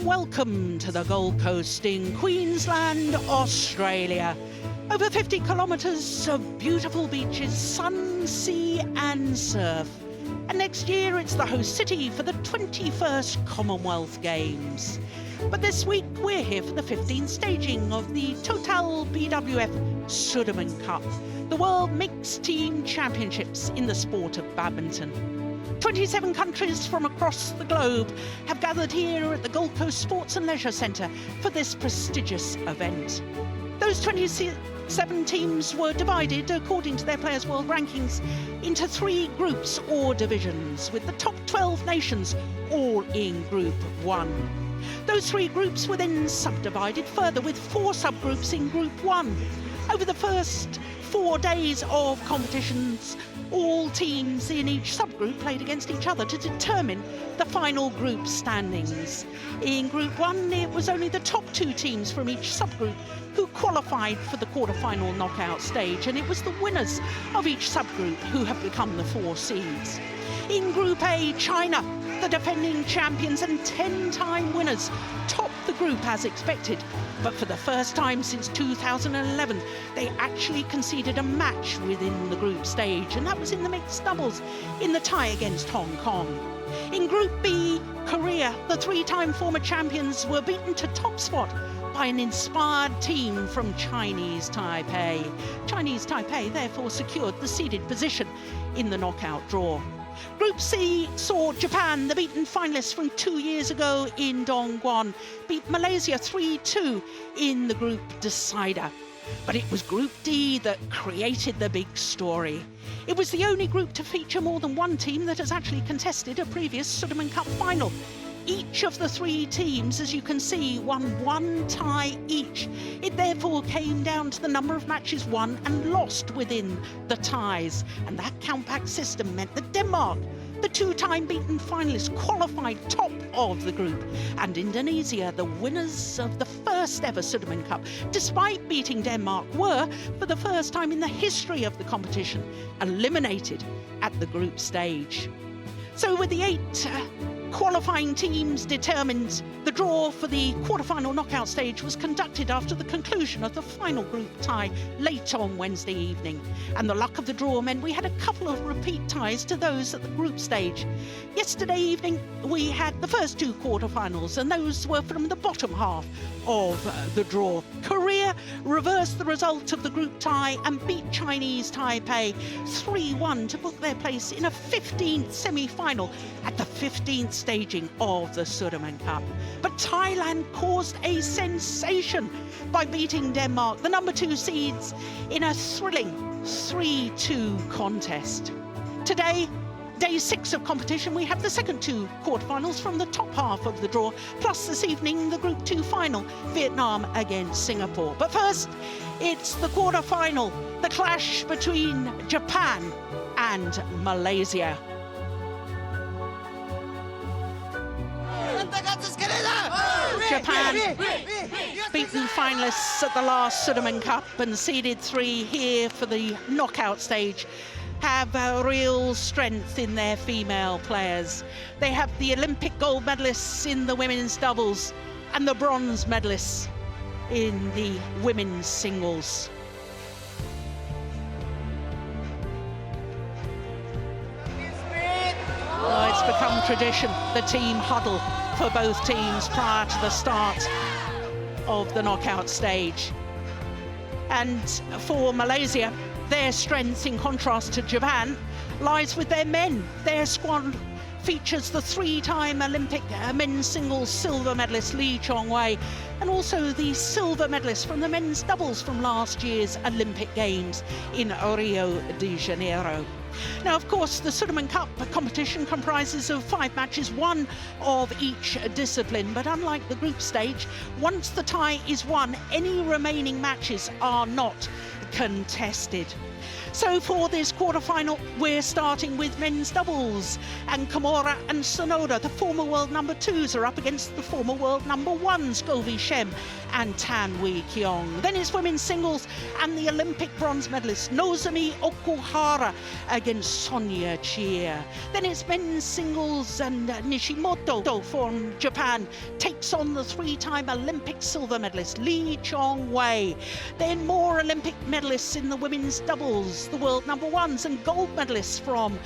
welcome to the Gold Coast in Queensland, Australia. Over 50 kilometres of beautiful beaches, sun, sea and surf. And next year it's the host city for the 21st Commonwealth Games. But this week we're here for the 15th staging of the Total BWF Sudirman Cup, the World Mixed Team Championships in the sport of badminton. 27 countries from across the globe have gathered here at the Gold Coast Sports and Leisure Centre for this prestigious event. Those 27 teams were divided, according to their Players' World Rankings, into 3 groups or divisions, with the top 12 nations all in Group 1. Those 3 groups were then subdivided further, with 4 subgroups in Group 1. Over the first 4 days of competitions, all teams in each subgroup played against each other to determine the final group standings. In Group 1, it was only the top 2 teams from each subgroup who qualified for the quarterfinal knockout stage, and it was the winners of each subgroup who have become the 4 seeds. In Group A, China, the defending champions and 10-time winners, topped the group as expected. But for the first time since 2011, they actually conceded a match within the group stage, and that was in the mixed doubles in the tie against Hong Kong. In Group B, Korea, the 3-time former champions, were beaten to top spot by an inspired team from Chinese Taipei. Chinese Taipei therefore secured the seeded position in the knockout draw. Group C saw Japan, the beaten finalists from 2 years ago in Dongguan, beat Malaysia 3-2 in the group decider. But it was Group D that created the big story. It was the only group to feature more than one team that has actually contested a previous Sudirman Cup final. Each of the 3 teams, as you can see, won 1 tie each. It therefore came down to the number of matches won and lost within the ties. And that count-back system meant that Denmark, the 2-time beaten finalists, qualified top of the group. And Indonesia, the winners of the first ever Sudirman Cup, despite beating Denmark, were, for the first time in the history of the competition, eliminated at the group stage. So with the 8 qualifying teams determined, the draw for the quarterfinal knockout stage was conducted after the conclusion of the final group tie late on Wednesday evening. And the luck of the draw meant we had a couple of repeat ties to those at the group stage. Yesterday evening, we had the first 2 quarterfinals, and those were from the bottom half of the draw. Korea reversed the result of the group tie and beat Chinese Taipei 3-1 to book their place in a 15th semi-final at the 15th staging of the Sudirman Cup. But Thailand caused a sensation by beating Denmark, the number 2 seeds, in a thrilling 3-2 contest. Today, day 6 of competition, we have the second 2 quarterfinals from the top half of the draw, plus this evening the Group 2 final, Vietnam against Singapore. But first, it's the quarterfinal, the clash between Japan and Malaysia. Japan, beaten finalists at the last Sudirman Cup and seeded 3 here for the knockout stage, have real strength in their female players. They have the Olympic gold medalists in the women's doubles and the bronze medalists in the women's singles. Oh, it's become tradition, the team huddle for both teams prior to the start of the knockout stage. And for Malaysia, their strength, in contrast to Japan, lies with their men. Their squad features the 3-time Olympic men's singles silver medalist Lee Chong-wei, and also the silver medalist from the men's doubles from last year's Olympic Games in Rio de Janeiro. Now, of course, the Sudirman Cup competition comprises of 5 matches, 1 of each discipline. But unlike the group stage, once the tie is won, any remaining matches are not contested. So for this quarterfinal, we're starting with men's doubles, and Kamura and Sonoda, the former world number 2s, are up against the former world number 1s, Shem and Kiong. Then it's women's singles and the Olympic bronze medalist Nozomi Okuhara against Cheah. Then it's men's singles and Nishimoto from Japan takes on the 3-time Olympic silver medalist Chong. Then more Olympic medalists in the women's doubles, the world number 1s and gold medalists from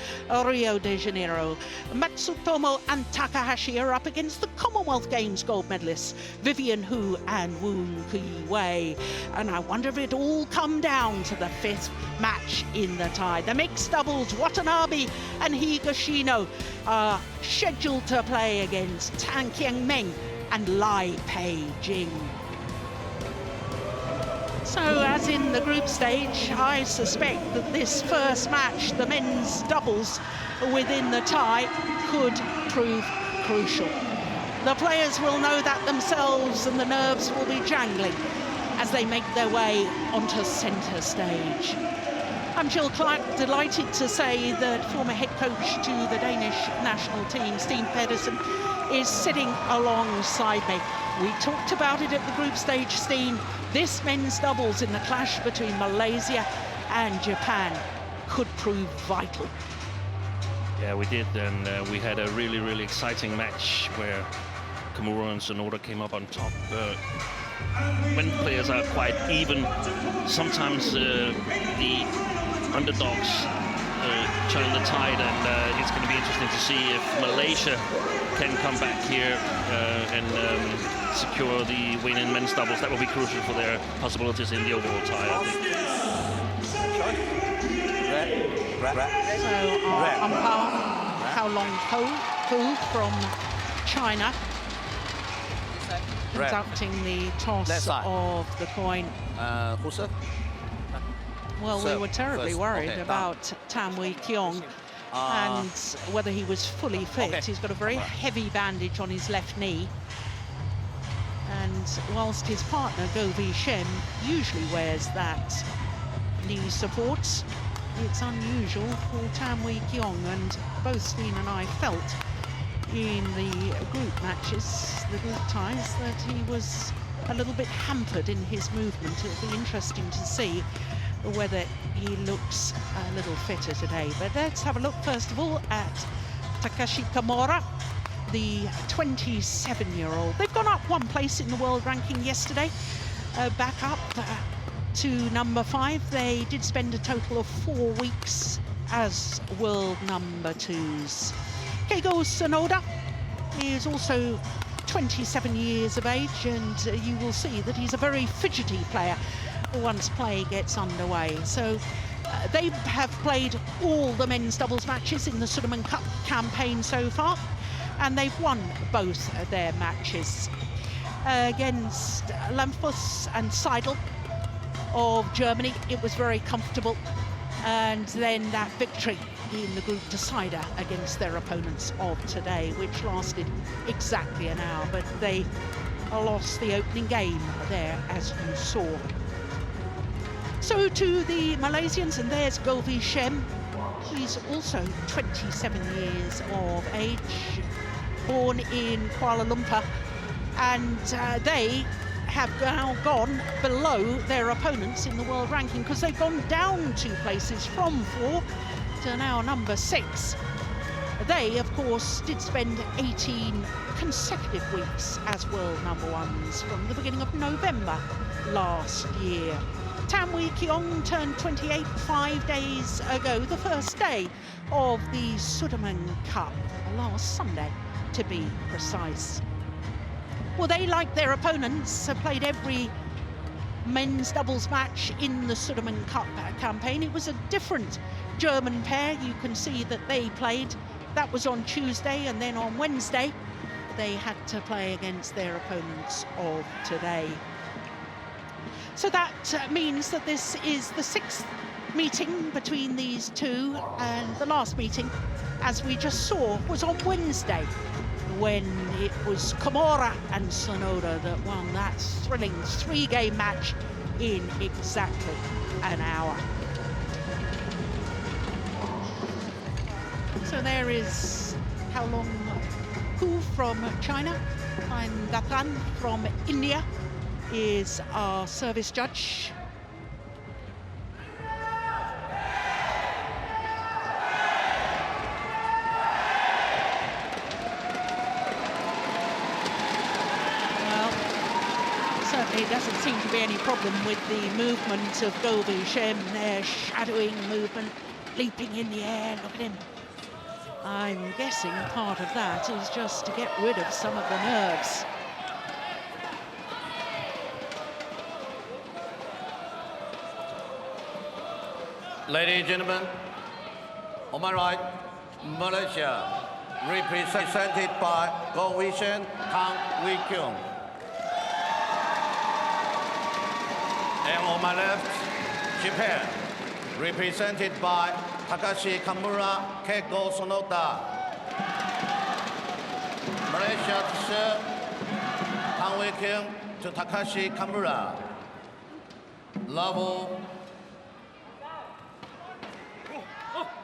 Rio de Janeiro. Matsutomo and Takahashi are up against the Commonwealth Games gold medalists Vivian and Woon. And I wonder if it all come down to the 5th match in the tie. The mixed doubles, Watanabe and Higashino are scheduled to play against Tan Kiang-meng and Lai Pei-jing. So, as in the group stage, I suspect that this first match, the men's doubles within the tie, could prove crucial. The players will know that themselves, and the nerves will be jangling as they make their way onto centre stage. I'm Jill Clark, delighted to say that former head coach to the Danish national team, Steen Pedersen, is sitting alongside me. We talked about it at the group stage, Steen. This men's doubles in the clash between Malaysia and Japan could prove vital. Yeah, we did, and we had a really, really exciting match where Kamura and Sonoda came up on top. When players are quite even, sometimes the underdogs turn the tide, and it's going to be interesting to see if Malaysia can come back here and secure the win in men's doubles. That will be crucial for their possibilities in the overall tie, I think. So our umpire, Kao Long Ho from China, conducting the toss of the coin. Well, we were terribly worried about Tan Kiong and whether he was fully fit. He's got a very heavy bandage on his left knee. And whilst his partner, Shem, usually wears that knee support, it's unusual for Tan Kiong, and both Steen and I felt in the group matches, the group ties, that he was a little bit hampered in his movement. It'll be interesting to see whether he looks a little fitter today. But let's have a look first of all at Takeshi Kamura, the 27-year-old. They've gone up 1 place in the world ranking yesterday, back up to number 5. They did spend a total of 4 weeks as world number 2s. Keigo Sonoda is also 27 years of age, and you will see that he's a very fidgety player once play gets underway. So they have played all the men's doubles matches in the Sudirman Cup campaign so far, and they've won both their matches against Lamfus and Seidel of Germany. It was very comfortable, and then that victory in the group decider against their opponents of today, which lasted exactly an hour, but they lost the opening game there, as you saw. So to the Malaysians, and there's Shem. He's also 27 years of age, born in Kuala Lumpur, and they have now gone below their opponents in the world ranking, because they've gone down 2 places from 4 to now number 6. They, of course, did spend 18 consecutive weeks as world number 1s from the beginning of November last year. Tan Kiong turned 28 5 days ago, the first day of the Sudirman Cup, last Sunday to be precise. Well, they, like their opponents, have played every men's doubles match in the Sudirman Cup campaign. It was a different German pair. You can see that they played. That was on Tuesday, and then on Wednesday they had to play against their opponents of today. So that means that this is the 6th meeting between these two, and the last meeting, as we just saw, was on Wednesday, when it was Kamura and Sonoda that won that thrilling 3-game match in exactly an hour. So there is How Long Hu from China, and Gatan from India is our service judge. Certainly doesn't seem to be any problem with the movement of Gobi Shem, their shadowing movement, leaping in the air. Look at him. I'm guessing part of that is just to get rid of some of the nerves. Ladies and gentlemen, on my right, Malaysia, represented by Vivian, Kiong. And on my left, Japan, represented by Takahashi, Kamura, Keigo, Sonoda. Malaysia to Kiong to Takahashi, Kamura. Level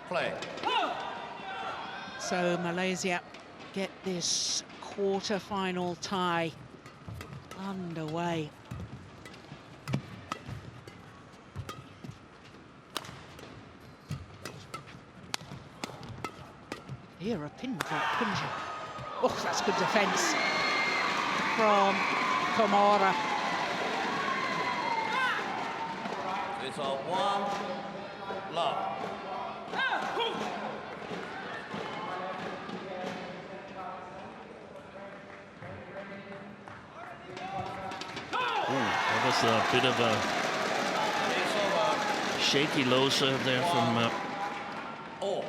play. So Malaysia get this quarter-final tie underway. Here, a pin drop, couldn't you? Oh, that's good defence from Kamura. It's a 1-love. That was a bit of a shaky low serve there from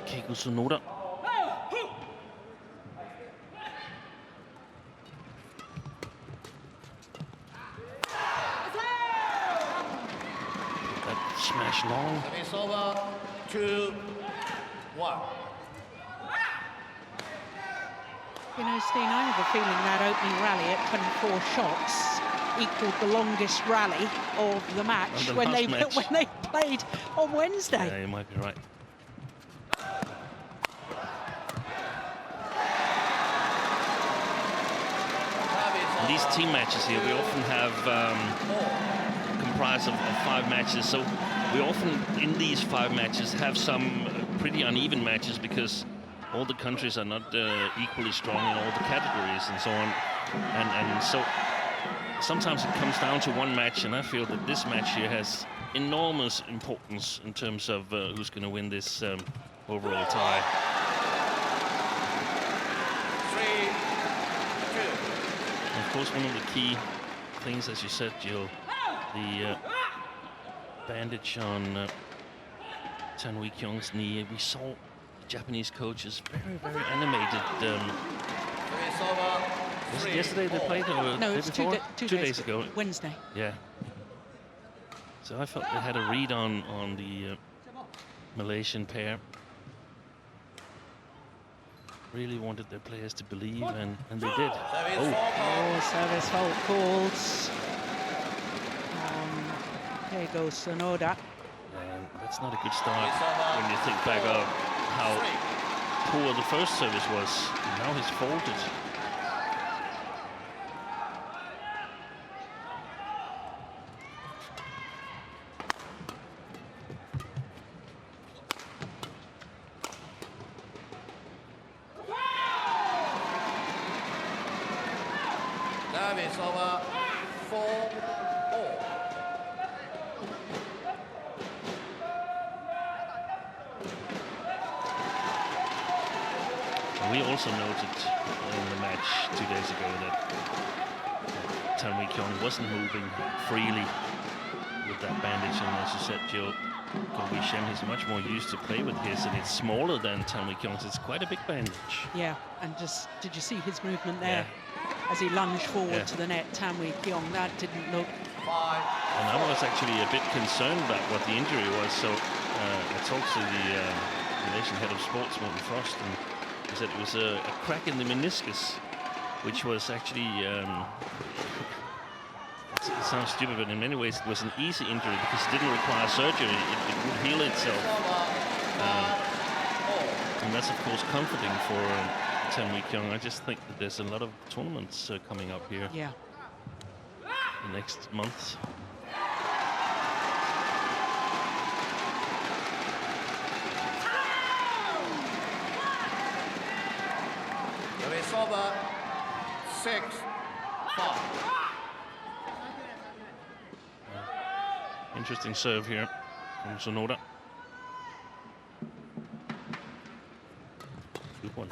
Keigo Sonoda. That smash long. It's over 2-1. You know, Steen, I have a feeling that opening rally at 24 shots equaled the longest rally of the match when they played on Wednesday. Yeah, you might be right. In these team matches here, we often have comprised of 5 matches. So we often, in these 5 matches, have some pretty uneven matches because all the countries are not equally strong in all the categories and so on. And so sometimes it comes down to one match, and I feel that this match here has enormous importance in terms of who's going to win this overall tie. 3-2. Of course, one of the key things, as you said, Jill, the bandage on Tanwi Kiong's knee. We saw the Japanese coaches very animated. It's over. Was it yesterday they played, or No, it's before? 2 days ago. Wednesday. Yeah. So I felt they had a read on the Malaysian pair. Really wanted their players to believe, and they did. Oh, service fault calls on Keigo Sonoda. That's not a good start when you think back of how poor the first service was. And now he's faulted. It's over 4-4. We also noted in the match 2 days ago that Tanwi Kiong wasn't moving freely with that bandage, and as you said, Joe, Kobe Shem is much more used to play with his, and it's smaller than Tanwi Kiong's. It's quite a big bandage. Yeah, and just did you see his movement there? Yeah. As he lunged forward to the net, Tanwi Kiong, that didn't look... And I was actually a bit concerned about what the injury was, so I talked to the Malaysian head of sports, Morten Frost, and he said it was a crack in the meniscus, which was actually it sounds stupid, but in many ways it was an easy injury because it didn't require surgery. It would heal itself. And that's, of course, comforting for Tae Kiong. I just think that there's a lot of tournaments coming up here. Yeah. The next month. It's over 6-5. Interesting serve here from Sonoda. Good one.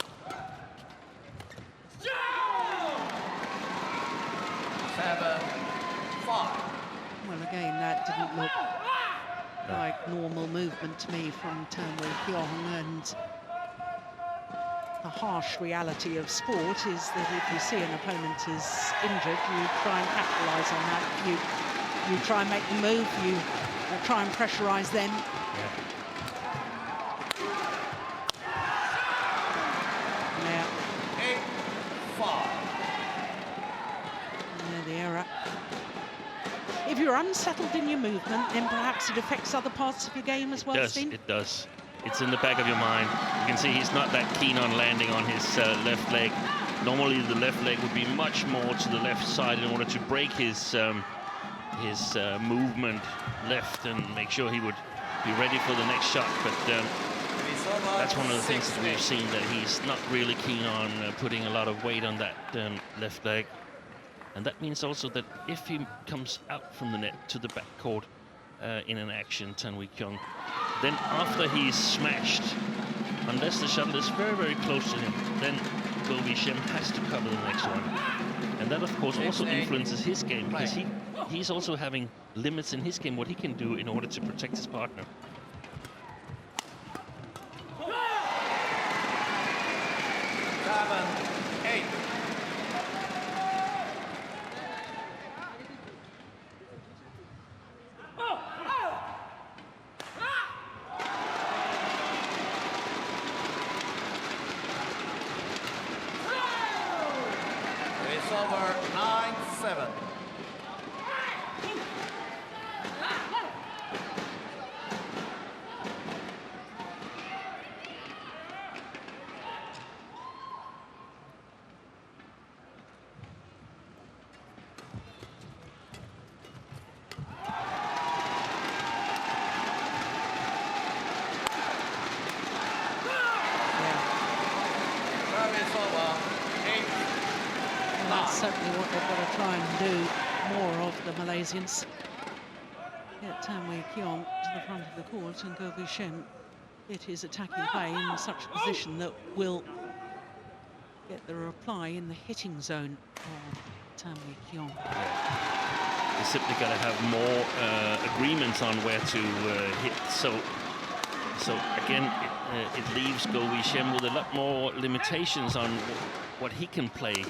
7-5. Well, again, that didn't look like normal movement to me from Tae Kiong, and the harsh reality of sport is that if you see an opponent is injured, you try and capitalise on that. You try and make the move, you try and pressurise them. Now, 8-5. the error. If you're unsettled in your movement, then perhaps it affects other parts of your game as well, Steen. It does. It's in the back of your mind. You can see he's not that keen on landing on his left leg. Normally, the left leg would be much more to the left side in order to break his movement left and make sure he would be ready for the next shot. But that's one of the things that we've seen, that he's not really keen on putting a lot of weight on that left leg. And that means also that if he comes out from the net to the back court in an action, Tae Kiong, then after he's smashed, unless the shuttle is very, very close to him, then Shem has to cover the next one. And that, of course, also influences his game, because he's also having limits in his game, what he can do in order to protect his partner. It's over 9-7. Certainly what they've got to try and do more of, the Malaysians. Get Tae Kiong to the front of the court and Shem get his attacking play in such a position that will get the reply in the hitting zone of Tae Kiong. They simply got to have more agreements on where to hit. So again, it leaves Shem with a lot more limitations on what he can play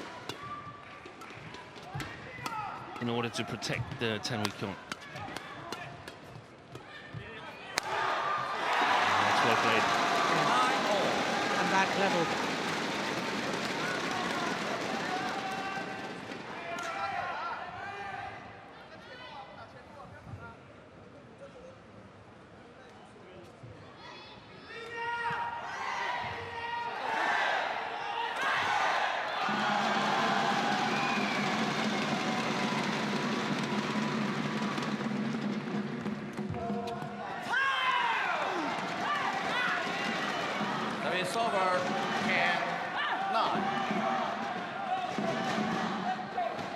in order to protect Tae Kiong. That's well played. And back level. It's over 10-9.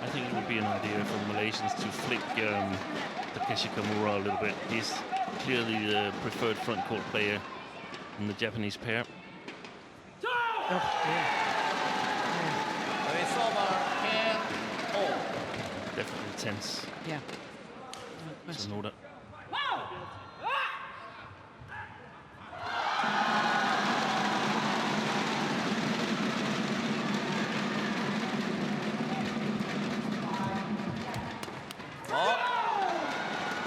I think it would be an idea for the Malaysians to flick Takeshi Kamura a little bit. He's clearly the preferred front court player in the Japanese pair. Oh, dear. It's over 10-all. Definitely tense. Yeah. Sonoda.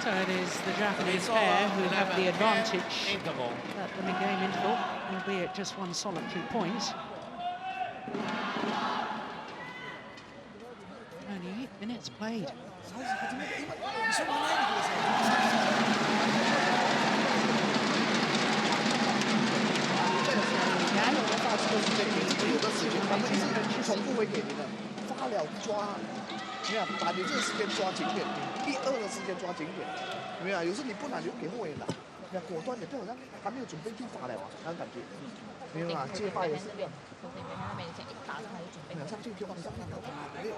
So it is the Japanese pair who have the advantage at the mid-game interval, albeit just one solitary point. Only 8 minutes played. 有的时间他们是重复会给你的，发了抓，没有把你这个时间抓紧点，第二个时间抓紧点，没有啊？有时候你不拿，你就给后援打，要果断点，不然还没有准备就发了嘛，那种感觉，没有啊？接发也是这样。上去就往上面投，没有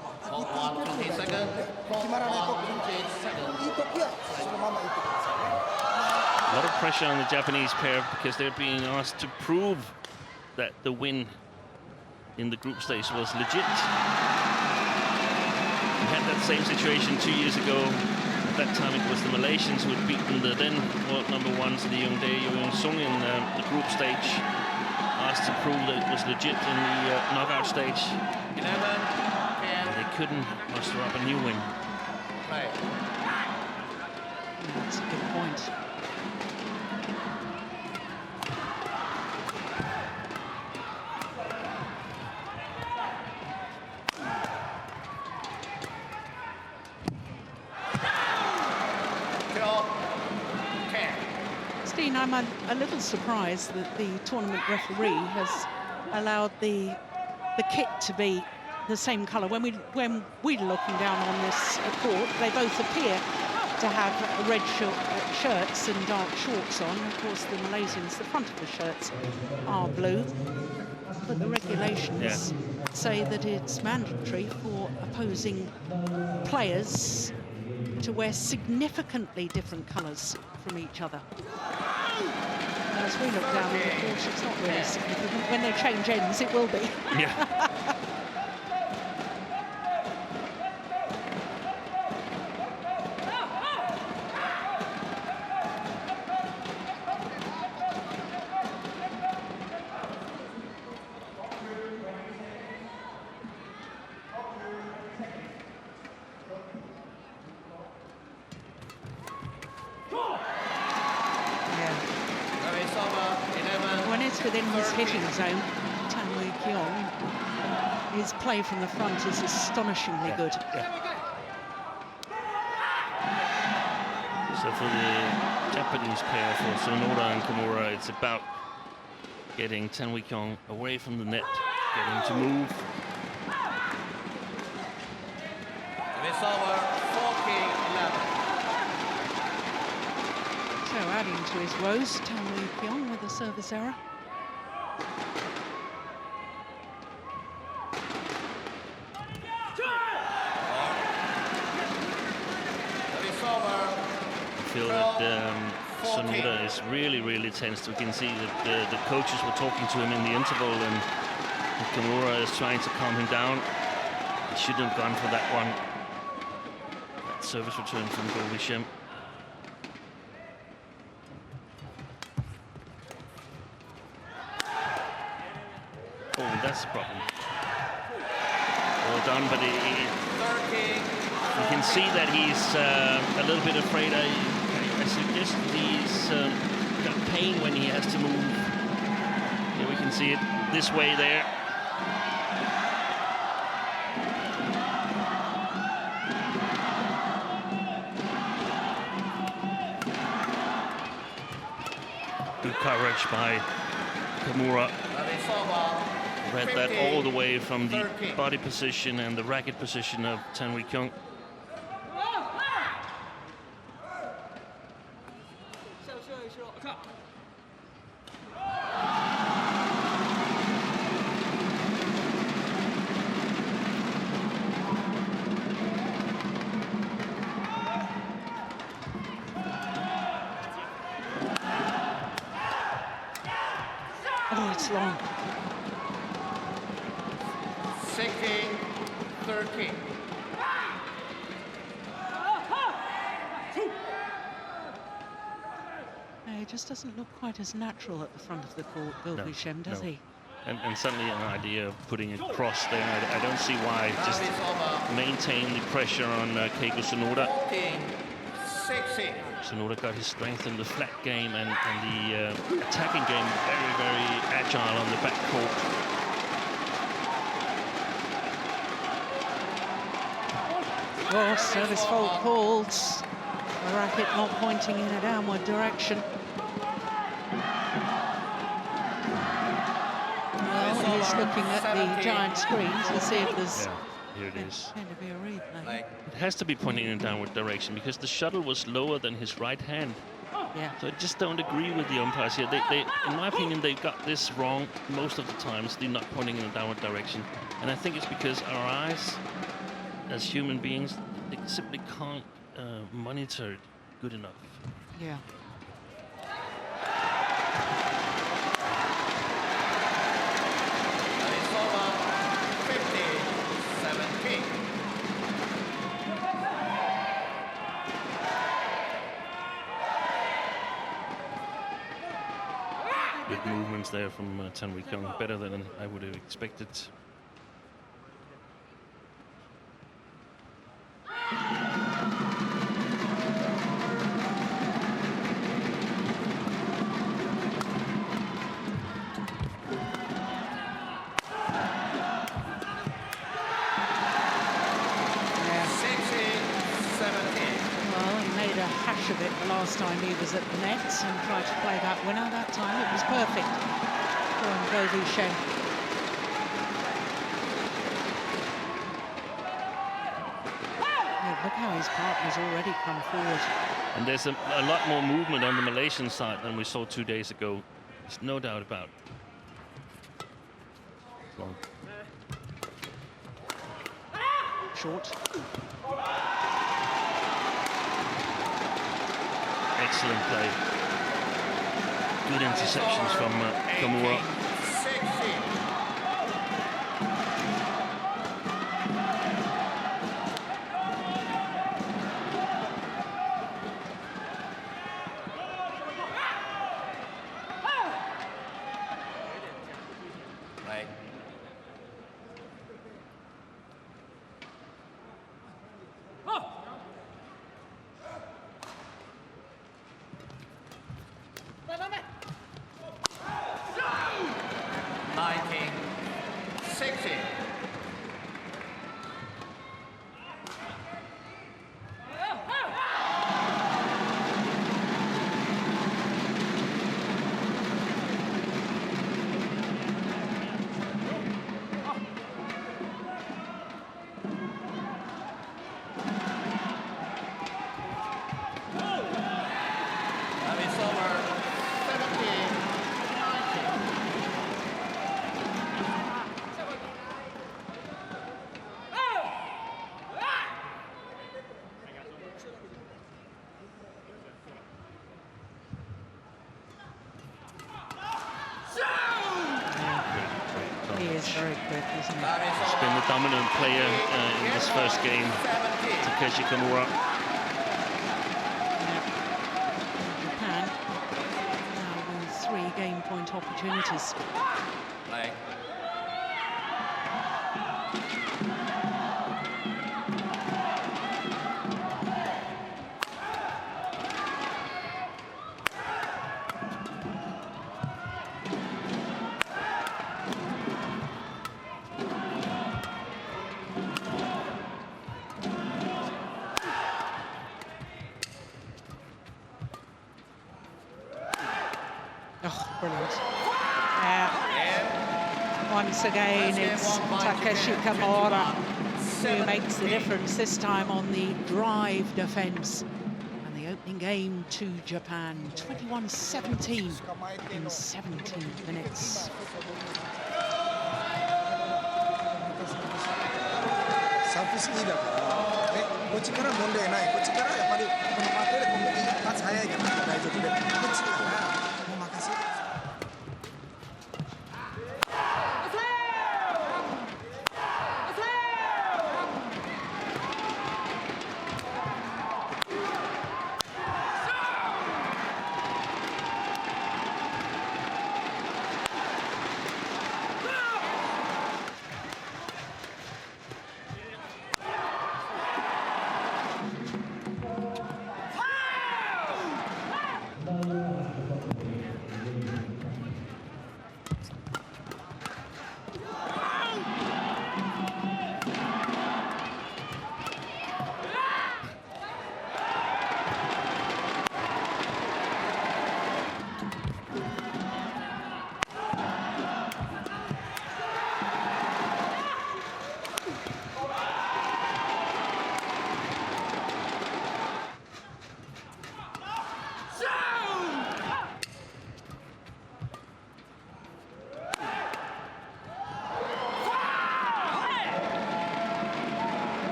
，A lot of pressure on the Japanese pair because they're being asked to prove that the win in the group stage was legit. We had that same situation 2 years ago. At that time it was the Malaysians who had beaten the then world #1s, the Young Sung, in the group stage. Asked to prove that it was legit in the knockout stage. 11, 10. They couldn't muster up a new win. Play. That's a good point. Steen, I'm a little surprised that the tournament referee has allowed the kit to be the same colour. When we're looking down on this court, they both appear to have red shirts and dark shorts on. Of course, the Malaysians, the front of the shirts are blue, but the regulations say that it's mandatory for opposing players to wear significantly different colours from each other. As we look down on the court, it's not really significant. When they change ends, it will be. Yeah. When it's within his hitting zone, Kiong, his play from the front is astonishingly good. So for the Japanese pair, for Sonoda and Kamura, it's about getting Kiong away from the net, getting to move. It's over 14-11. So adding to his woes, Kiong with a service error. I feel that Sonoda is really tense. We can see that the coaches were talking to him in the interval, and Kamura is trying to calm him down. He shouldn't have gone for that one. That service return from goalie Shem. Oh, that's the problem. Well done, but you can see that he's a little bit afraid. I suggest he's got pain when he has to move. Here we can see it this way there. Good coverage by Kamura. Read that all the way from the body position and the racket position of Kiong. Oh, it's long. 16-13. He just doesn't look quite as natural at the front of the court, goalie Shem, does he? And suddenly an idea of putting it across there. I don't see why. Just maintain the pressure on Keigo Sonoda. 14-16. Sonoda got his strength in the flat game and the attacking game, very agile on the back court. Oh, service fault called. The racket not pointing in a downward direction. Well, he's looking at the giant screen to see if there's Here it is. going to be a replay. It has to be pointing in a downward direction because the shuttle was lower than his right hand. Yeah. So I just don't agree with the umpires here. They, in my opinion, they got this wrong most of the times. They're not pointing in a downward direction. And I think it's because our eyes, as human beings, they simply can't monitor it good enough. Yeah. It's over 50-17. Good movements there from Tanwi Kiong, better than I would have expected. Of it the last time he was at the nets and tried to play that winner. That time it was perfect from Govi Shem. Yeah, look how his partner's already come forward. And there's a lot more movement on the Malaysian side than we saw 2 days ago. There's no doubt about it. Long. Short. Excellent play. Good interceptions from Kamura. Right. Very quick, isn't he? He's been the dominant player in this first game, Takeshi Kamura. Japan now with 3 game point opportunities. Right. Brilliant. Once again, it's Takeshi Kamura who makes the difference, this time on the drive defense. And the opening game to Japan, 21-17 in 17 minutes.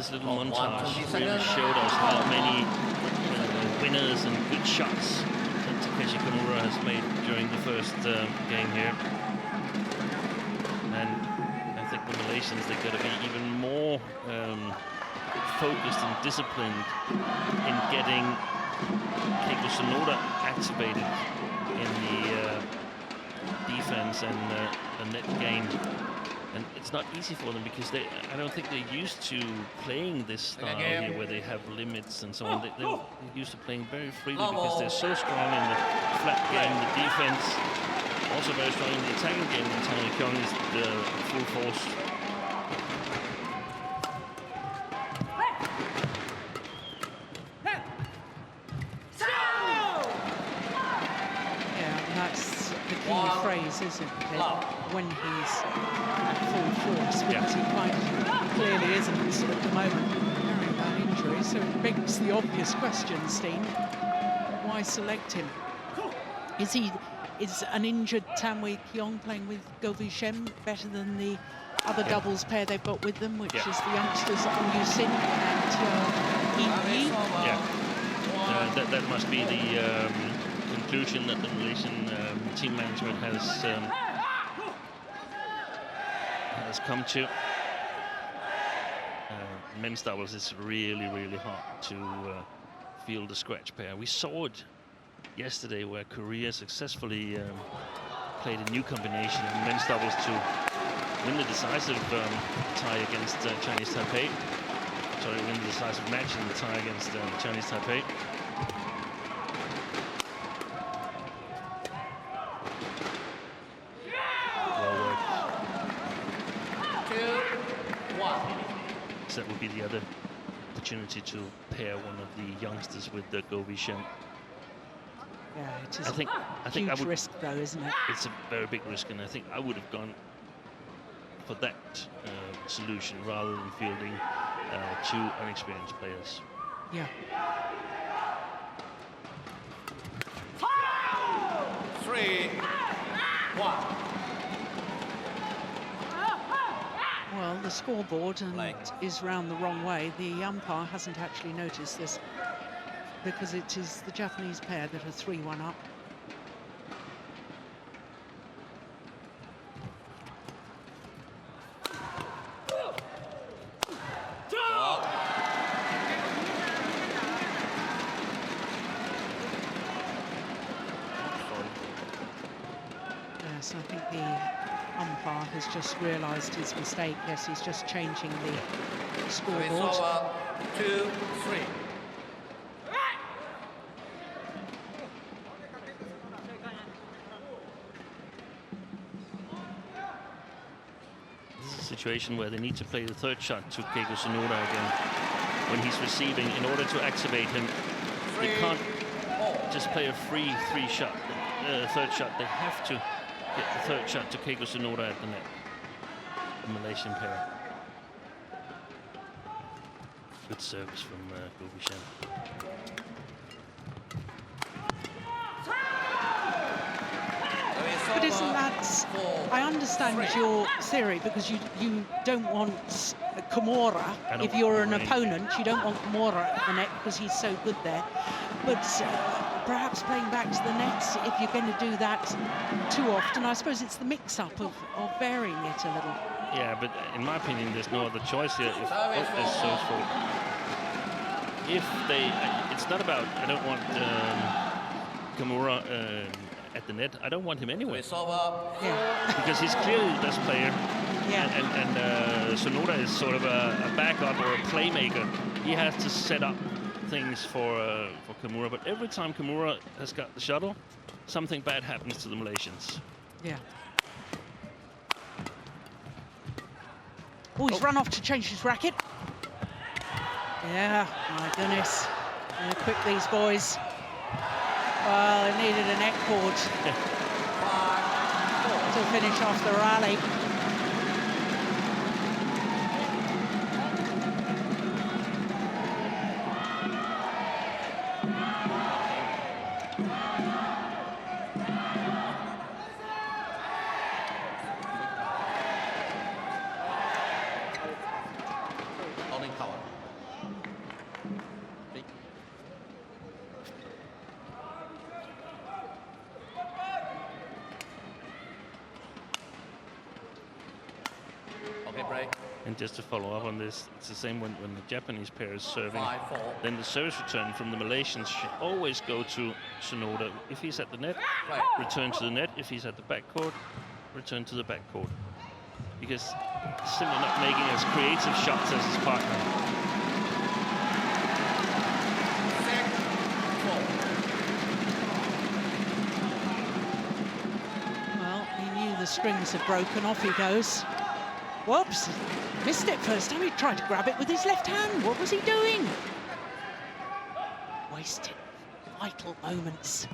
this little montage really showed us how many winners and good shots that Takeshi Kamura has made during the first game here. And I think the Malaysians, they've got to be even more focused and disciplined in getting Keigo Sonoda activated in the defense and the net game. And it's not easy for them because I don't think they're used to playing this style here where they have limits and so on. They're used to playing very freely because they're so strong in the flat game, the defense, also very strong in the attacking game until Kiong is the full force. Phrase, isn't it? When he's at full force, because he quite clearly isn't at the moment carrying that injury. So it begs the obvious question, Steen: why select him? Is an injured Tanwi Kiong playing with Govi Shem better than the other doubles pair they've got with them, which is the youngsters Yu Sin and Yi? That must be the conclusion that the Malaysian team management has come to. Men's doubles is really, really hard to field the scratch pair. We saw it yesterday where Korea successfully played a new combination in men's doubles to win the decisive tie against Chinese Taipei. Sorry, win the decisive match in the tie against Chinese Taipei. That would be the other opportunity to pair one of the youngsters with the Govi Shem. Yeah, it is. I think huge I would, risk, though, isn't it? It's a very big risk, and I think I would have gone for that solution rather than fielding two unexperienced players. Yeah. 3-1. Well, the scoreboard is round the wrong way. The umpire hasn't actually noticed this because it is the Japanese pair that are 3-1 up. Yes, I think the umpire has just realised his mistake. Yes, he's just changing the scoreboard. 2-3. This is a situation where they need to play the third shot to Keigo Sonoda again when he's receiving. In order to activate him, they can't just play a free third shot. They have to get the third shot to Keigo Sonoda at the net. The Malaysian pair. Good service from Govi Shem. But isn't that... I understand your theory, because you don't want Kamura, if you're an opponent, you don't want Kamura at the net because he's so good there. But perhaps playing back to the nets, if you're going to do that too often, I suppose it's the mix-up of varying it a little. Yeah, but in my opinion, there's no other choice here. If they... It's not about... I don't want Kamura at the net. I don't want him anyway. Because he's clearly the best player. Yeah. And Sonoda is sort of a backup or a playmaker. He has to set up things for Kamura. But every time Kamura has got the shuttle, something bad happens to the Malaysians. Yeah. Oh, he's run off to change his racket. Yeah, my goodness. They're quick, these boys. Well, they needed a net cord to finish off the rally. Holding power. break. And just to follow up on this, it's the same when the Japanese pair is serving. 5-4. Then the service return from the Malaysians should always go to Sonoda. If he's at the net, Right. return to the net. If he's at the backcourt, return to the backcourt. Because he's simply not making as creative shots as his partner. 6-4. Well, he knew the strings had broken. Off he goes. Whoops, missed it first time. He tried to grab it with his left hand. What was he doing? Wasted vital moments.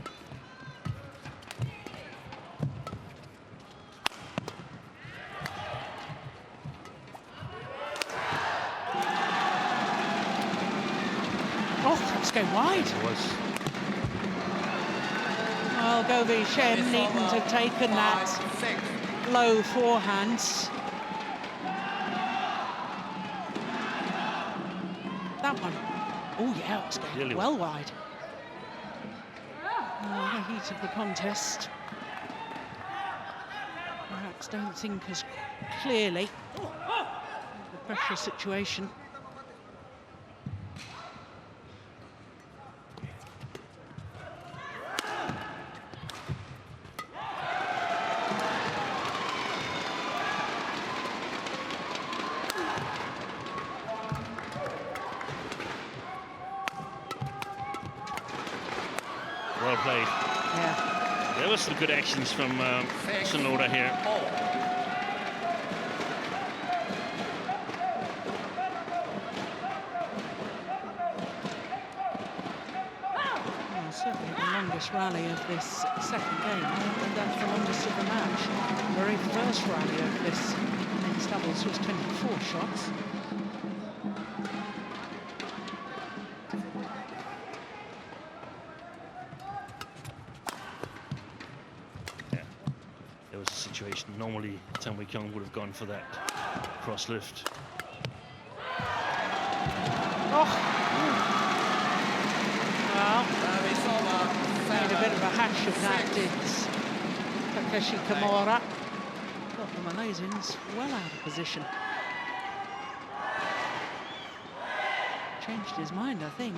Oh, that's going wide. It was. Well, Govi Shem needn't have taken that 5-6. low forehand. That one. Oh, yeah, it was going Really well wide. The heat of the contest. Perhaps don't think as clearly. The pressure situation. Well played. Yeah. There was some good actions from Sonoda here. Well, certainly the longest rally of this second game, and that's the longest of the match. The very first rally of this men's doubles was 24 shots. There was a situation. Normally, Tanwei Kiong would have gone for that cross lift. Oh! Well, Service over. made a bit of a hash of that, did Takeshi Kamura. Got the Malaysians well out of position. Changed his mind, I think.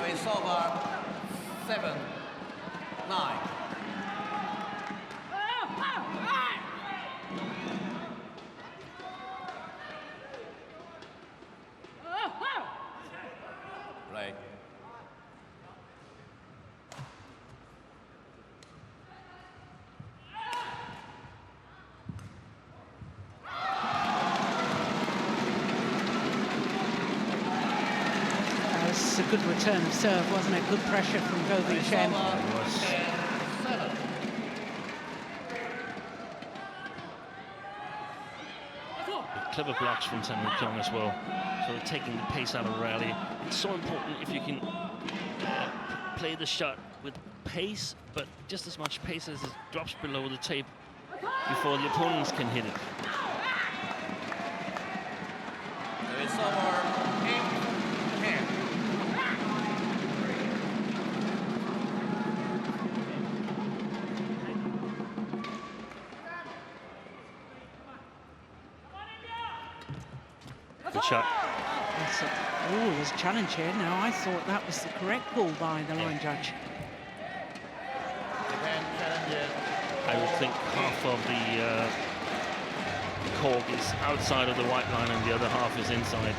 Service over. 7-9. Break. It's a good return of serve, wasn't it? Good pressure from Govi Shem. Clever blocks from Tanwei Kiong as well. So taking the pace out of the rally. It's so important if you can play the shot with pace, but just as much pace as it drops below the tape before the opponents can hit it. Service over. 8-10. Good shot. Oh, there's a challenge here. Now, I thought that was the correct call by the line judge. I would think half of the cork is outside of the white line and the other half is inside.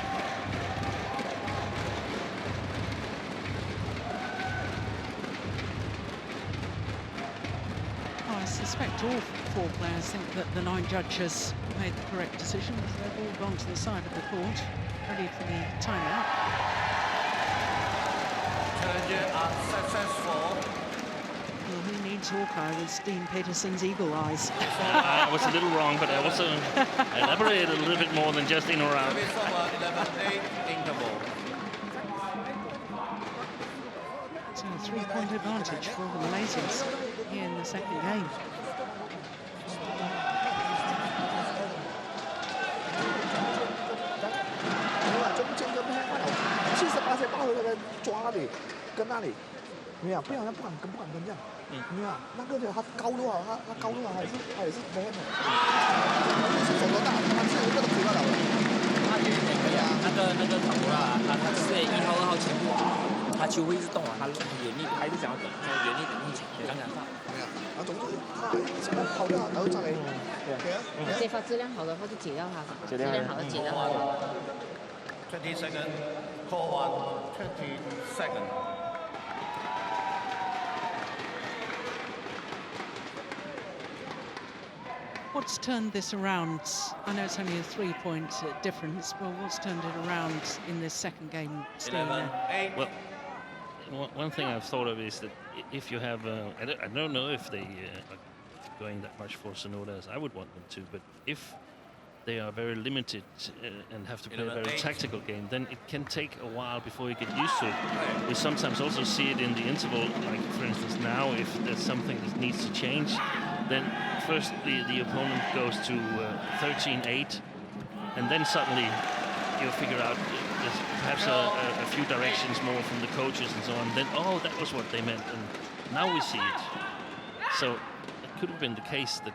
I suspect all 4 players think that the line judge has made the correct decision. They've all gone to the side of the court, ready for the timeout. Challenges are successful. Well, who needs Hawkeye with Dean Peterson's eagle eyes? I was a little wrong, but I also elaborated a little bit more than just in or out. Service over 11-8 interval. So a 3-point advantage for the Malaysians here in the second game. Twenty seconds. Call 1. 20 seconds. What's turned this around? I know it's only a 3-point difference, but what's turned it around in this second game, Steve? 11-8. Well, one thing I've thought of is that if you have, I don't know if they are going that much for Sonoda as I would want them to, but if they are very limited and have to play a very tactical game, then it can take a while before you get used to it. We sometimes also see it in the interval, like for instance now, if there's something that needs to change, then first the opponent goes to 13-8, and then suddenly you'll figure out there's perhaps a few directions more from the coaches and so on. Then, oh, that was what they meant, and now we see it. So it could have been the case that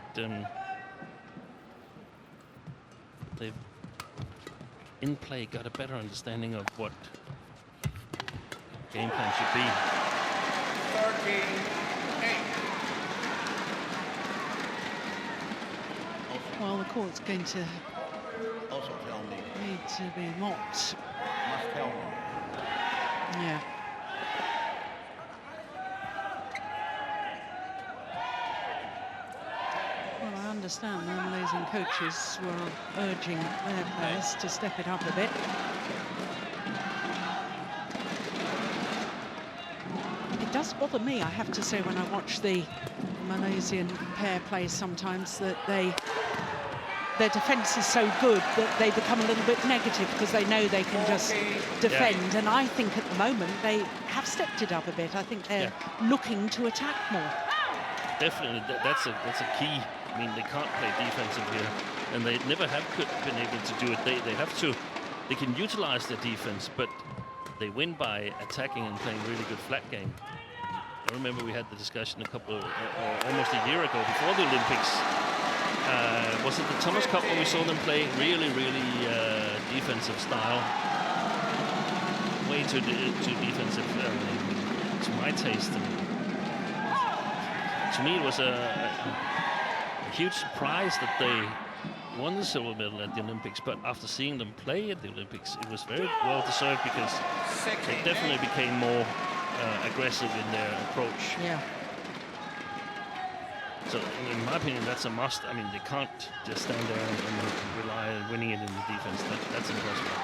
they've in play got a better understanding of what game plan should be. 13-8. Well, the court's going to Also tell me. need to be mocked. Must tell me. Yeah. Well, I understand the Malaysian coaches were urging their players to step it up a bit. It does bother me, I have to say, when I watch the Malaysian pair play sometimes, that their defence is so good that they become a little bit negative because they know they can just defend. Yeah. And I think at the moment they have stepped it up a bit. I think they're looking to attack more. Definitely, that's a key. I mean, they can't play defensive here, and they never have been able to do it. They can utilize their defense, but they win by attacking and playing really good flat game. I remember we had the discussion almost a year ago before the Olympics. Was it the Thomas Cup when we saw them play really defensive style? Way too defensive to my taste. And to me, it was a huge surprise that they won the silver medal at the Olympics. But after seeing them play at the Olympics, it was very well deserved because they definitely became more aggressive in their approach. Yeah. So, in my opinion, that's a must. I mean, they can't just stand there and rely on winning it in the defense. That's impossible.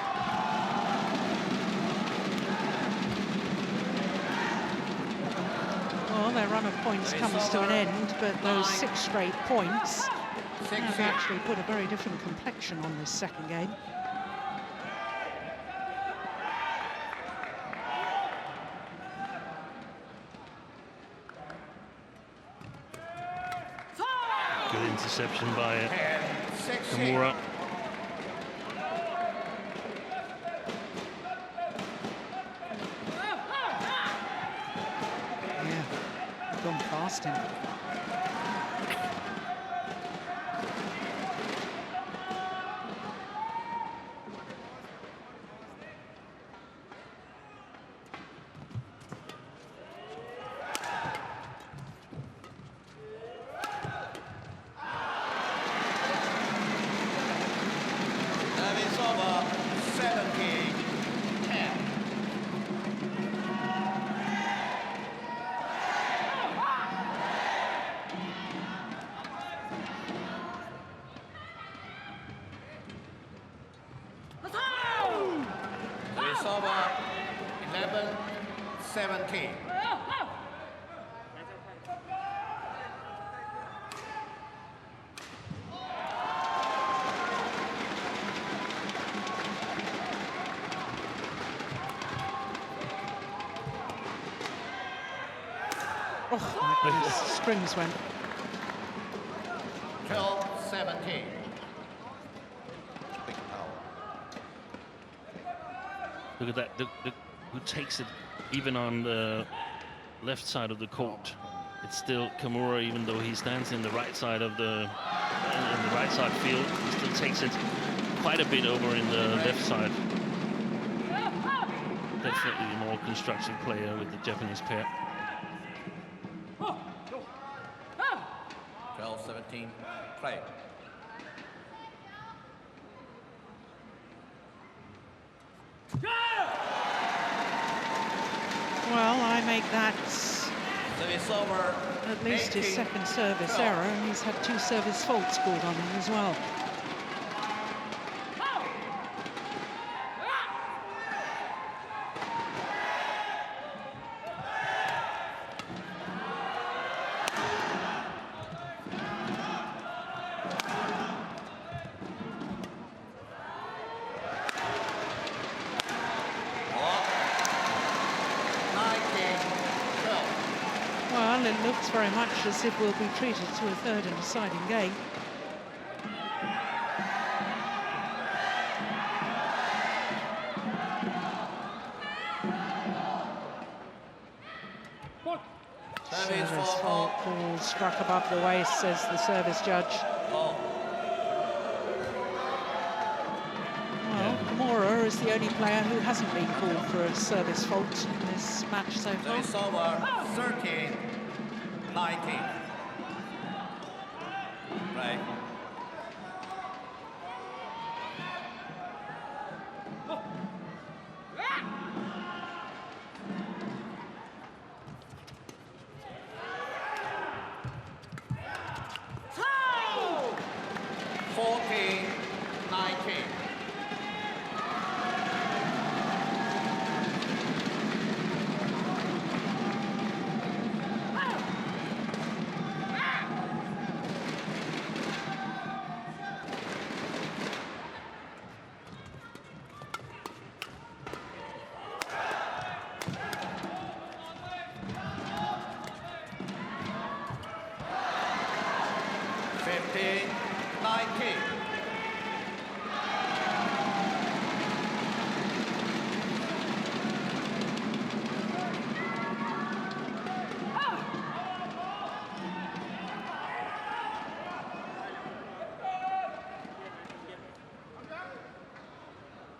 Well, their run of points comes to an end, but those 6 straight points have actually put a very different complexion on this second game. Good interception by Kamura. Yeah, gone past him. 17. Oh, my goodness, strings went. 12-17. Big power. Look at that. Who takes it even on the left side of the court? It's still Kamura, even though he stands in the right side of the in the right side field. He still takes it quite a bit over in the left side. Definitely a more constructive player with the Japanese pair. 12-17. Play. Well, I make that Service over. at least his 18. second service error, and he's had 2 service faults scored on him as well. Well, it looks very much as if we'll be treated to a third and deciding game. Service fault, ball struck above the waist, says the service judge. Well, Kamura is the only player who hasn't been called for a service fault in this match so far. Service over. 13-19. Right.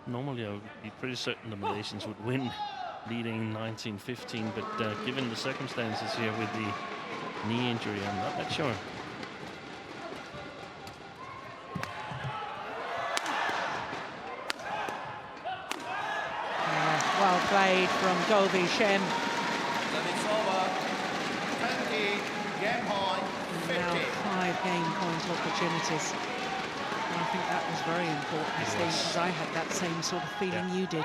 Normally, I would be pretty certain the Malaysians would win, leading 19-15. But given the circumstances here with the knee injury, I'm not that sure. Well played from Gobi Shem. Service over. 20. Game point. 50. Now 5 game point opportunities. And I think that was very important, Steve, because I had that same sort of feeling you did.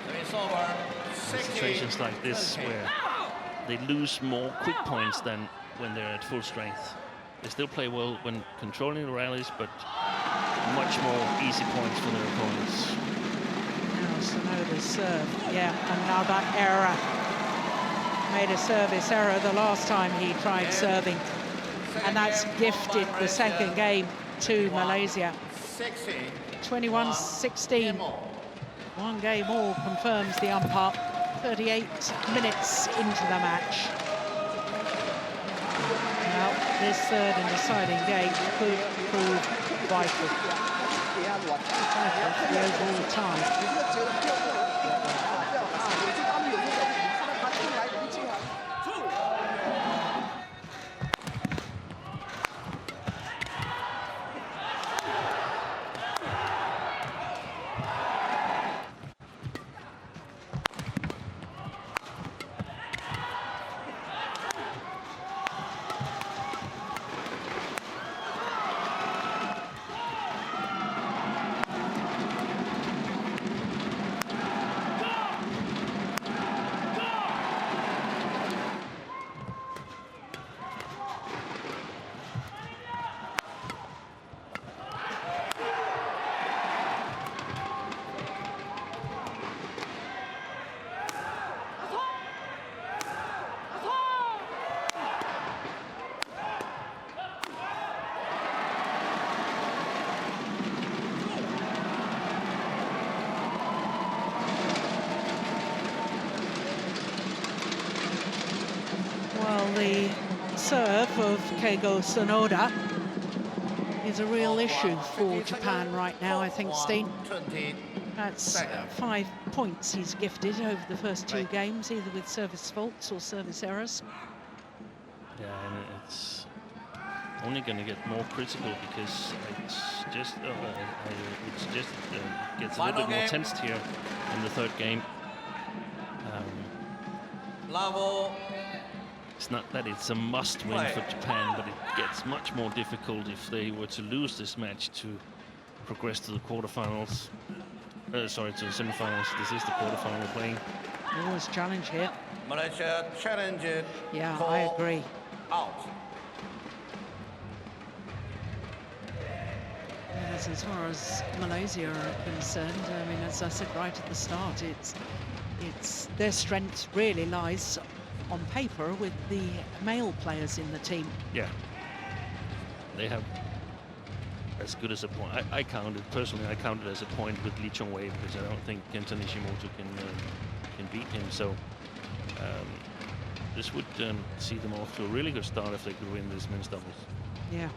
Service over. Situations like this where they lose more quick points than when they're at full strength. They still play well when controlling the rallies, but much more easy points for their opponents. Now Sonoda's serve. Yeah, another error. Made a service error the last time he tried serving. And that's gifted the second game to Malaysia. 21-16. 1 game all confirms the umpire. 38 minutes into the match. Now, this third and deciding game could prove vital. Vital for the overall tie. serve of Keigo Sonoda is a real issue for Japan right now, I think, Steen. 20 That's seconds. 5 points he's gifted over the first 2 games, either with service faults or service errors. Yeah, and it's only going to get more critical because it's just gets a little bit more tensed here in the 3rd game. Level. It's not that it's a must-win for Japan, but it gets much more difficult if they were to lose this match to progress to the quarterfinals. Sorry, to the semifinals. This is the quarterfinal we're playing. Always challenge here. Malaysia challenge it. Yeah, I agree. Out. As far as Malaysia are concerned, I mean, as I said right at the start, it's their strength really lies on paper with the male players in the team. Yeah, they have as good as a point. I counted personally. I counted as a point with Lee Chong Wei because I don't think Kenta Nishimoto can beat him. So this would see them off to a really good start if they could win this men's doubles. Yeah.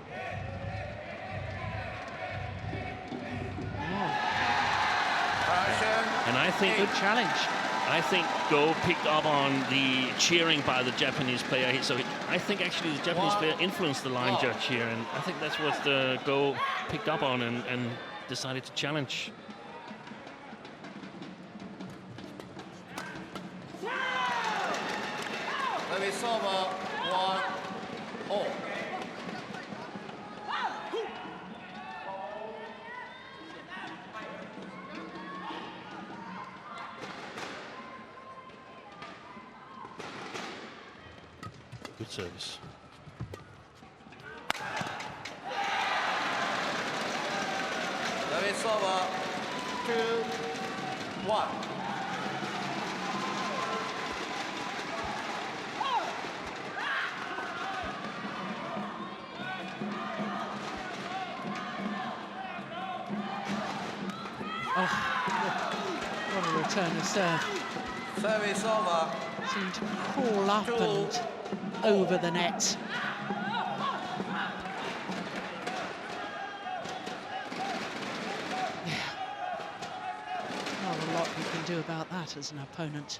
And I think Good challenge. I think Go picked up on the cheering by the Japanese player. I think actually the Japanese player influenced the line judge here, and I think that's what Go picked up on and decided to challenge. Service over. 1-0. Good service. Service over. 2-1. What a return of serve. Service over. Seemed to crawl up and over the net. Yeah. Not a lot you can do about that as an opponent.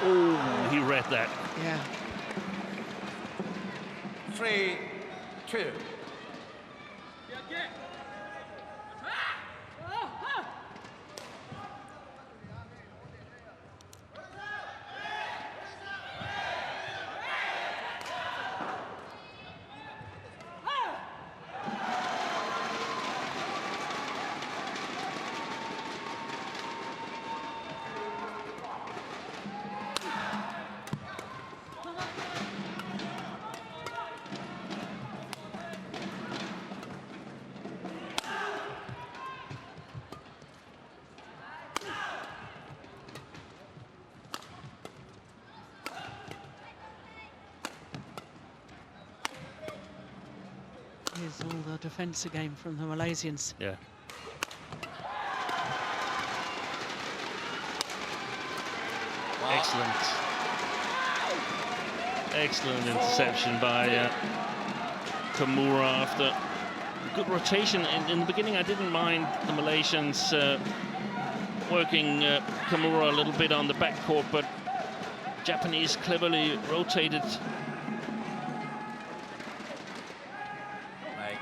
Oh, he read that. Yeah. 3-2. Here's all the defence again from the Malaysians. Yeah. Wow. Excellent interception by Kamura after good rotation. In the beginning, I didn't mind the Malaysians working Kamura a little bit on the backcourt, but Japanese cleverly rotated. Right.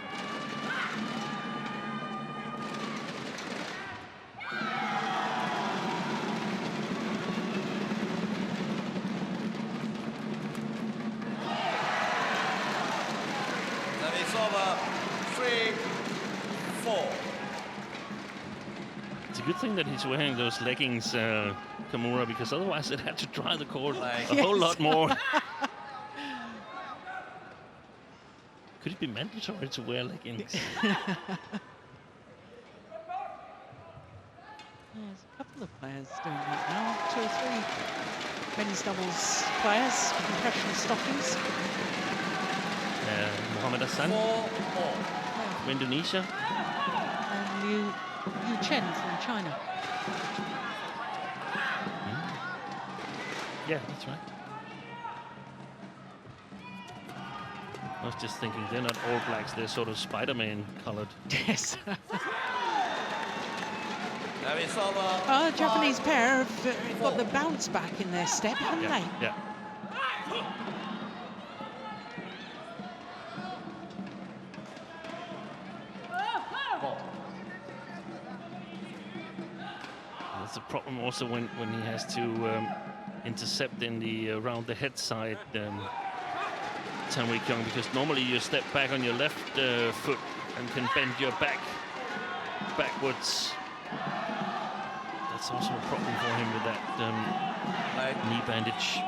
Service over. 3-4. It's a good thing that he's wearing those leggings, Kamura, because otherwise they'd have to dry the court Like- a whole lot more. Could it be mandatory to wear leggings? There's a couple of players doing that now. 2 or 3 men's doubles players, compression stockings. Muhammad Hassan 4-4. from Indonesia. Liu Chen from China. Yeah, that's right. I was just thinking, they're not All Blacks, they're sort of Spider-Man colored. Yes. Service over. Japanese pair have got the bounce back in their step, haven't Yeah, they? yeah. That's a problem also when he has to intercept in the around the head side, Kiong, because normally you step back on your left foot and can bend your back backwards. That's also a problem for him with that knee bandage.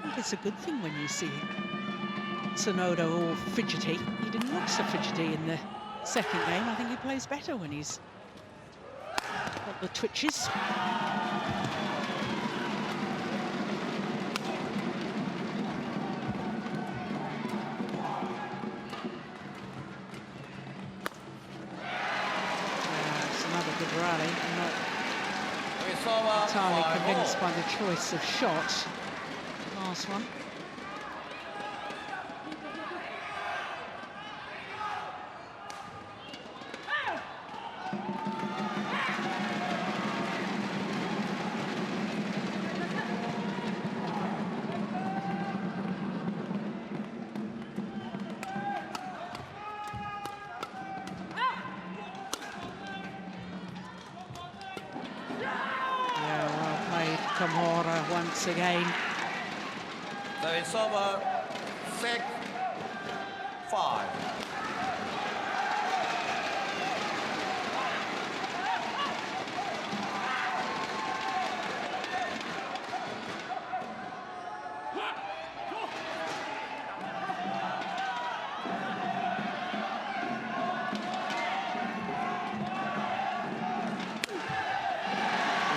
I think it's a good thing when you see Sonoda all fidgety. He didn't look so fidgety in the second game. I think he plays better when he's got the twitches. It's another good rally. I'm not entirely convinced by the choice of shot. Last one. Kamura once again. So it's over 6-5.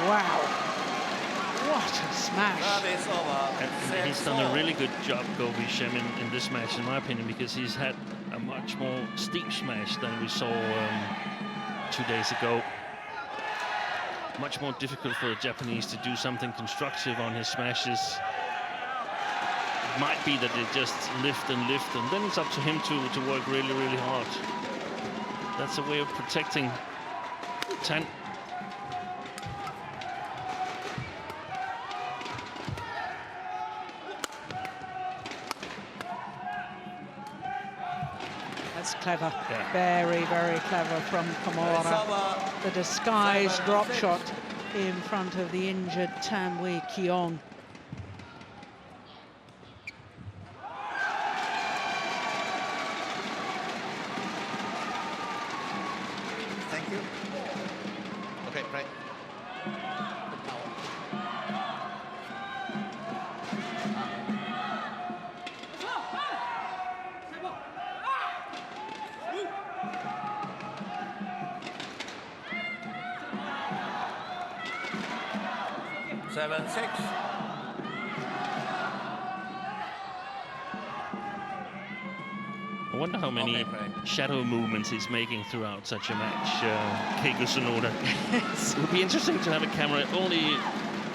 Wow. What a smash. And he's done a really good job, Shem, in this match, in my opinion, because he's had a much more steep smash than we saw 2 days ago. Much more difficult for the Japanese to do something constructive on his smashes. It might be that they just lift, and then it's up to him to work really, really hard. That's a way of protecting Tan. Clever, yeah. Very, very clever from Kamura. The disguised drop shot in front of the injured Tanwi Kiong. Thank you. Okay, right. I 7-6. wonder how many shadow movements he's making throughout such a match, Keigo Sonoda. It would be interesting to have a camera only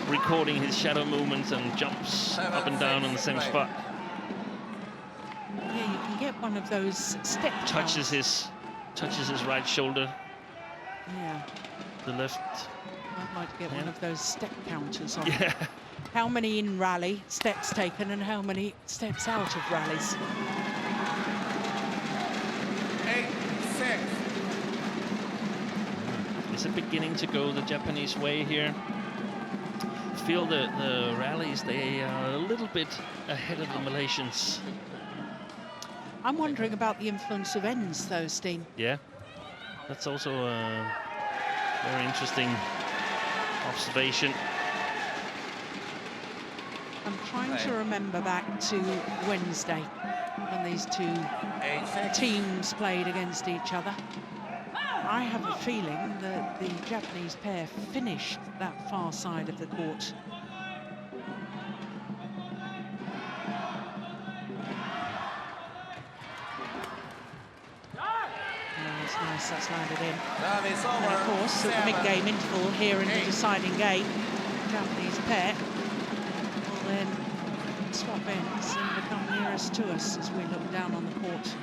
recording his shadow movements and jumps up and down on the same spot. Yeah, you can get one of those step Touches his right shoulder. Yeah. The left. I'd like to get one of those step counters on. Yeah. How many in rally steps taken and how many steps out of rallies? 8-6. Is it beginning to go the Japanese way here? I feel the rallies, they are a little bit ahead of the Malaysians. I'm wondering about the influence of ends, though, Steen. Yeah, that's also a very interesting observation. I'm trying to remember back to Wednesday when these two 8-6. teams played against each other. I have a feeling that the Japanese pair finished that far side of the court. That's nice, that's landed in. Service And over. of course, at the 7, mid-game interval here in the 8. deciding game, Japanese pair will then swap ends and become nearest to us as we look down on the court.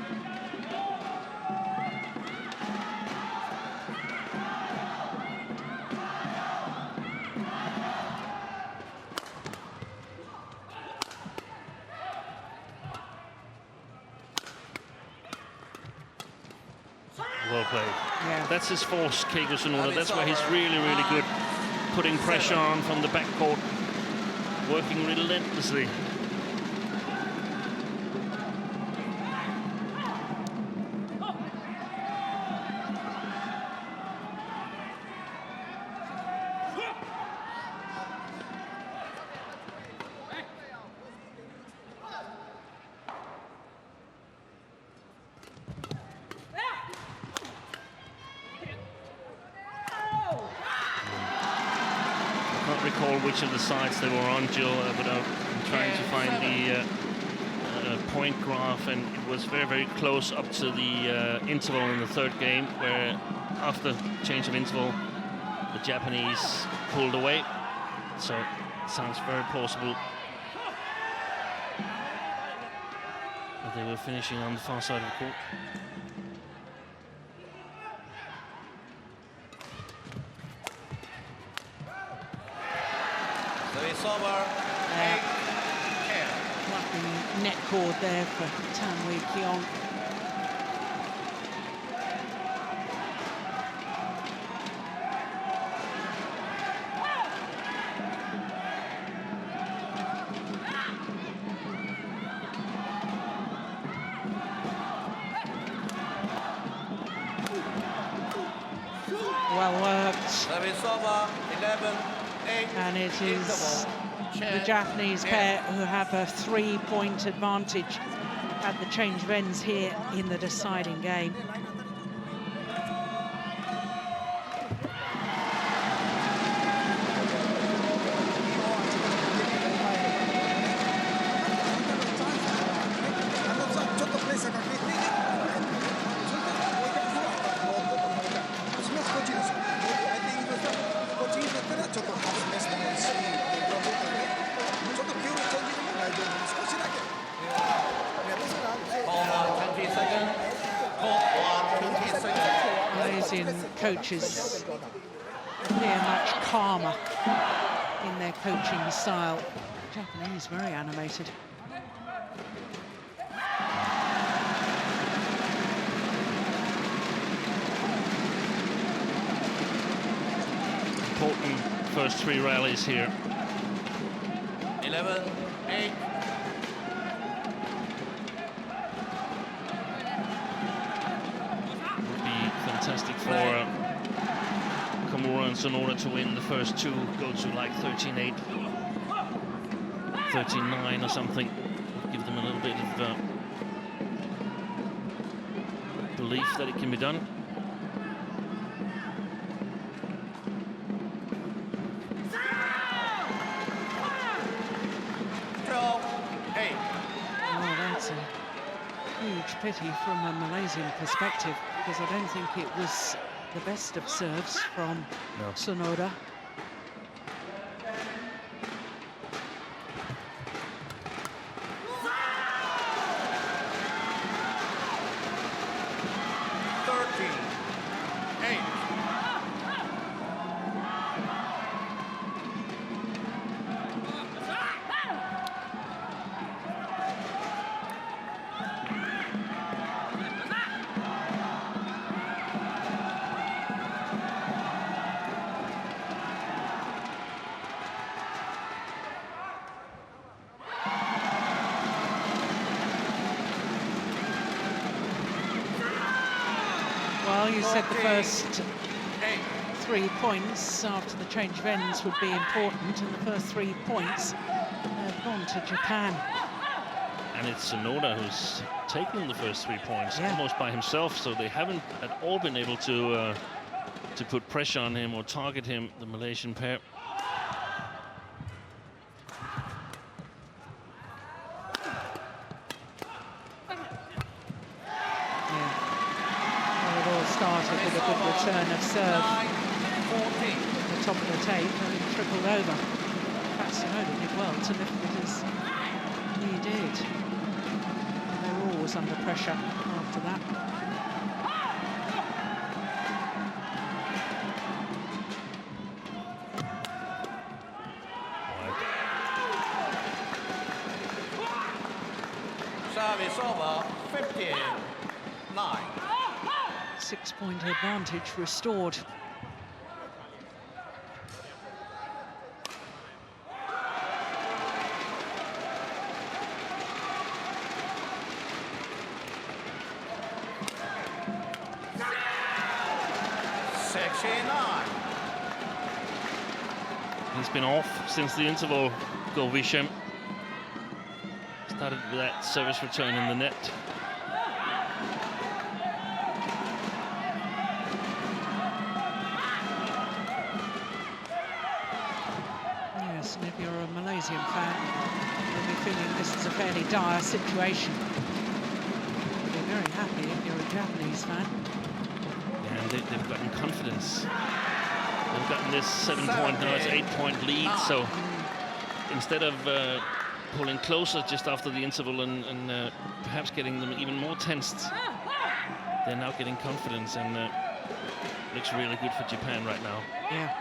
Well played. Yeah. That's his force, Keigo Sonoda. That's where he's really, really good. Putting pressure on from the backcourt. Working relentlessly. Which of the sides they were on, Jill, but I'm trying to find the point graph, and it was very, very close up to the interval in the third game, where after change of interval, the Japanese pulled away. So it sounds very plausible that they were finishing on the far side of the court. Service over. 8, 10. Lucky net cord there for Tanwi Kiong. Well worked. Service over. 11, 8. And it is the Cheah, Japanese 10. pair who have a 3-point advantage at the change of ends here in the deciding game. Coaches appear much calmer in their coaching style. Japanese very animated. Important first 3 rallies here. 11, 8. Fantastic for Kamura and Sonoda to win the first 2, go to like 13-8, 13-9 or something. Give them a little bit of belief that it can be done. Oh, that's a huge pity from a Malaysian perspective, because I don't think it was the best of serves from Sonoda. Well, you said the first 3 points after the change of ends would be important, and the first 3 points have gone to Japan. And it's Sonoda who's taken the first 3 points, Yeah. almost by himself, so they haven't at all been able to put pressure on him or target him, the Malaysian pair. started with a good return of serve. 14. At the top of the tape and tripled over. Sonoda did well to lift it as he did. They were always under pressure after that. Service over, 15-9. 6-point advantage restored. He's been off since the interval goal, Shem. Started with that service return in the net. Yes, and if you're a Malaysian fan, you'll be feeling this is a fairly dire situation. You'll be very happy if you're a Japanese fan. Yeah, and they've gotten confidence. They've gotten this 7-point, now it's 8-point lead, so instead of pulling closer just after the interval and perhaps getting them even more tensed, they're now getting confidence, and looks really good for Japan right now. Yeah.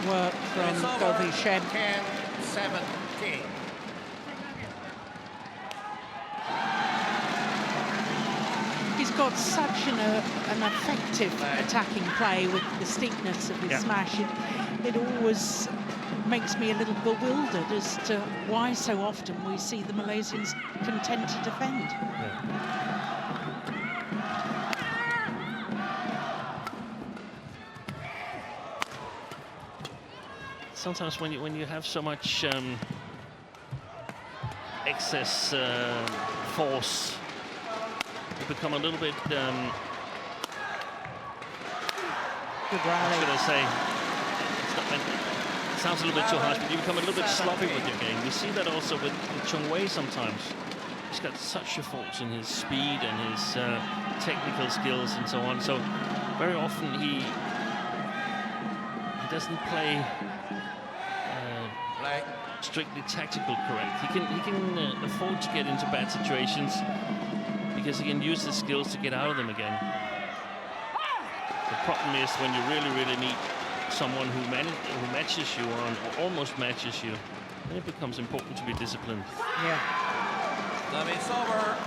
Work from Shem. 10-17. He's got such an effective attacking play with the steepness of his smash. It always makes me a little bewildered as to why so often we see the Malaysians content to defend. Yeah. Sometimes when you have so much excess force, you become a little bit. Good rally. What should I say? It sounds a little bit too harsh, but you become a little bit sloppy with your game. We see that also with Chong sometimes. He's got such a force in his speed and his technical skills and so on. So very often he doesn't play strictly tactical correct. He can afford to get into bad situations because he can use the skills to get out of them again. The problem is when you really need someone who matches you or almost matches you, then it becomes important to be disciplined. Yeah. Service over,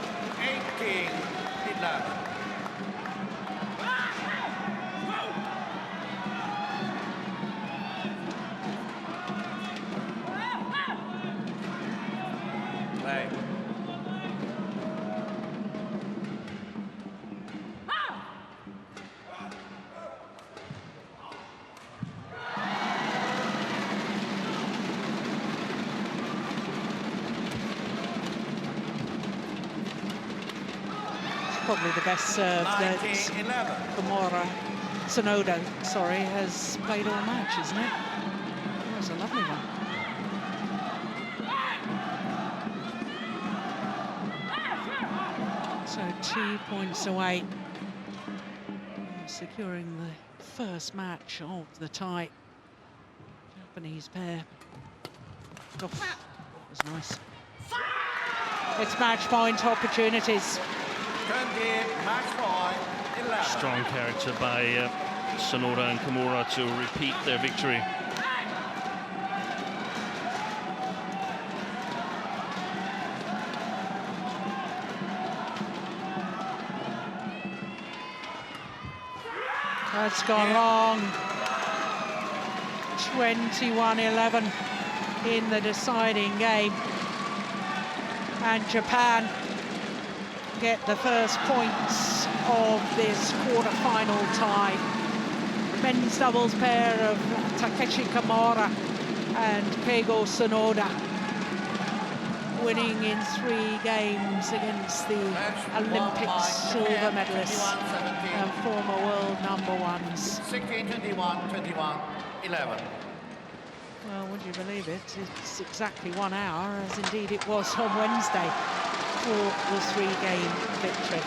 18-11. Probably the best serve that Kamura, Sonoda, sorry, has played all match, isn't it? That was a lovely one. So 2 points away, securing the first match of the tie. Japanese pair. Oh, that was nice. It's match point opportunities. 20, match point, 11. Strong character by Sonoda and Kamura to repeat their victory. That's gone long. 21-11 in the deciding game. And Japan get the first points of this quarter-final tie. men's doubles pair of Takeshi Kamura and Keigo Sonoda, winning in 3 games against the Olympic silver medalists and former world #1s. 16-21, 21-11. Well, would you believe it? It's exactly 1 hour, as indeed it was on Wednesday, for the 3-game victory.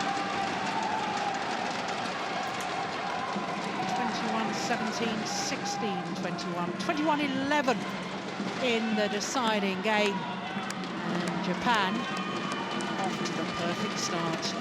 21-17, 16-21, 21-11 in the deciding game. And Japan off to the perfect start.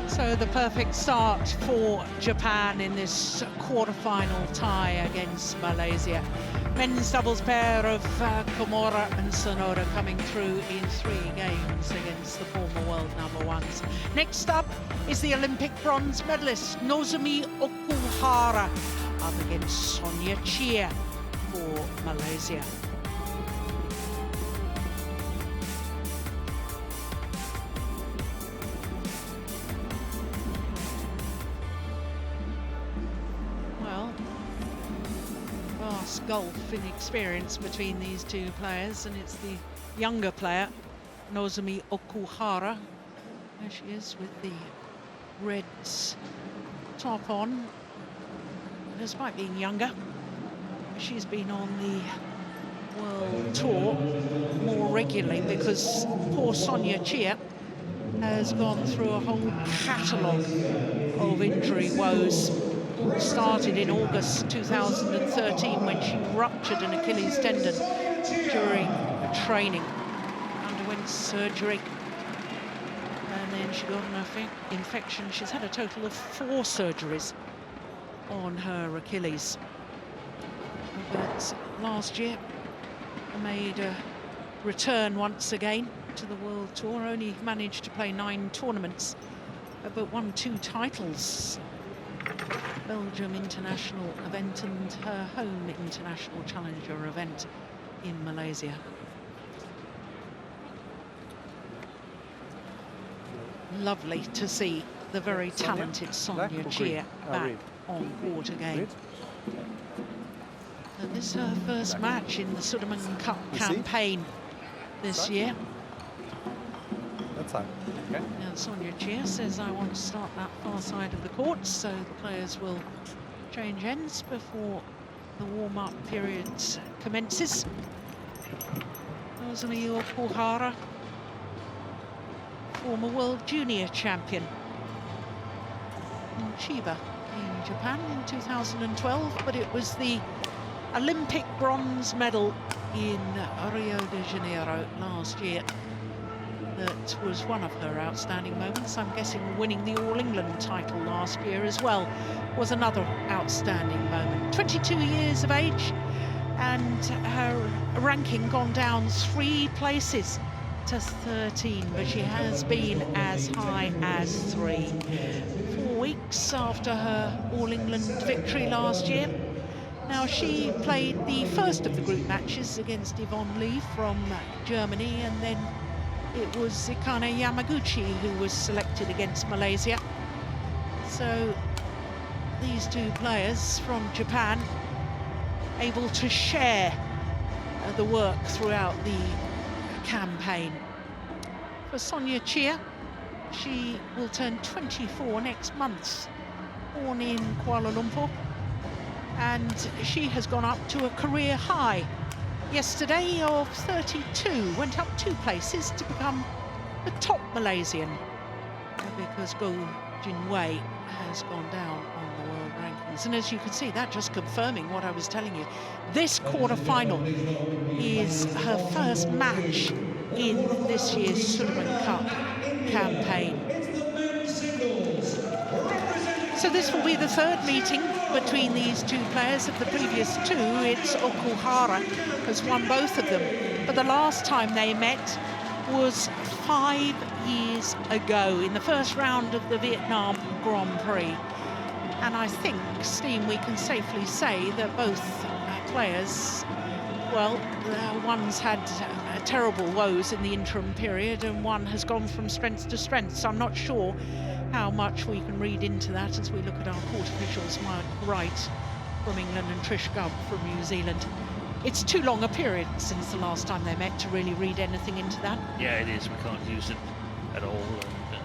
So the perfect start for Japan in this quarter-final tie against Malaysia. Men's doubles pair of Kamura and Sonoda coming through in 3 games against the former world #1s. Next up is the Olympic bronze medalist Nozomi Okuhara up against Cheah for Malaysia. Golf in experience between these 2 players, and it's the younger player, Nozomi Okuhara. There she is with the Reds top on. Despite being younger, she's been on the World Tour more regularly because poor Cheah has gone through a whole catalogue of injury woes all started in August 2013 when she ruptured an Achilles tendon during training, underwent surgery, and then she got an infection. She's had a total of 4 surgeries on her Achilles. But last year made a return once again to the World Tour, only managed to play 9 tournaments, but won 2 titles. Belgium International event and her home International Challenger event in Malaysia. Lovely to see the very talented Sonia Cheah back on court again. And this is her first match in the Sudirman Cup campaign this year. That's time. Okay. Now Sonia Cheah says, I want to start that far side of the court, so the players will change ends before the warm-up period commences. Nozomi Okuhara, former world junior champion in Chiba in Japan in 2012, but it was the Olympic bronze medal in Rio de Janeiro last year that was one of her outstanding moments. I'm guessing winning the All England title last year as well was another outstanding moment. 22 years of age, and her ranking gone down 3 places to 13, but she has been as high as 3. 4 weeks after her All England victory last year. Now, she played the first of the group matches against Yvonne Lee from Germany, and then it was Ikane Yamaguchi who was selected against Malaysia. So these 2 players from Japan able to share the work throughout the campaign. For Sonia Cheah, she will turn 24 next month, born in Kuala Lumpur, and she has gone up to a career high yesterday of 32, went up 2 places to become the top Malaysian, because Go Jinwei has gone down on the world rankings. And as you can see, that just confirming what I was telling you. This quarter-final is her first match in this year's Sudirman Cup campaign. So this will be the 3rd meeting between these 2 players. Of the previous 2, it's Okuhara has won both of them, but the last time they met was 5 years ago in the first round of the Vietnam Grand Prix. And I think, Steen, we can safely say that both players, well, one's had terrible woes in the interim period and one has gone from strength to strength. So I'm not sure how much we can read into that as we look at our court officials, Mike Wright from England and Trish Gubb from New Zealand. It's too long a period since the last time they met to really read anything into that. Yeah, it is. We can't use it at all. And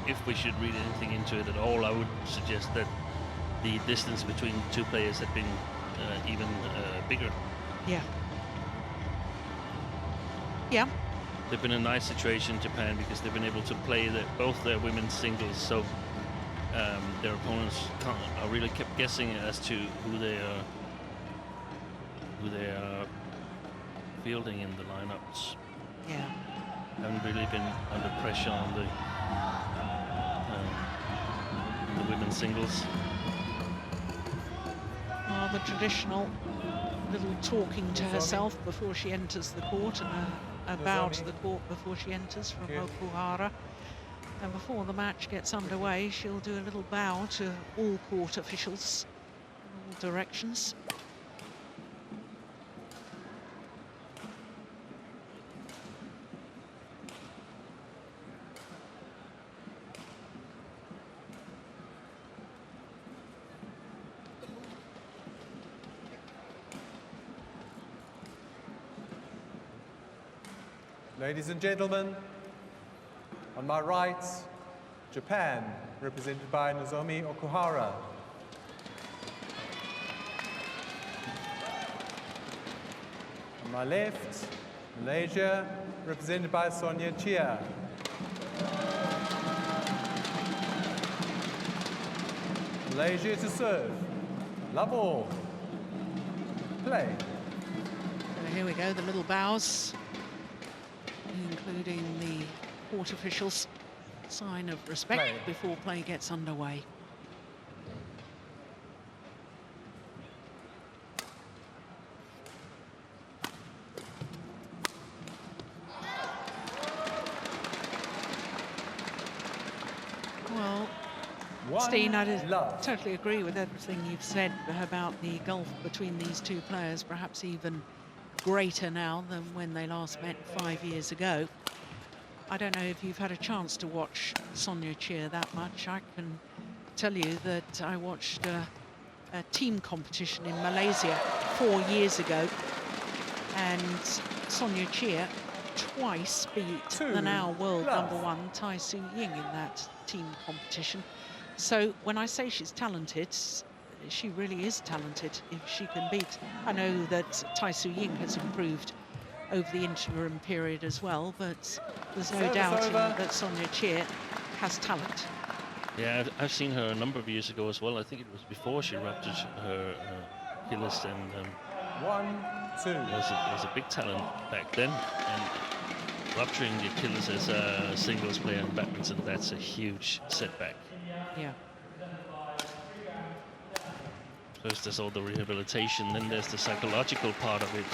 if we should read anything into it at all, I would suggest that the distance between 2 players had been even bigger. Yeah. Yeah. They've been in a nice situation in Japan because they've been able to play both their women's singles, so their opponents are really kept guessing as to who they are fielding in the lineups. Yeah. Haven't really been under pressure on the women's singles. Well, the traditional little talking to herself before she enters the court, and a bow to the court before she enters from Okuhara. And before the match gets underway, she'll do a little bow to all court officials in all directions. Ladies and gentlemen, on my right, Japan, represented by Nozomi Okuhara. On my left, Malaysia, represented by Sonia Cheah. On Malaysia to serve. Love all. Play. So here we go, the little bows, including the court officials' sign of respect Play. before play gets underway. Well, Steen, I totally agree with everything you've said about the gulf between these two players, perhaps even greater now than when they last met 5 years ago. I don't know if you've had a chance to watch Sonia Cheah that much. I can tell you that I watched a team competition in Malaysia 4 years ago, and Sonia Cheah twice beat the now world #1 Tai Su Ying in that team competition. So when I say she's talented, she really is talented if she can beat. I know that Tai Su Ying has improved over the interim period as well, but there's no doubting that Sonia Cheah has talent. Yeah, I've seen her a number of years ago as well. I think it was before she ruptured her Achilles, and 1-2. was a big talent back then. And rupturing the Achilles as a singles player in badminton, that's a huge setback. Yeah. First there's all the rehabilitation, then there's the psychological part of it.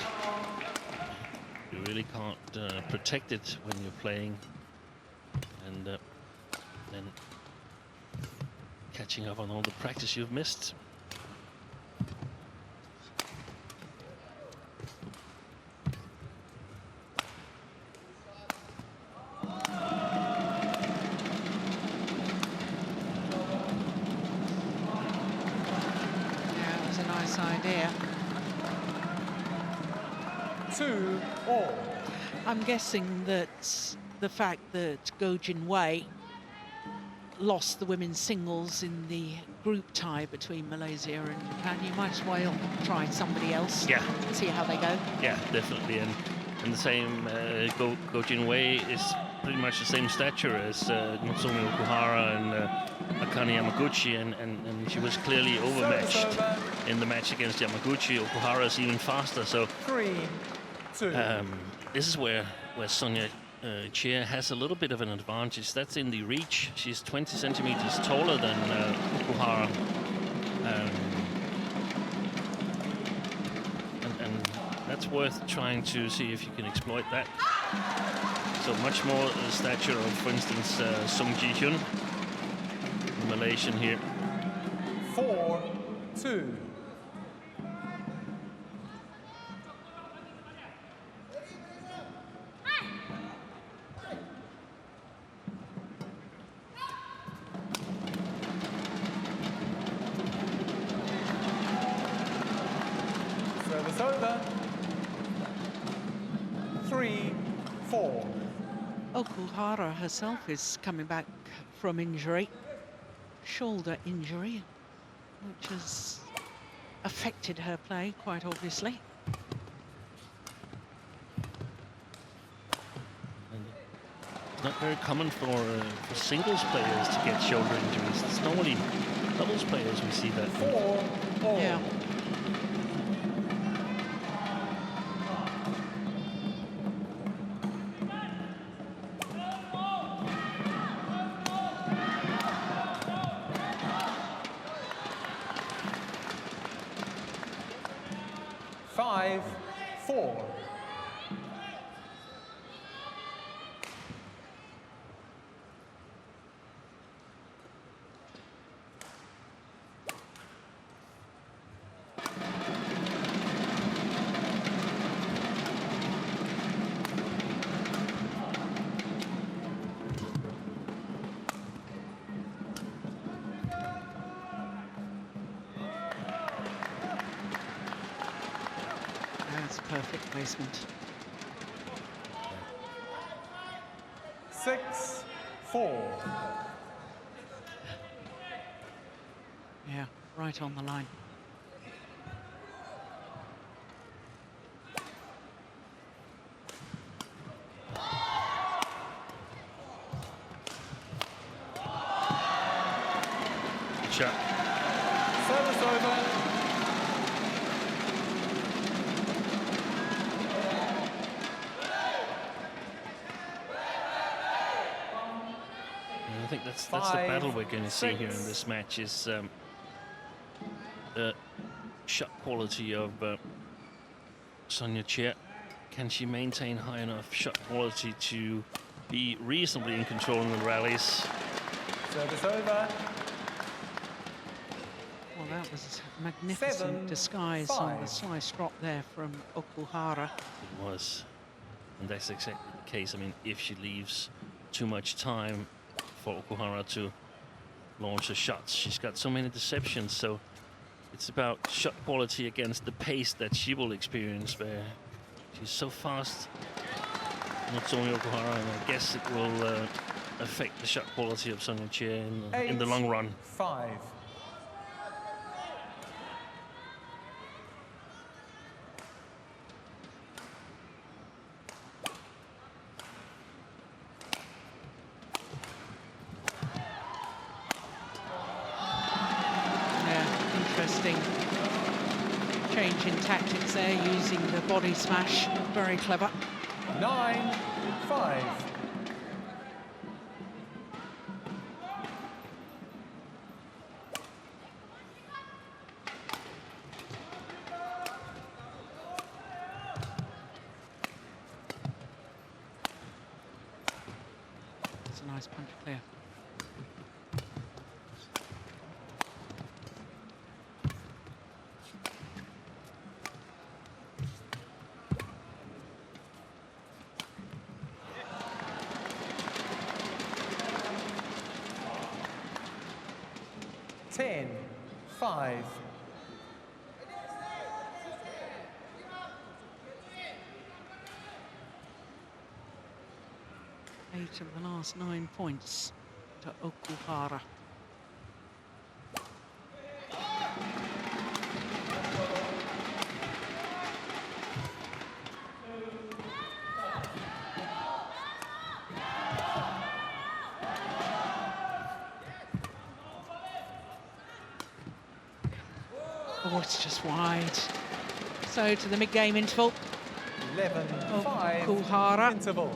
You really can't protect it when you're playing, and then catching up on all the practice you've missed. Idea. 2-all. I'm guessing that the fact that Go Jin Wei lost the women's singles in the group tie between Malaysia and Japan, you might as well try somebody else. Yeah. See how they go. Yeah, definitely. And the same, Go Jin Wei is pretty much the same stature as Nozomi Okuhara and Akane Yamaguchi, and she was clearly overmatched in the match against Yamaguchi. Okuhara is even faster, so 3-2. this is where Sonia Cheah has a little bit of an advantage. That's in the reach. She's 20 centimeters taller than Okuhara, and that's worth trying to see if you can exploit that. So much more stature of, for instance, Sung Ji-hyun, Malaysian here. 4-2. Service over. 3-4. Okuhara herself is coming back from injury, shoulder injury, which has affected her play quite obviously. It's not very common for singles players to get shoulder injuries. It's normally doubles players we see that. 4-all. Yeah. Perfect placement. 6-4. Yeah, right on the line. Cheah. Service over. And I think that's the battle we're going to see here in this match is the shot quality of Sonia Cheah. Can she maintain high enough shot quality to be reasonably in control in the rallies? Service over. Well, that was a magnificent disguise on the slice drop there from Okuhara. It was. And that's exactly the case. I mean, if she leaves too much time for Okuhara to launch her shots, she's got so many deceptions. So it's about shot quality against the pace that she will experience, where she's so fast. Nozomi Okuhara, and I guess it will affect the shot quality of Sonia Cheah in the long run. 5. Change in tactics there, using the body smash. Very clever. 9-5. It's a nice punch clear. Five. 8 of the last 9 points to Okuhara. Oh, it's just wide. So to the mid-game interval. 11-5 Okuhara interval.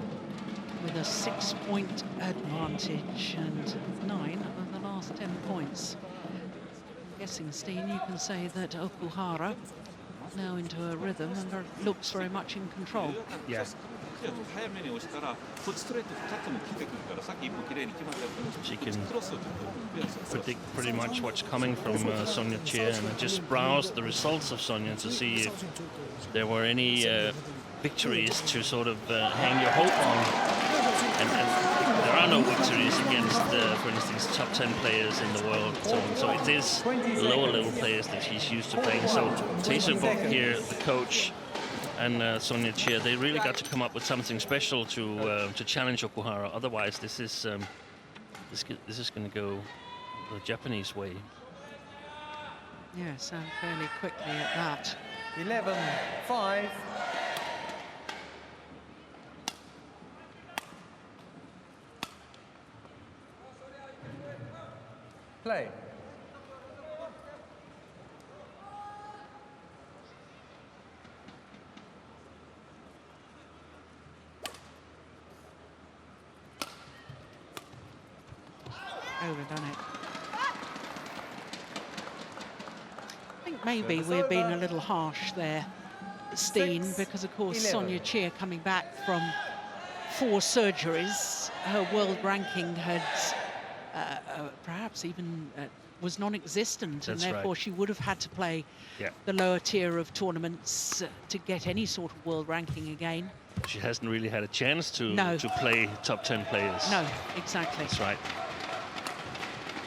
with a 6-point advantage and 9 of the last 10 points. I'm guessing, Steen, you can say that Okuhara now into a rhythm and looks very much in control. Yes. She can predict pretty much what's coming from Sonia Cheah, and I just browsed the results of Sonia to see if there were any victories to sort of hang your hope on. And there are no victories against, for instance, top 10 players in the world. So it is lower level players that she's used to playing. So Taesu here, the coach, and Sonia Cheah, they really got to come up with something special to challenge Okuhara. Otherwise, this is going to go the Japanese way. Yes, and fairly quickly at that. 11-5. Play. Overdone it. I think maybe we're being a little harsh there, Steen, because of course 11. Sonia Cheah coming back from 4 surgeries, her world ranking had perhaps even was non-existent, and That's therefore right. she would have had to play the lower tier of tournaments to get any sort of world ranking again. She hasn't really had a chance to play top 10 players. No, exactly. That's right.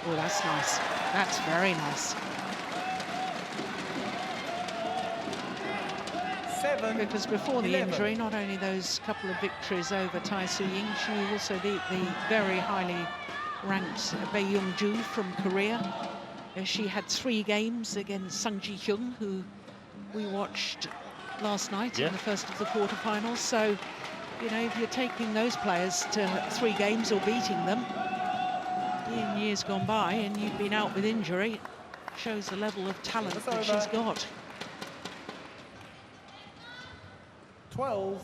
Oh, that's nice. That's very nice. 7. Because before the 11. injury, not only those couple of victories over Tai Su-ying, she also beat the very highly ranked Bae Young-ju from Korea. She had 3 games against Sung Ji-hyun, who we watched last night in the first of the quarterfinals. So, you know, if you're taking those players to 3 games or beating them in years gone by, and you've been out with injury, Shows the level of talent It's that over. she's got. 12-7.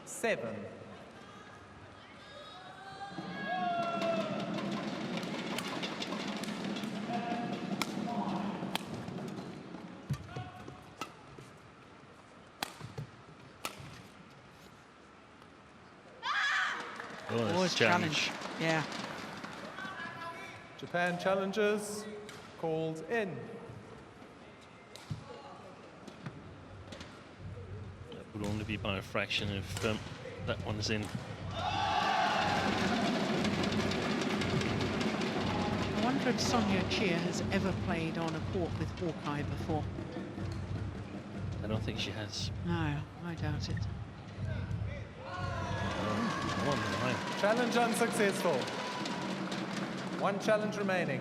Seven. Always challenge. Yeah. Japan challengers called in. That would only be by a fraction if that one's in. I wonder if Cheah has ever played on a court with Hawkeye before. I don't think she has. No, I doubt it. Challenge unsuccessful. One challenge remaining.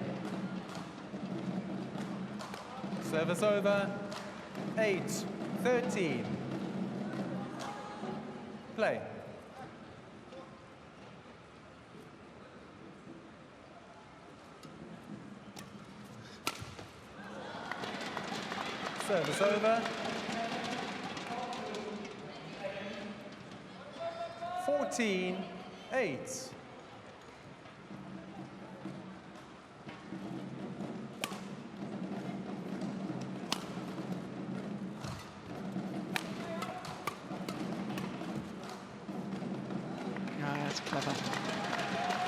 Service over. 8-13. Play. Service over. 14-8. That's clever.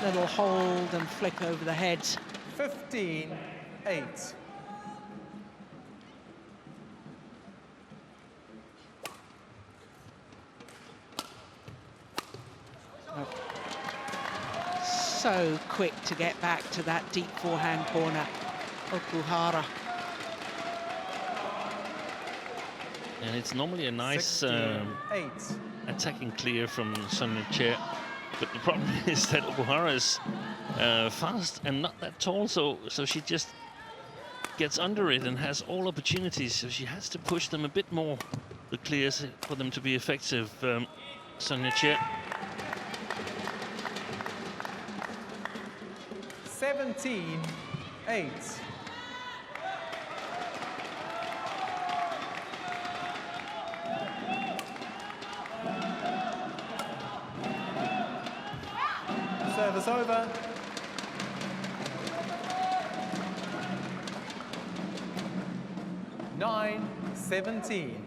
Little hold and flick over the head. 15-8. So quick to get back to that deep forehand corner. Okuhara. And it's normally a nice 16-8. attacking clear from Cheah, but the problem is that Okuhara is fast and not that tall, so she just gets under it and has all opportunities, so she has to push them a bit more, the clears, for them to be effective. Cheah. 17-8. Service over. Nine, 17.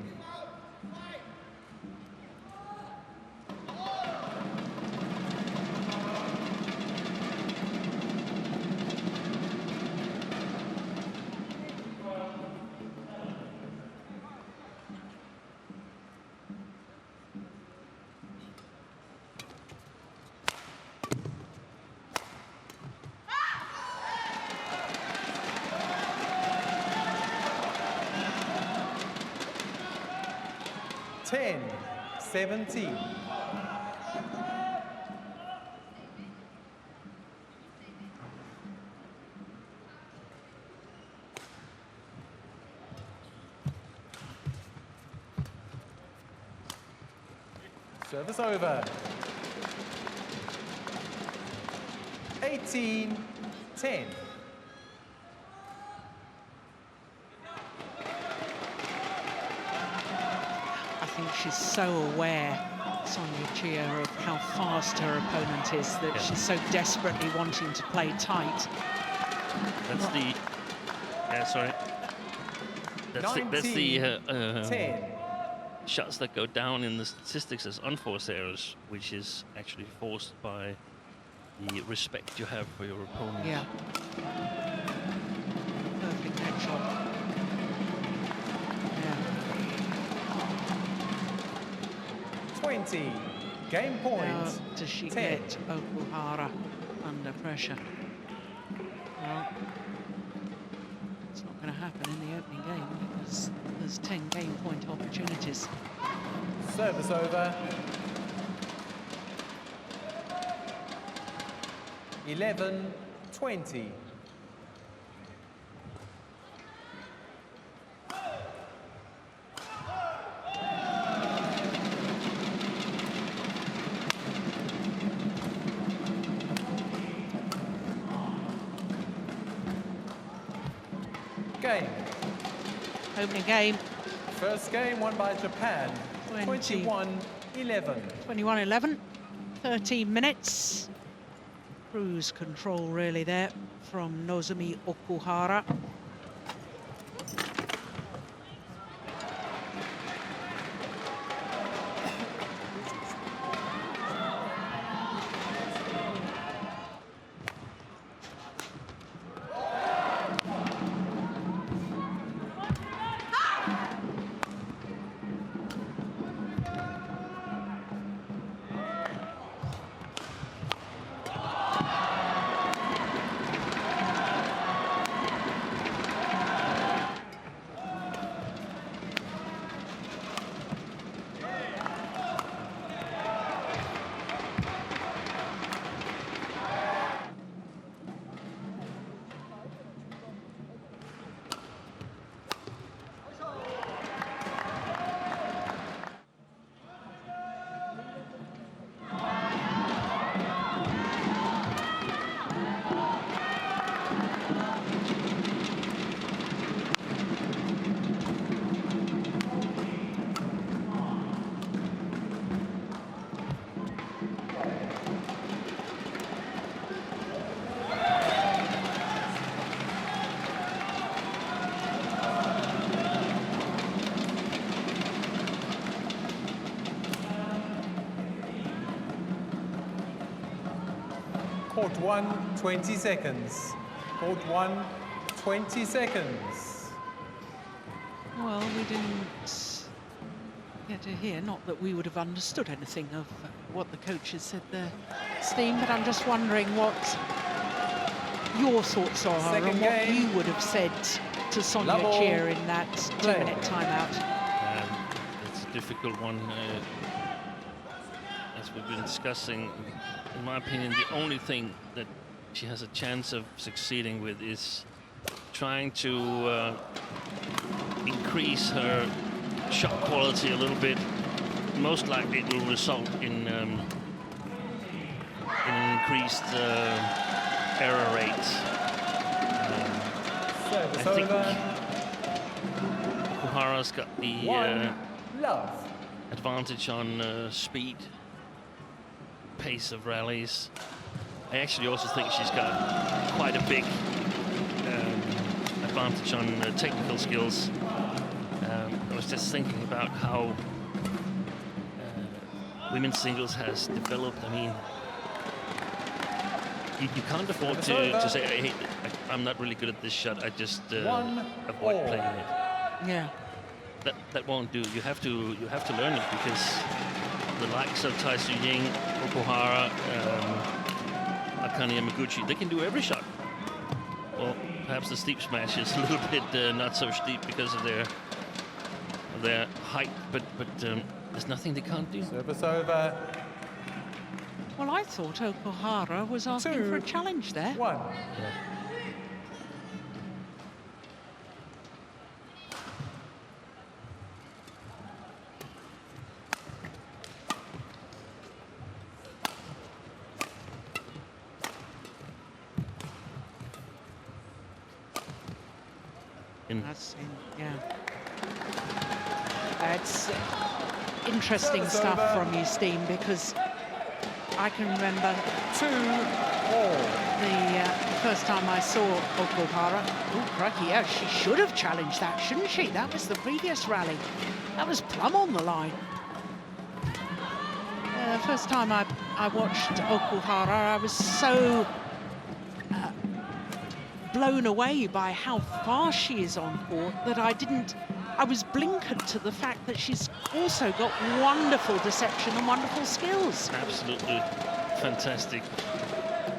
Ten, 17. Service over. 18-10. I think she's so aware, Cheah, of how fast her opponent is, that she's so desperately wanting to play tight. That's the... sorry. That's the 10. Shots that go down in the statistics as unforced errors, which is actually forced by the respect you have for your opponent. Yeah. Perfect neck shot. Yeah. 20. Game point. Now, does she 10. get Okuhara under pressure? Well, it's not going to happen in the opening game because there's 10 game point opportunities. Service over. 11-20. game. Opening game, First game won by Japan, 21-11. 21-11, 13 minutes. Cruise control really there from Nozomi Okuhara. Court 1, 20 seconds. Court 1, 20 seconds. Well, we didn't get to hear, not that we would have understood anything of what the coaches said there, Steen, but I'm just wondering what your thoughts are Second and what game. you would have said to Sonia Level. Cheah in that Play. 2-minute timeout. It's a difficult one. As we've been discussing, in my opinion, the only thing that she has a chance of succeeding with is trying to increase her shot quality a little bit. Most likely it will result in an increased error rate. Service I think over. Okuhara's got the 1 love. advantage on speed, pace of rallies. I actually also think she's got quite a big advantage on technical skills. I was just thinking about how women's singles has developed. I mean, you can't afford to say, hey, I'm not really good at this shot, I just avoid playing it. Yeah. That won't do. You have to learn it, because the likes of Takeshi, Okuhara, Akane Yamaguchi, they can do every shot. Well, perhaps the steep smash is a little bit not so steep because of their height, but there's nothing they can't do. Service over. Well, I thought Okuhara was asking 2, for a challenge there. 1. Yeah. That's yeah. It's interesting Service stuff over. from you, Steen, because I can remember 2-all. the first time I saw Okuhara. Oh, crikey, yeah, she should have challenged that, shouldn't she? That was the previous rally. That was plumb on the line. The first time I watched Okuhara, I was so blown away by how fast she is on court that I was blinkered to the fact that she's also got wonderful deception and wonderful skills. Absolutely fantastic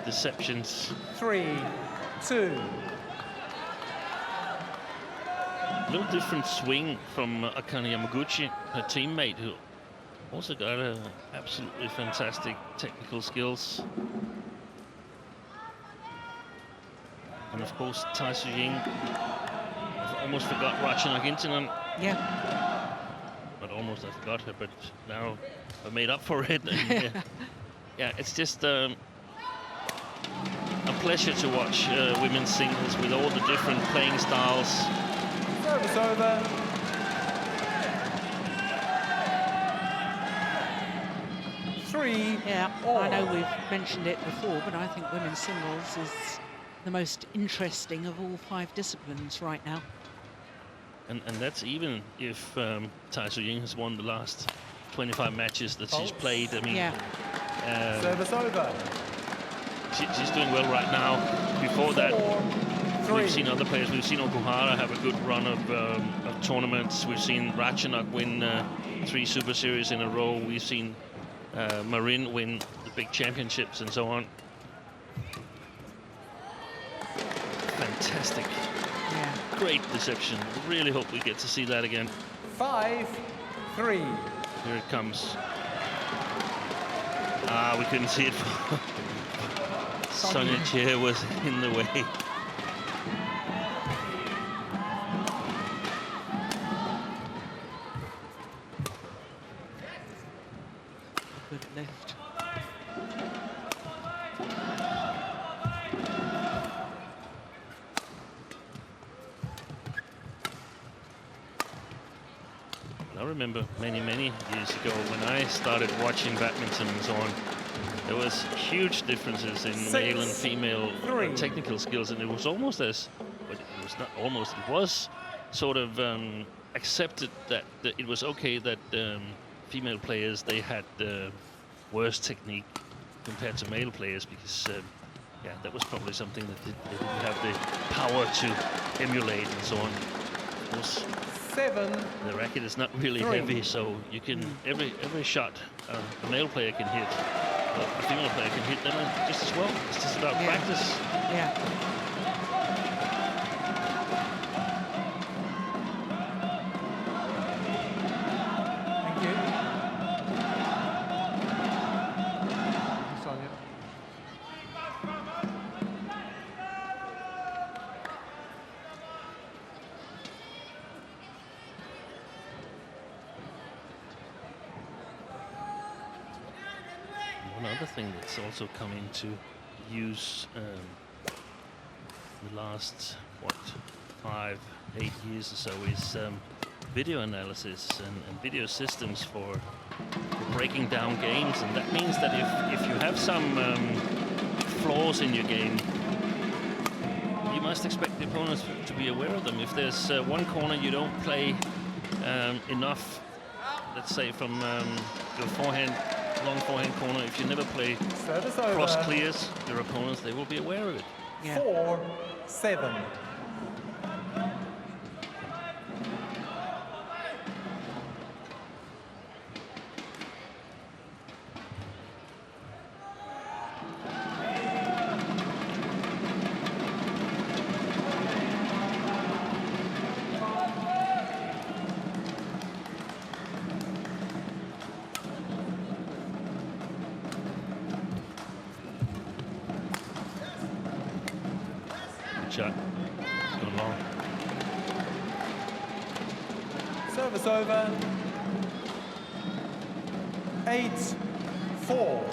deceptions. 3-2. A little different swing from Akane Yamaguchi, her teammate, who also got absolutely fantastic technical skills. And of course, Taesu Ying, I almost forgot Rachana Gintinan. Yeah. But almost I forgot her, but now I made up for it. And, yeah, it's just a a pleasure to watch women's singles with all the different playing styles. Service over. Yeah, I know we've mentioned it before, but I think women's singles is the most interesting of all 5 disciplines right now. And that's even if Tai Su-ying has won the last 25 matches that she's played. I mean, yeah. Service over. She's doing well right now. Before that, we've seen other players. We've seen Okuhara have a good run of tournaments. We've seen Ratchanok win 3 Super Series in a row. We've seen Marin win the big championships and so on. Fantastic. Yeah. Great deception. Really hope we get to see that again. 5-3. Here it comes. We couldn't see it. Sonia Cheah was in the way. Good lift. I remember many years ago when I started watching badminton and so on, there was huge differences in male and female technical skills, and it was almost as, but it was not almost, it was sort of accepted that it was okay that female players, they had worse technique compared to male players, because yeah, that was probably something that they didn't have the power to emulate and so on. Of course, 7. the racket is not really heavy, so you can every shot a male player can hit, but a female player can hit them just as well. It's just about practice. Yeah. Another thing that's also come into use the last, what, 5-8 years or so is video analysis and video systems for breaking down games. And that means that if you have some flaws in your game, you must expect the opponents to be aware of them. If there's one corner you don't play enough, let's say from your forehand, long forehand corner, if you never play cross clears your opponents, they will be aware of it. Yeah. 4-7. Shot. Gone long. Service over. 8-4.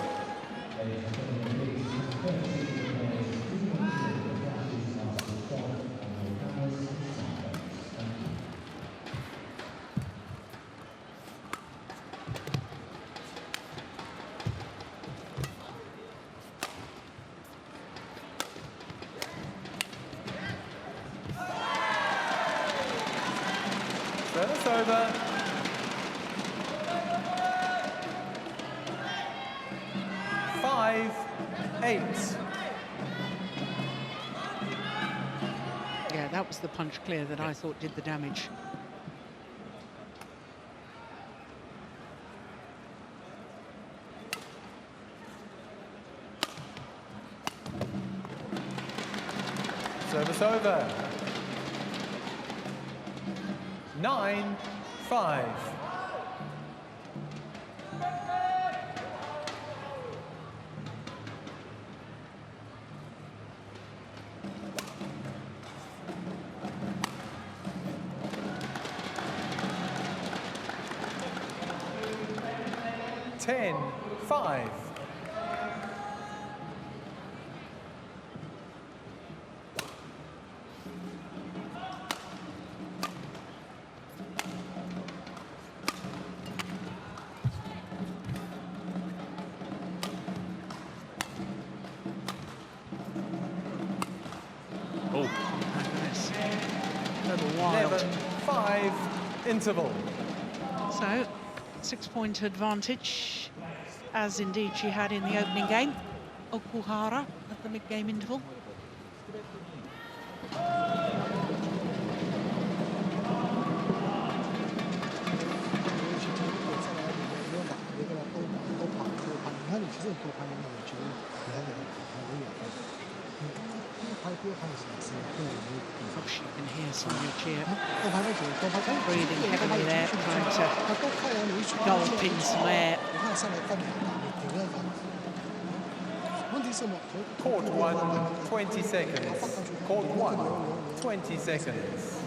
Service over. 5-8. Yeah, that was the punch clear that I thought did the damage. Service over. 9-5. interval. So, 6-point advantage, as indeed she had in the opening game. Okuhara at the mid-game interval. Gosh, you can hear Sonia Cheah breathing heavily there, trying to gulp in some air. Court 1, 20 seconds. Court 1, 20 seconds.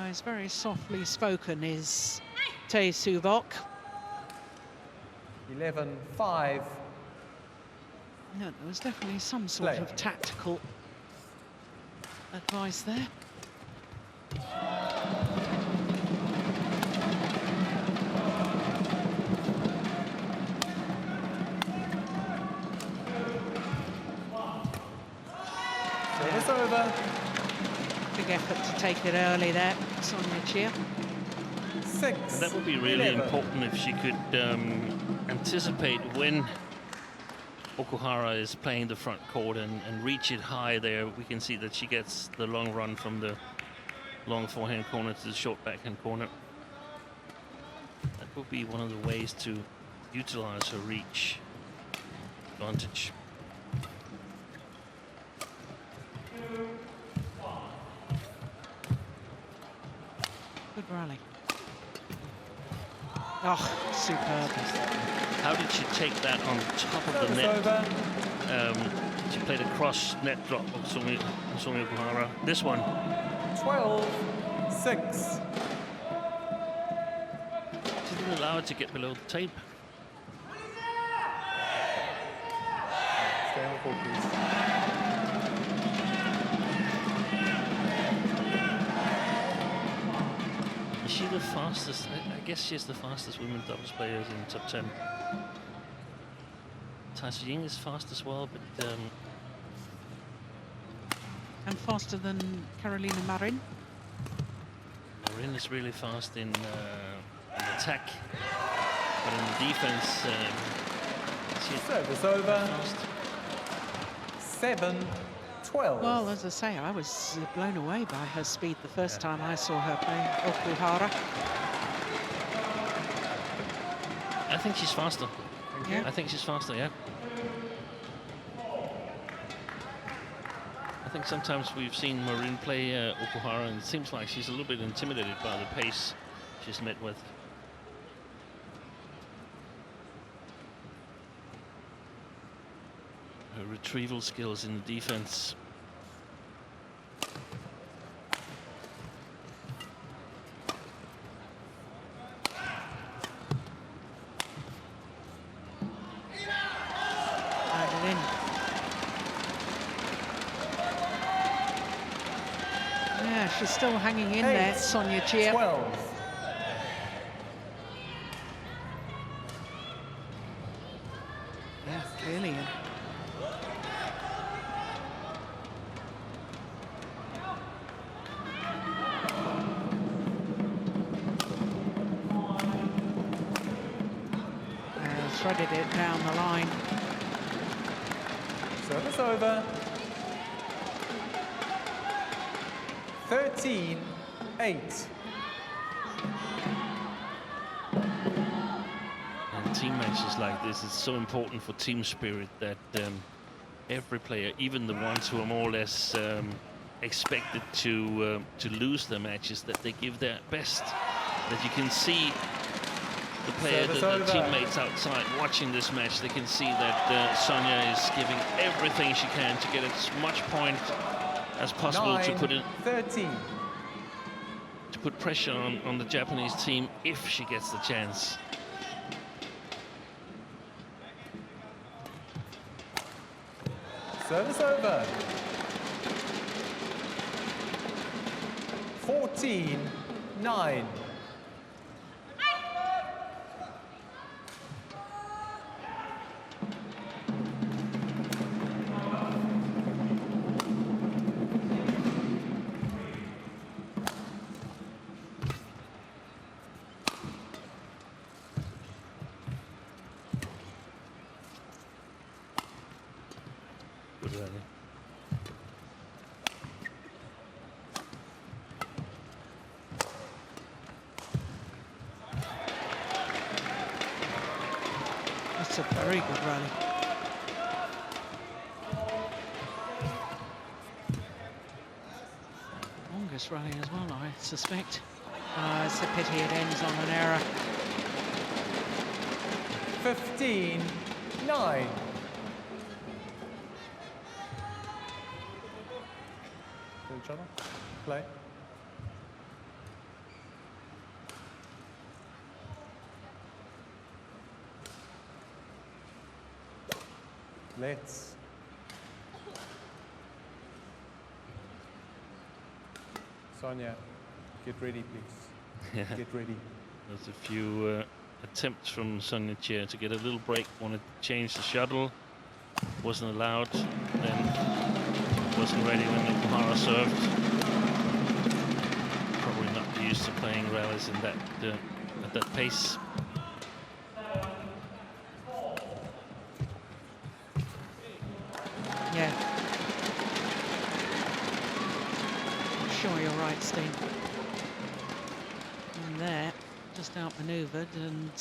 He's very softly spoken, is Tae Soo-bok. 11-5. Yeah, there was definitely some sort of tactical advice there. Service over. Big effort to take it early there, Sonia Cheah. 6. That would be really 11. important if she could anticipate when Okuhara is playing the front court and reach it high there. We can see that she gets the long run from the long forehand corner to the short backhand corner. That would be one of the ways to utilize her reach advantage. Good rally. Oh, superb. How did she take that on top of the net? She played a cross net drop of Nozomi Okuhara. This one. 12-6. Didn't allow her to get below the tape. Stay on court, please. Is she the fastest? I guess she's the fastest women's doubles player in top 10. Taesu Ying is fast as well, but And faster than Carolina Marin. Marin is really fast in attack, but in the defense, she's Service over. fast. 7-12. Well, as I say, I was blown away by her speed the first time I saw her play Okuhara. I think she's faster. Yeah. I think she's faster, yeah. I think sometimes we've seen Marin play Okuhara, and it seems like she's a little bit intimidated by the pace she's met with. Her retrieval skills in the defense. In. Yeah, she's still hanging in there, Sonia Cheah. 12. Yeah, clearly. Threaded it down the line. Service over. 13-8. And team matches like this, it's so important for team spirit that every player, even the ones who are more or less expected to lose their matches, that they give their best. That you can see the player, the teammates outside watching this match, they can see that Sonia is giving everything she can to get as much point as possible to put in 13. to put pressure on the Japanese team if she gets the chance. Service over. 14-9. good rally. That's a very good rally. Longest rally as well, I suspect. It's a pity it ends on an error. 15-9. Each other. Play. Let's. Sonia, get ready, please. Yeah. Get ready. There's a few attempts from Sonia Cheah to get a little break. Wanted to change the shuttle. Wasn't allowed. Then wasn't ready when Okuhara served. Probably not used to playing rallies in that at that pace. Yeah. I'm sure you're right, Steve. And there, just outmaneuvered, and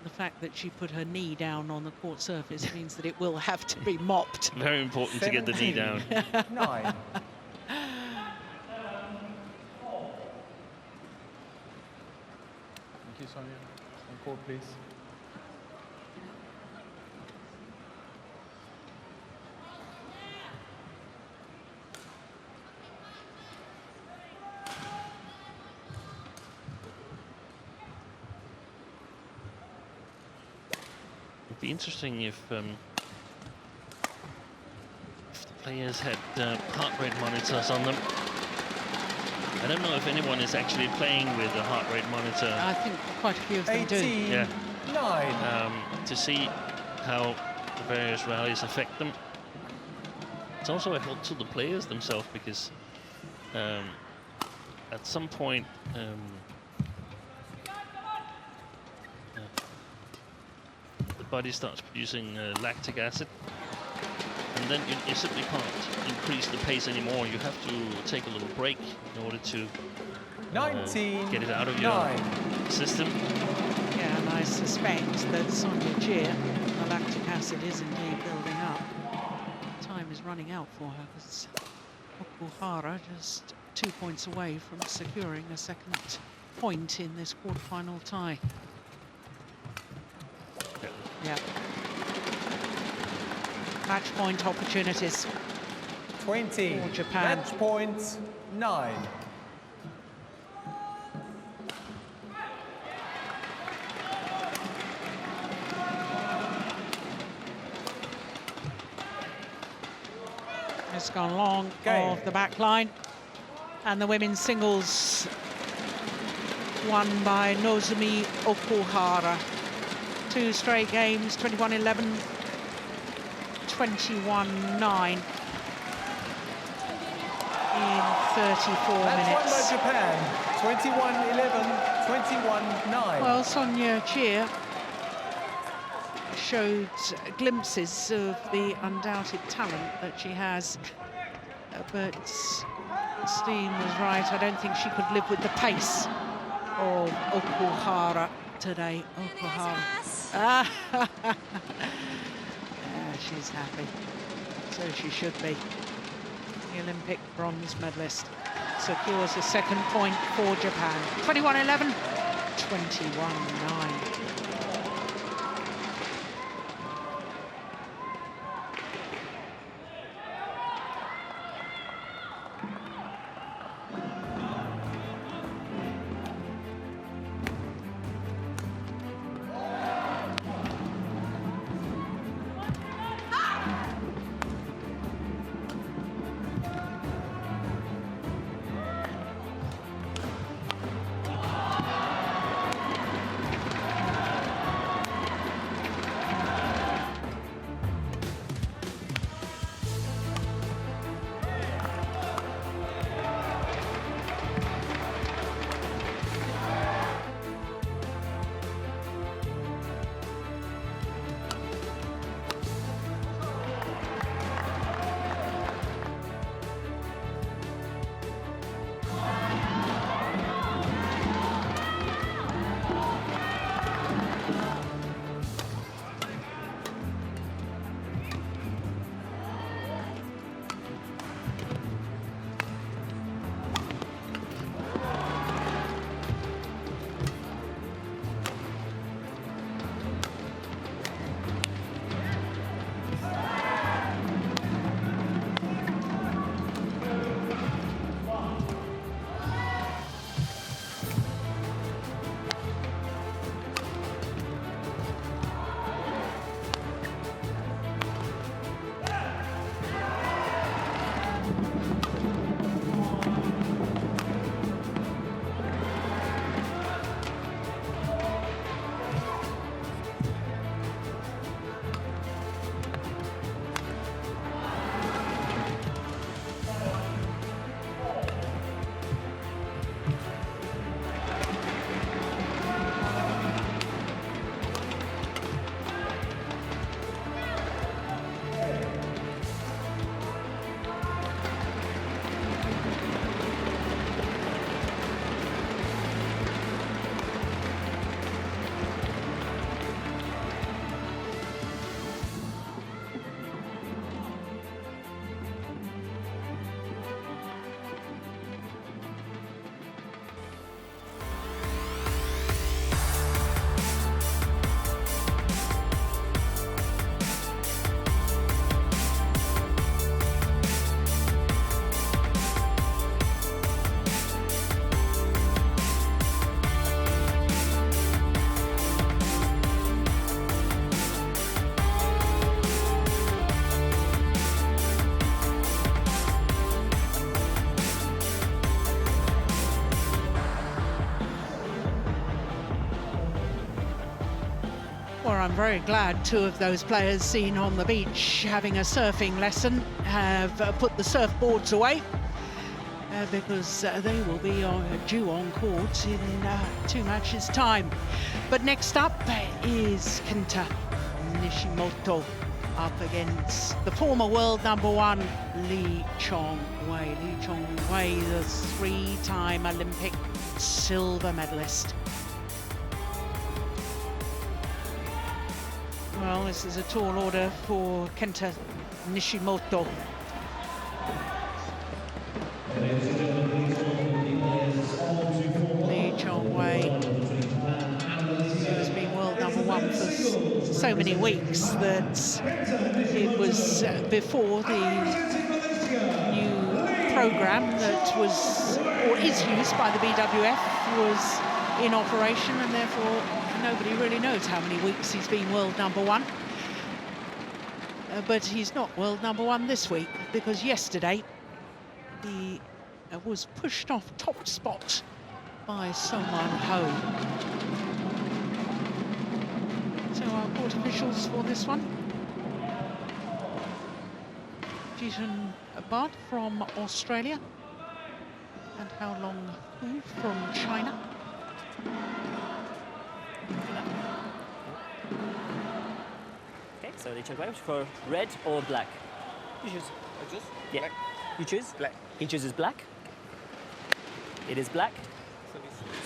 the fact that she put her knee down on the court surface means that it will have to be mopped. Very important to get the knee down. 9. Thank you, Sonia. On court, please. It'd be interesting if the players had heart rate monitors on them. I don't know if anyone is actually playing with a heart rate monitor. I think quite a few of them do. 18-9. To see how the various rallies affect them. It's also a help to the players themselves, because at some point the body starts producing lactic acid, and then you simply can't increase the pace anymore. You have to take a little break in order to 19. get it out of your system. Yeah, and I suspect that Sonia Cheah, the lactic acid is indeed building up. Time is running out for her, because Okuhara just 2 points away from securing a second point in this quarterfinal tie. Yeah. Match point opportunities. 20. For Japan. Match point 9. It's gone long off the back line. And the women's singles won by Nozomi Okuhara. 2 straight games, 21-11, 21-9 in 34 That's minutes. won by Japan, 21-11, 21-9. Well, Sonia Cheah showed glimpses of the undoubted talent that she has, but Steen was right. I don't think she could live with the pace of Okuhara today. Okuhara. Yeah, she's happy. So she should be. The Olympic bronze medalist secures a second point for Japan. 21-11, 21-9. I'm very glad two of those players seen on the beach having a surfing lesson have put the surfboards away because they will be due on court in 2 matches' time. But next up is Kenta Nishimoto up against the former world #1 Lee Chong-wei. Lee Chong-wei, the 3-time Olympic silver medalist. Well, this is a tall order for Kenta Nishimoto. Lee Chong-wei, who has been world #1 for so many weeks that it was before the new program that was, or is used by the BWF, was in operation, and therefore nobody really knows how many weeks he's been world #1. But he's not world #1 this week, because yesterday he was pushed off top spot by Soman Ho. So our court officials for this one: Jitun Bad from Australia and Hao Long Hu from China. Okay, so Lee Chong-wei for red or black? You choose. I choose. Yeah. Black. You choose? Black. He chooses black. It is black.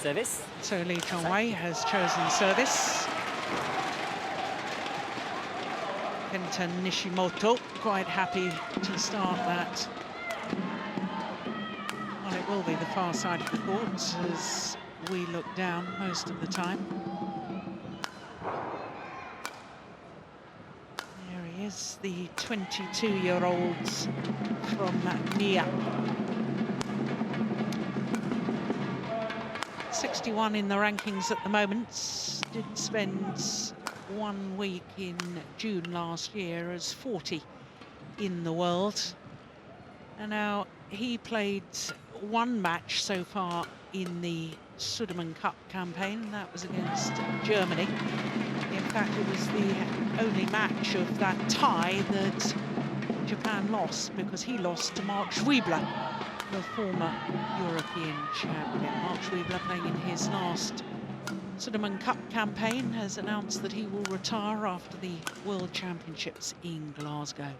Service. So Lee Chong-wei has chosen service. Kenta Nishimoto quite happy to start that. Well, it will be the far side of the court as we look down most of the time. There he is, the 22-year-old from Nia. 61 in the rankings at the moment. Did spend 1 week in June last year as 40 in the world. And now he played 1 match so far in the Sudirman Cup campaign. That was against Germany. In fact, it was the only match of that tie that Japan lost, because he lost to Mark Schwiebler, the former European champion. Mark Schwiebler, playing in his last Sudirman Cup campaign, has announced that he will retire after the World Championships in Glasgow.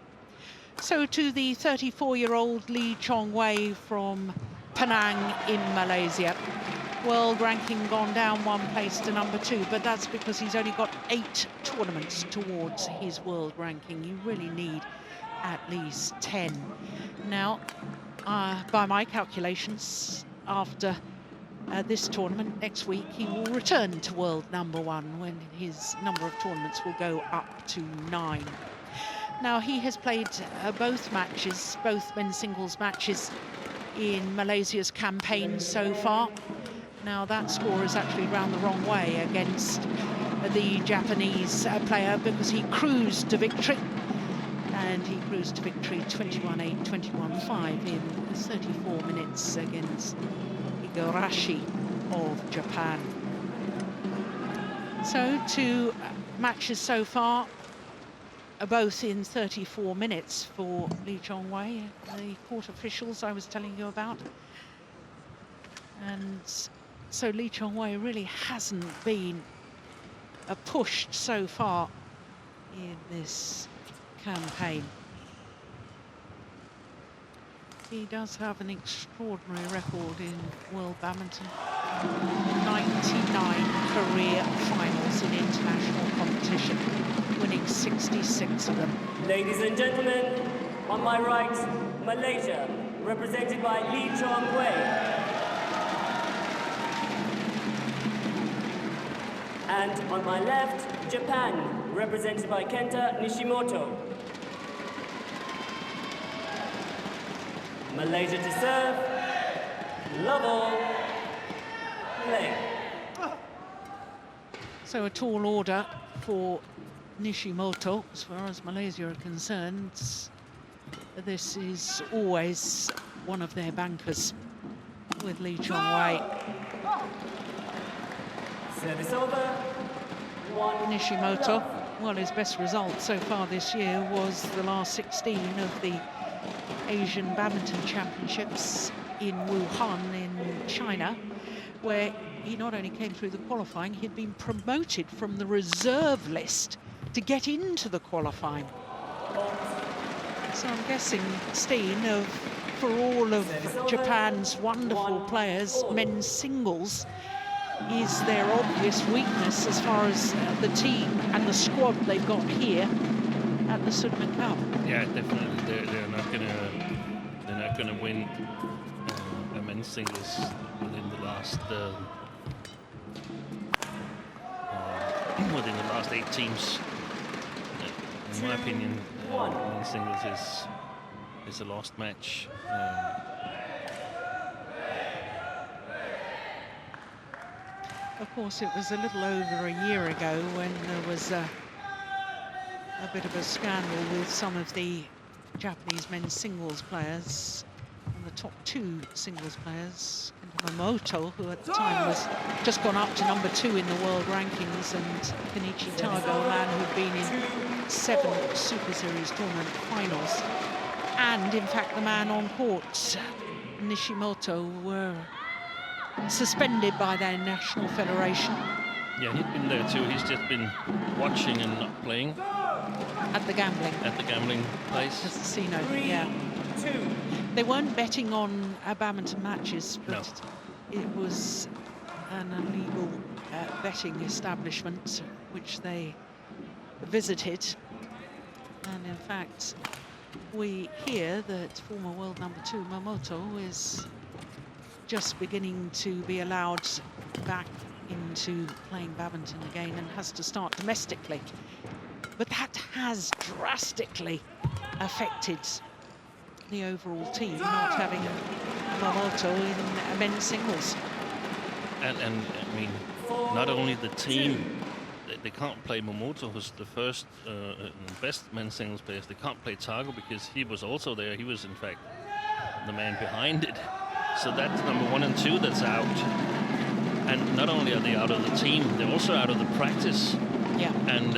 So to the 34-year-old Lee Chong-wei from Penang in Malaysia. World ranking gone down 1 place to #2, but that's because he's only got 8 tournaments towards his world ranking. You really need at least 10. Now, by my calculations, after this tournament next week, he will return to world #1 when his number of tournaments will go up to 9. Now, he has played both matches, both men's singles matches in Malaysia's campaign so far. Now, that score is actually round the wrong way against the Japanese player, because he cruised to victory. And he cruised to victory 21-8, 21-5 in 34 minutes against Igarashi of Japan. So 2 matches so far, both in 34 minutes for Lee Chong-wei, the court officials I was telling you about. And so Lee Chong-wei really hasn't been pushed so far in this campaign. He does have an extraordinary record in World Badminton. 99 career finals in international competition, winning 66 of them. Ladies and gentlemen, on my right, Malaysia, represented by Lee Chong-wei. And on my left, Japan, represented by Kenta Nishimoto. Malaysia to serve. Love all. Play. So a tall order for Nishimoto as far as Malaysia are concerned. This is always one of their bankers with Lee Chong-wei. Service over. Nishimoto. Well, his best result so far this year was the last 16 of the Asian Badminton Championships in Wuhan in China, where he not only came through the qualifying, he'd been promoted from the reserve list to get into the qualifying. So I'm guessing, Steen, for all of Japan's wonderful players, men's singles is their obvious weakness as far as the team and the squad they've got here at the Sudirman Cup. Yeah, definitely. They're not gonna win a men's singles within the last 8 teams. In my opinion, men's singles is a lost match. Of course, it was a little over a year ago when there was a bit of a scandal with some of the Japanese men's singles players, and the top 2 singles players, Nishimoto, who at the time was just gone up to number 2 in the world rankings, and Kenichi Tago, a man who'd been in 7 Super Series tournament finals, and in fact the man on court, Nishimoto, were suspended by their national federation. Yeah, he'd been there too. He's just been watching and not playing. At the gambling place. Casino, yeah. They weren't betting on badminton matches, but no. It was an illegal betting establishment which they visited. And in fact, we hear that former world number 2 Momoto is just beginning to be allowed back into playing badminton again and has to start domestically. But that has drastically affected the overall team, not having Momoto in men's singles. And I mean, not only the team, they can't play Momoto, who's the first and best men's singles player. They can't play Tago because he was also there. He was, in fact, the man behind it. So that's number 1 and 2 that's out. And not only are they out of the team, they're also out of the practice. Yeah. And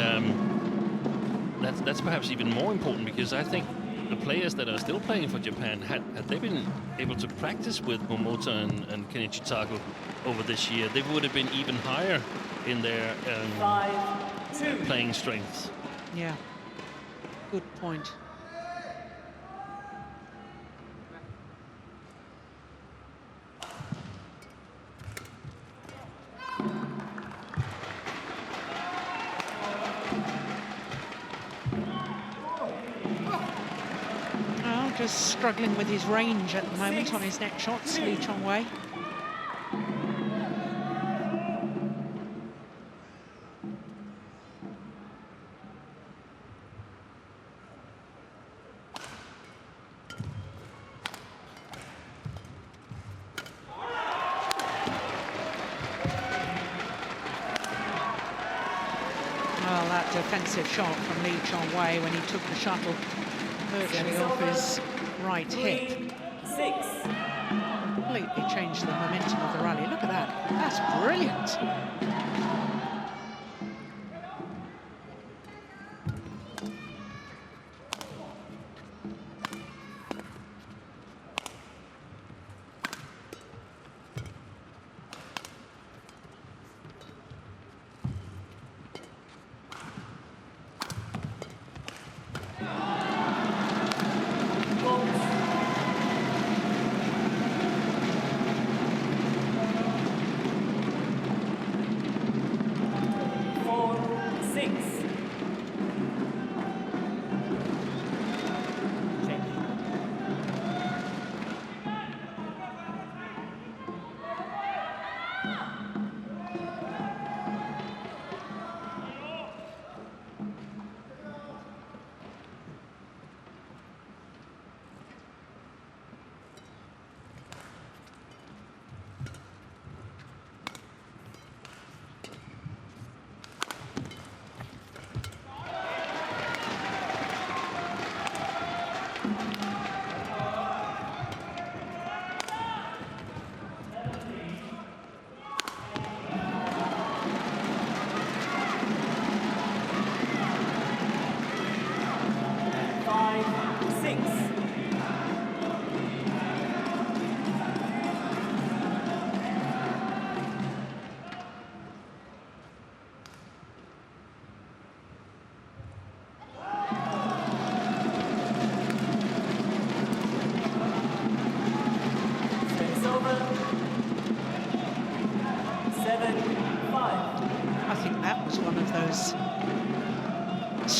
that's perhaps even more important, because I think the players that are still playing for Japan, had they been able to practice with Momoto and Kenichi Tago over this year, they would have been even higher in their playing strength. Yeah, good point. Just struggling with his range at the moment on his neck shots, Lee Chong-wei. Well, that defensive shot from Lee Chong-wei when he took the shuttle virtually off his right hip. Completely changed the momentum of the rally. Look at that. That's brilliant.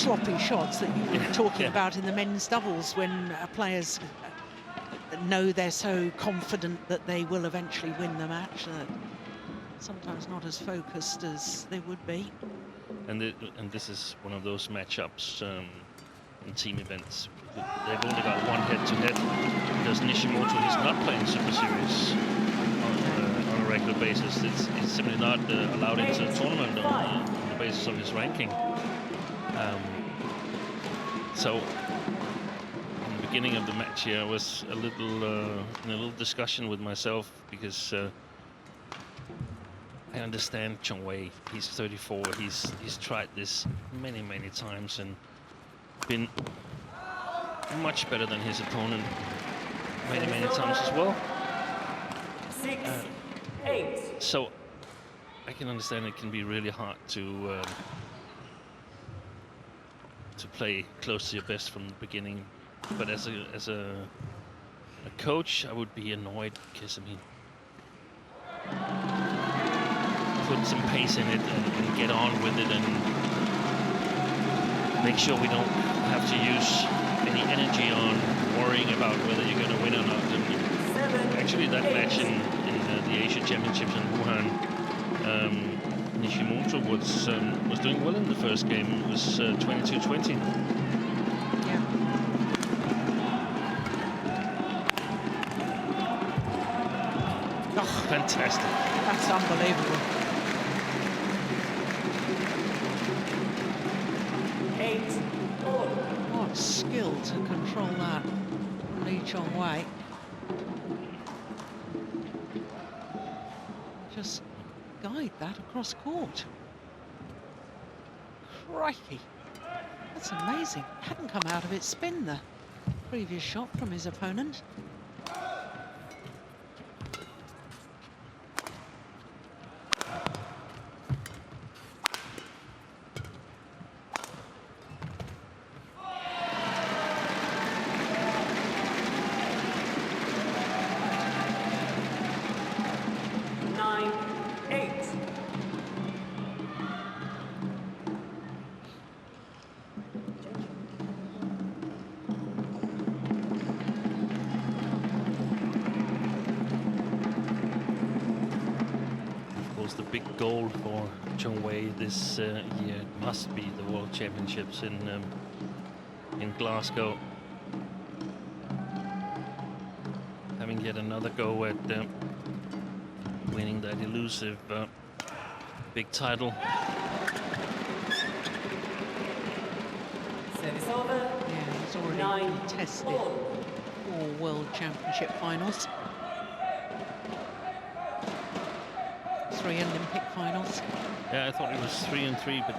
sloppy shots that you were talking about in the men's doubles, when players know they're so confident that they will eventually win the match, sometimes not as focused as they would be. And this is one of those matchups in team events. They've only got one head-to-head because Nishimoto is not playing Super Series on a regular basis. It's simply not allowed into the tournament on the basis of his ranking. So in the beginning of the match here, I was a little in a little discussion with myself, because I understand Chong Wei. He's 34. He's tried this many times and been much better than his opponent many times as well. 6-8. So I can understand it can be really hard to play close to your best from the beginning. But as a coach, I would be annoyed, because I mean, put some pace in it and get on with it, and make sure we don't have to use any energy on worrying about whether you're going to win or not. And actually, that match in the Asia Championships in Wuhan, Nishimoto was doing well in the first game. It was 22-20. Yeah. Oh, fantastic! That's unbelievable. 8-4. What skill to control that from Lee Chong Wei. Just guide that across court. Crikey. That's amazing. Hadn't come out of its spin, the previous shot from his opponent. The big goal for Chong Wei this year must be the World Championships in Glasgow. Having yet another go at winning that elusive big title. Service over. Yeah, he's already contested 4 World Championship finals. 3 Olympic finals. Yeah, I thought it was 3-3, but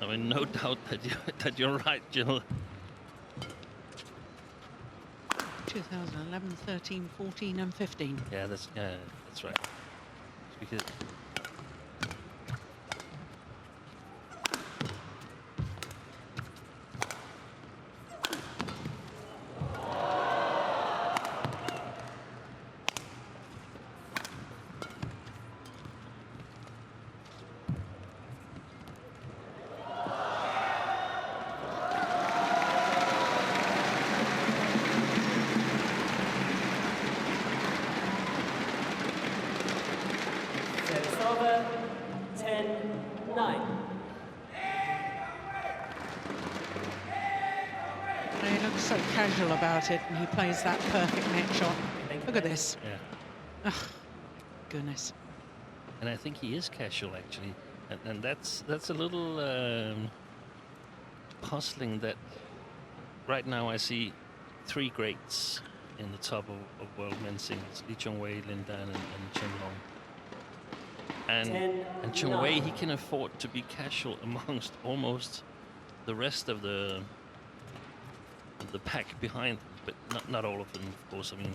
I mean, no doubt that you're right, Jill. 2011, 13, 14 and 15. Yeah, that's right. It's because so casual about it, and he plays that perfect net shot. Look at this. Yeah. Oh, goodness. And I think he is casual, actually, and that's a little puzzling. That right now I see 3 greats in the top of world men's singles: Lee Chong Wei, Lin Dan, and Chen Long. And Chong Wei, he can afford to be casual amongst almost the rest of the pack behind, but not all of them, of course. I mean,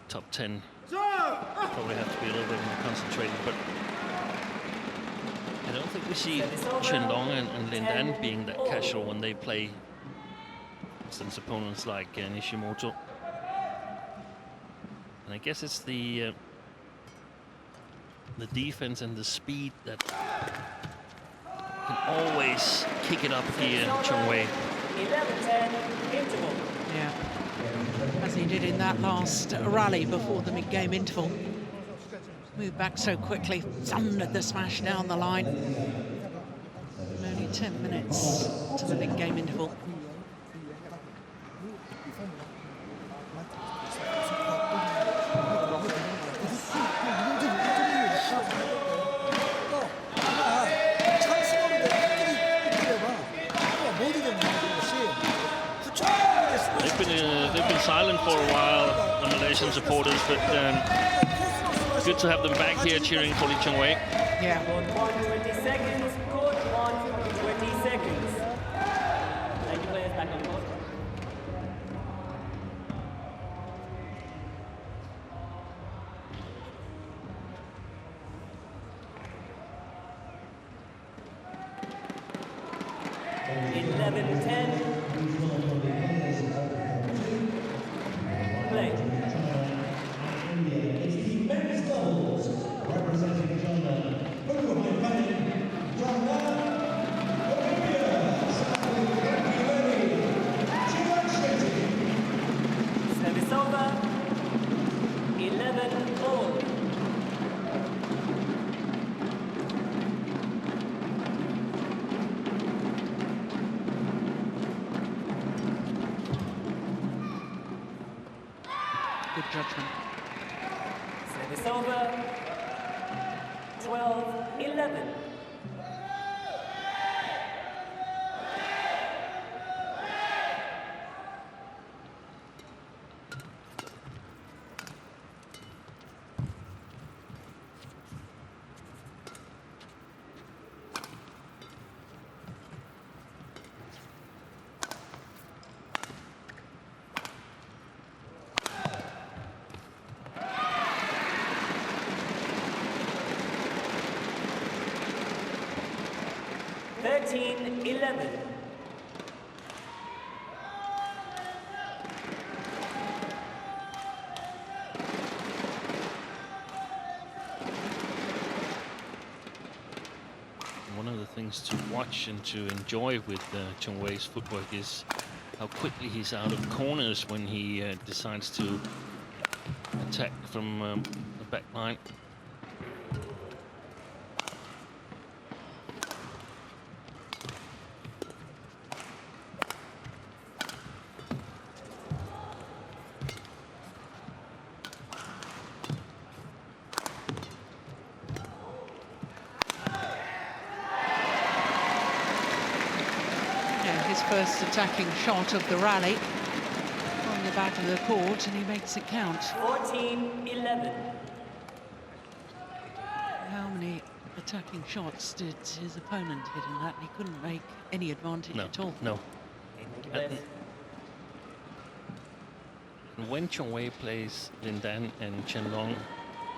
top 10 probably have to be a little bit more concentrated, but I don't think we see Chen Long and Lin Dan being that casual when they play, for instance, opponents like Nishimoto. And I guess it's the defense and the speed that can always kick it up here, Chong Wei. 11-10 interval. Yeah, as he did in that last rally before the mid-game interval. Moved back so quickly, thundered the smash down the line. Only 10 minutes to the mid-game interval. They've been silent for a while, the Malaysian supporters, but good to have them back here cheering for Lee Chong Wei. Yeah. Court 1, 20 seconds. Court 1, 20 seconds. Thank you, players. Back on court. Play. Service over. 11-all. Good judgment. Service over. 12-11. One of the things to watch and to enjoy with Chong Wei's footwork is how quickly he's out of corners when he decides to attack from the back line. First attacking shot of the rally on the back of the court, and he makes it count. 14-11. How many attacking shots did his opponent hit in that? He couldn't make any advantage at all. No. And when Chong Wei plays Lin Dan and Chen Long,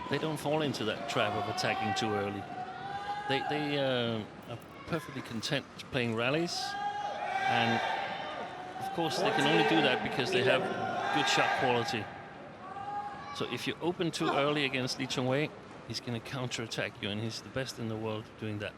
they don't fall into that trap of attacking too early. They are perfectly content playing rallies. And of course they can only do that because they have good shot quality. So if you open too early against Lee Chong Wei, he's going to counter-attack you, and he's the best in the world doing that.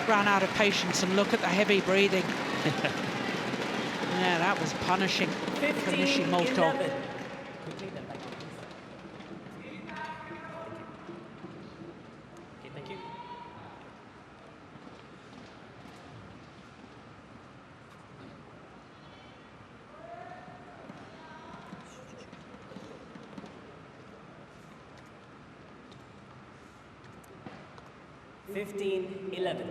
Ran out of patience, and look at the heavy breathing. Yeah, that was punishing for Nishimoto. 15-11. Thank you. (15-11).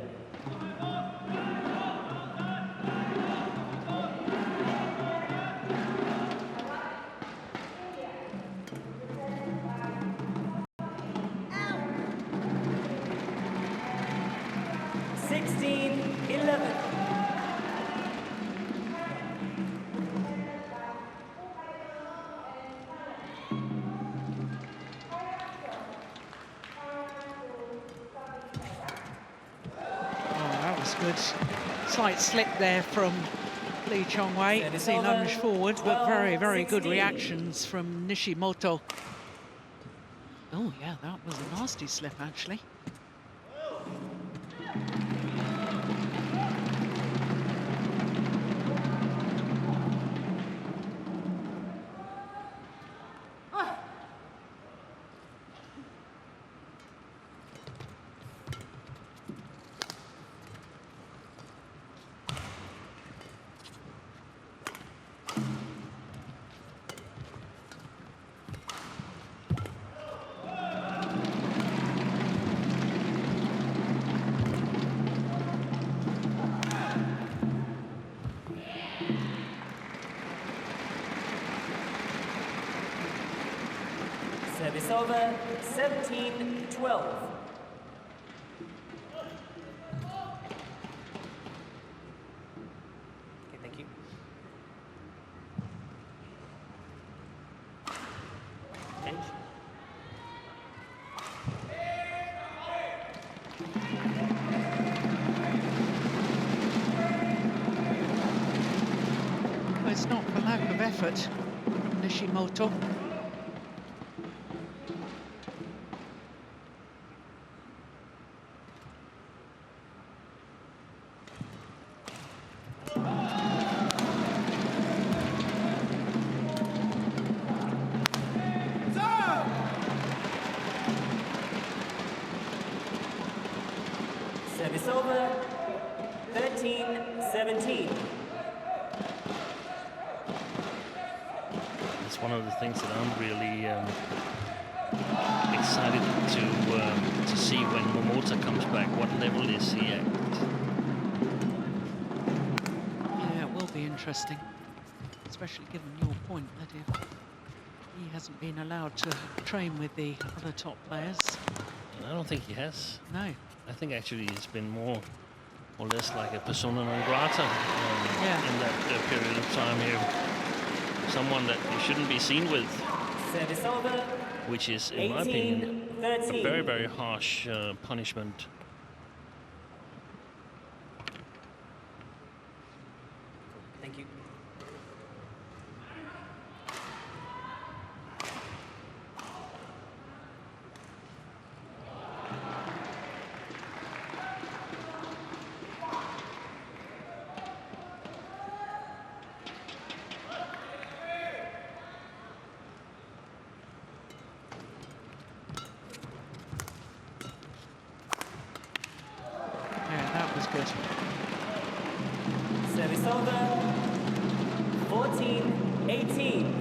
16-11. Good. Slight slip there from Lee Chong-wei as he lunged forward, but very, very good reactions from Nishimoto. Oh, yeah, that was a nasty slip, actually. Service over, 17-12. Okay, thank you. Change. Well, it's not for lack of effort from Nishimoto. Service over, 13-17. It's one of the things that I'm really excited to see when Momota comes back. What level is he at? Yeah, it will be interesting, especially given your point that if he hasn't been allowed to train with the other top players. I don't think he has. No. I think actually it's been more or less like a persona non grata in that period of time here. Someone that you shouldn't be seen with. Service over, which is, in my opinion, 18-13. a very, very harsh punishment. Thank you. Good. Service over, 14-18.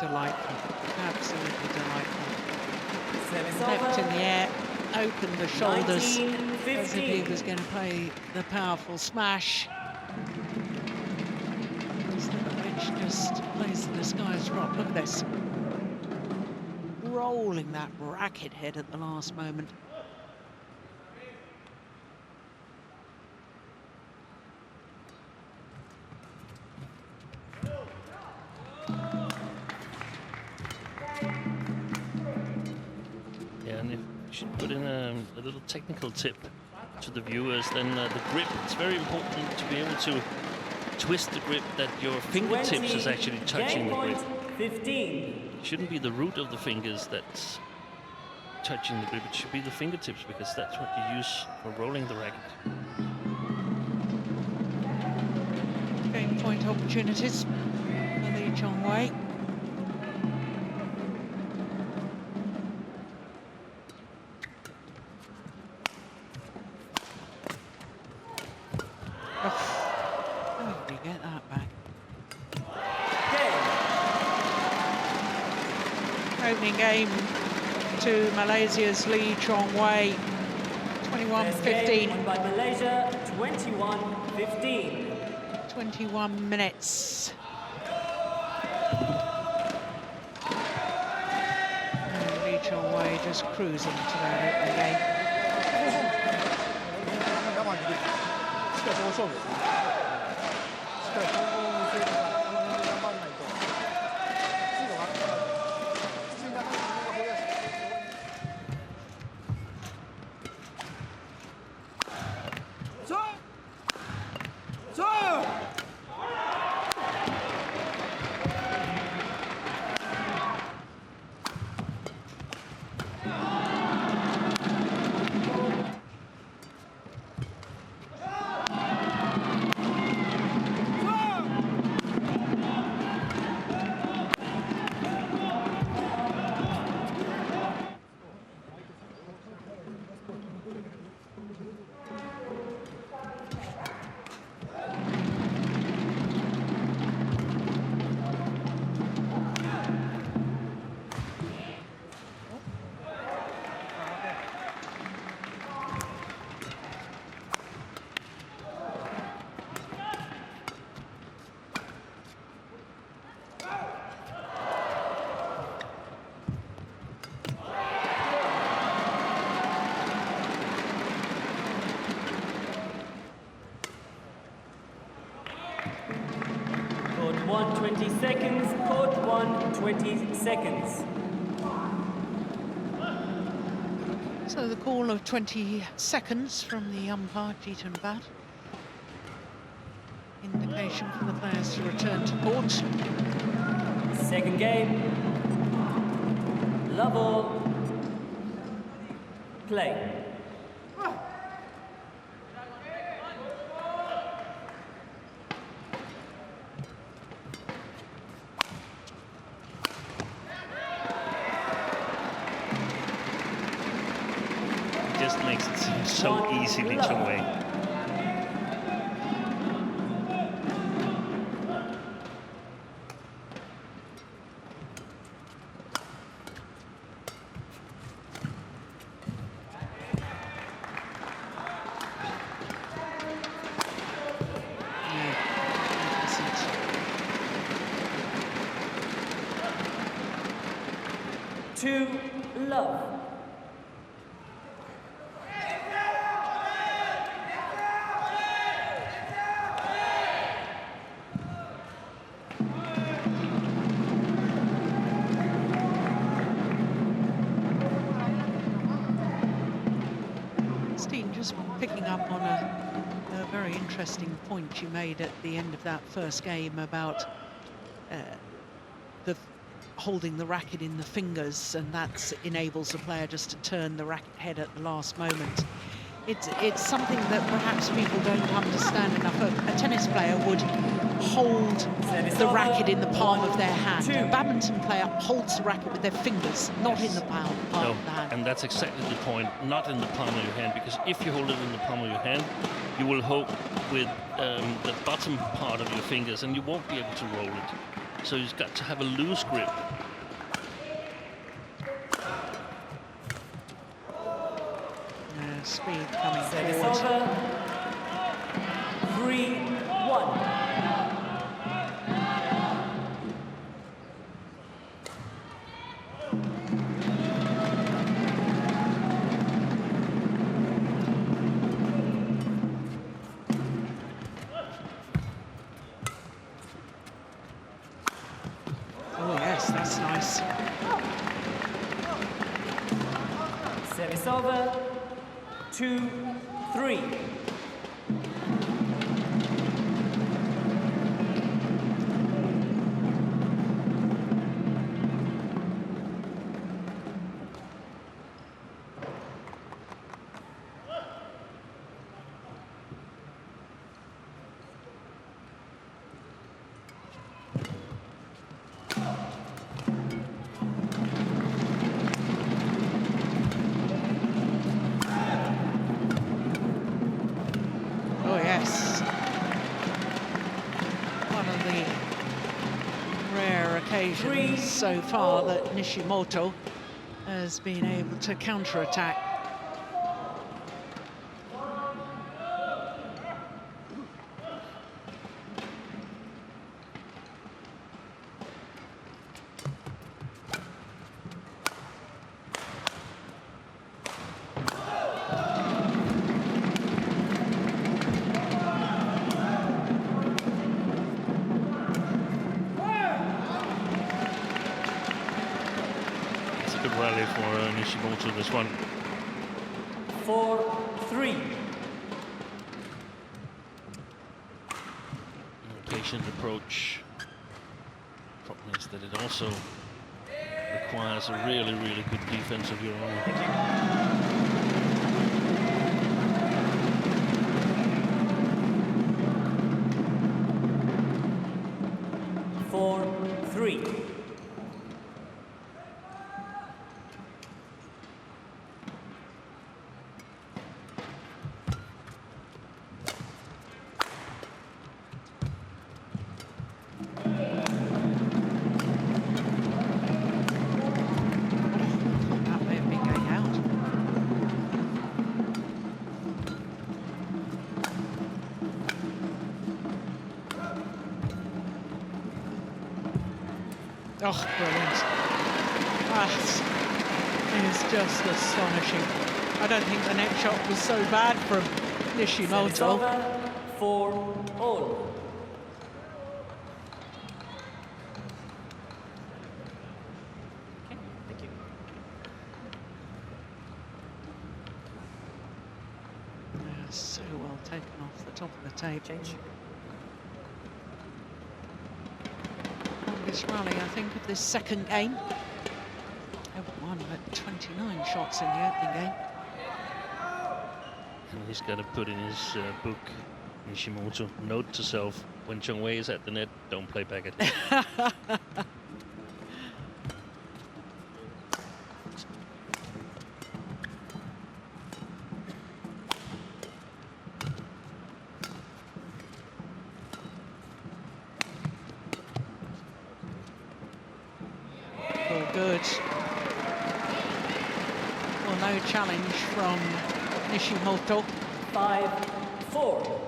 Delightful, absolutely delightful. Service Leapt in the air, opened the shoulders 19-15. as if he was going to play the powerful smash. Just look at which just plays the disguised drop. Look at this. Rolling that racket head at the last moment. should put in a little technical tip to the viewers. Then the grip, it's very important to be able to twist the grip that your fingertips is actually touching the grip. 15. It shouldn't be the root of the fingers that's touching the grip. It should be the fingertips, because that's what you use for rolling the racket. Game point opportunities for Lee Chong-wei. How did he get that back? Opening game to Malaysia's Lee Chong-wei, 21-15. Won by Malaysia, 21-15. 21 minutes. And Lee Chong-wei just cruising to that opening game. Court 1, 20 seconds. Court 1, 20 seconds. So the call of 20 seconds from the umpire, Jeetan Bhatt. Indication for the players to return to court. Second game. Love all. Play. Just makes it seem so easy, Lee Chong-wei. To love. Steen, just picking up on a very interesting point you made at the end of that first game about the holding the racket in the fingers, and that enables the player just to turn the racket head at the last moment. It's something that perhaps people don't understand enough. A tennis player would hold the racket in the palm of their hand. A badminton player holds the racket with their fingers, not in the palm of the hand. And that's exactly the point, not in the palm of your hand, because if you hold it in the palm of your hand, you will hold with the bottom part of your fingers, and you won't be able to roll it. So you've got to have a loose grip. Speed coming Service forward. over. 3-1. Oh yes, that's nice. Service over. 2-3. So far that Nishimoto has been able to counter-attack. Rally for Nishimoto, this one. 4-3. Patient approach. Problem is that it also requires a really, really good defense of your own. 4-3. Oh, brilliant. That is just astonishing. I don't think the next shot was so bad from Nishimoto. 4-all. Thank you. Yeah, so well taken off the top of the tape. Change. Longest rally, I think, of this second game. Haven't won but 29 shots in the opening game. And he's got to put in his book, Nishimoto, note to self: when Chong Wei is at the net, don't play back at him. Good. Well, no challenge from Nishimoto. 5-4.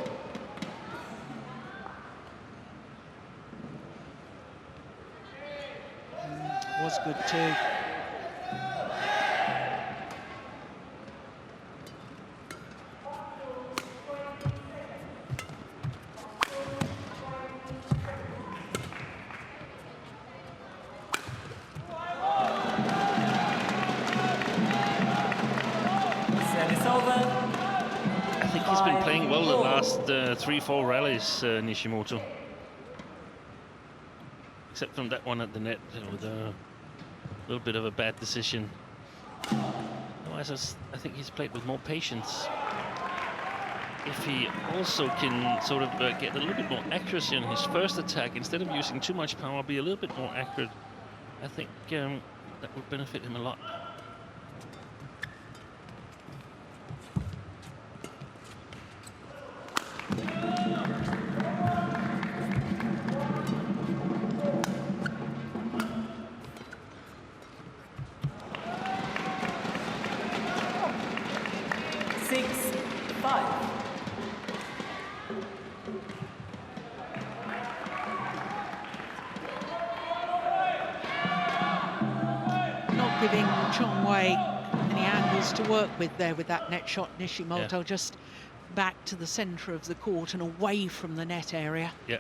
Was good too. He's been playing well the last 3-4 rallies, Nishimoto. Except from that one at the net with a little bit of a bad decision. Otherwise, I think he's played with more patience. If he also can sort of get a little bit more accuracy on his first attack, instead of using too much power, be a little bit more accurate, I think that would benefit him a lot. Giving Chong Wei any angles to work with there with that net shot. Nishimoto just back to the centre of the court and away from the net area. Yeah.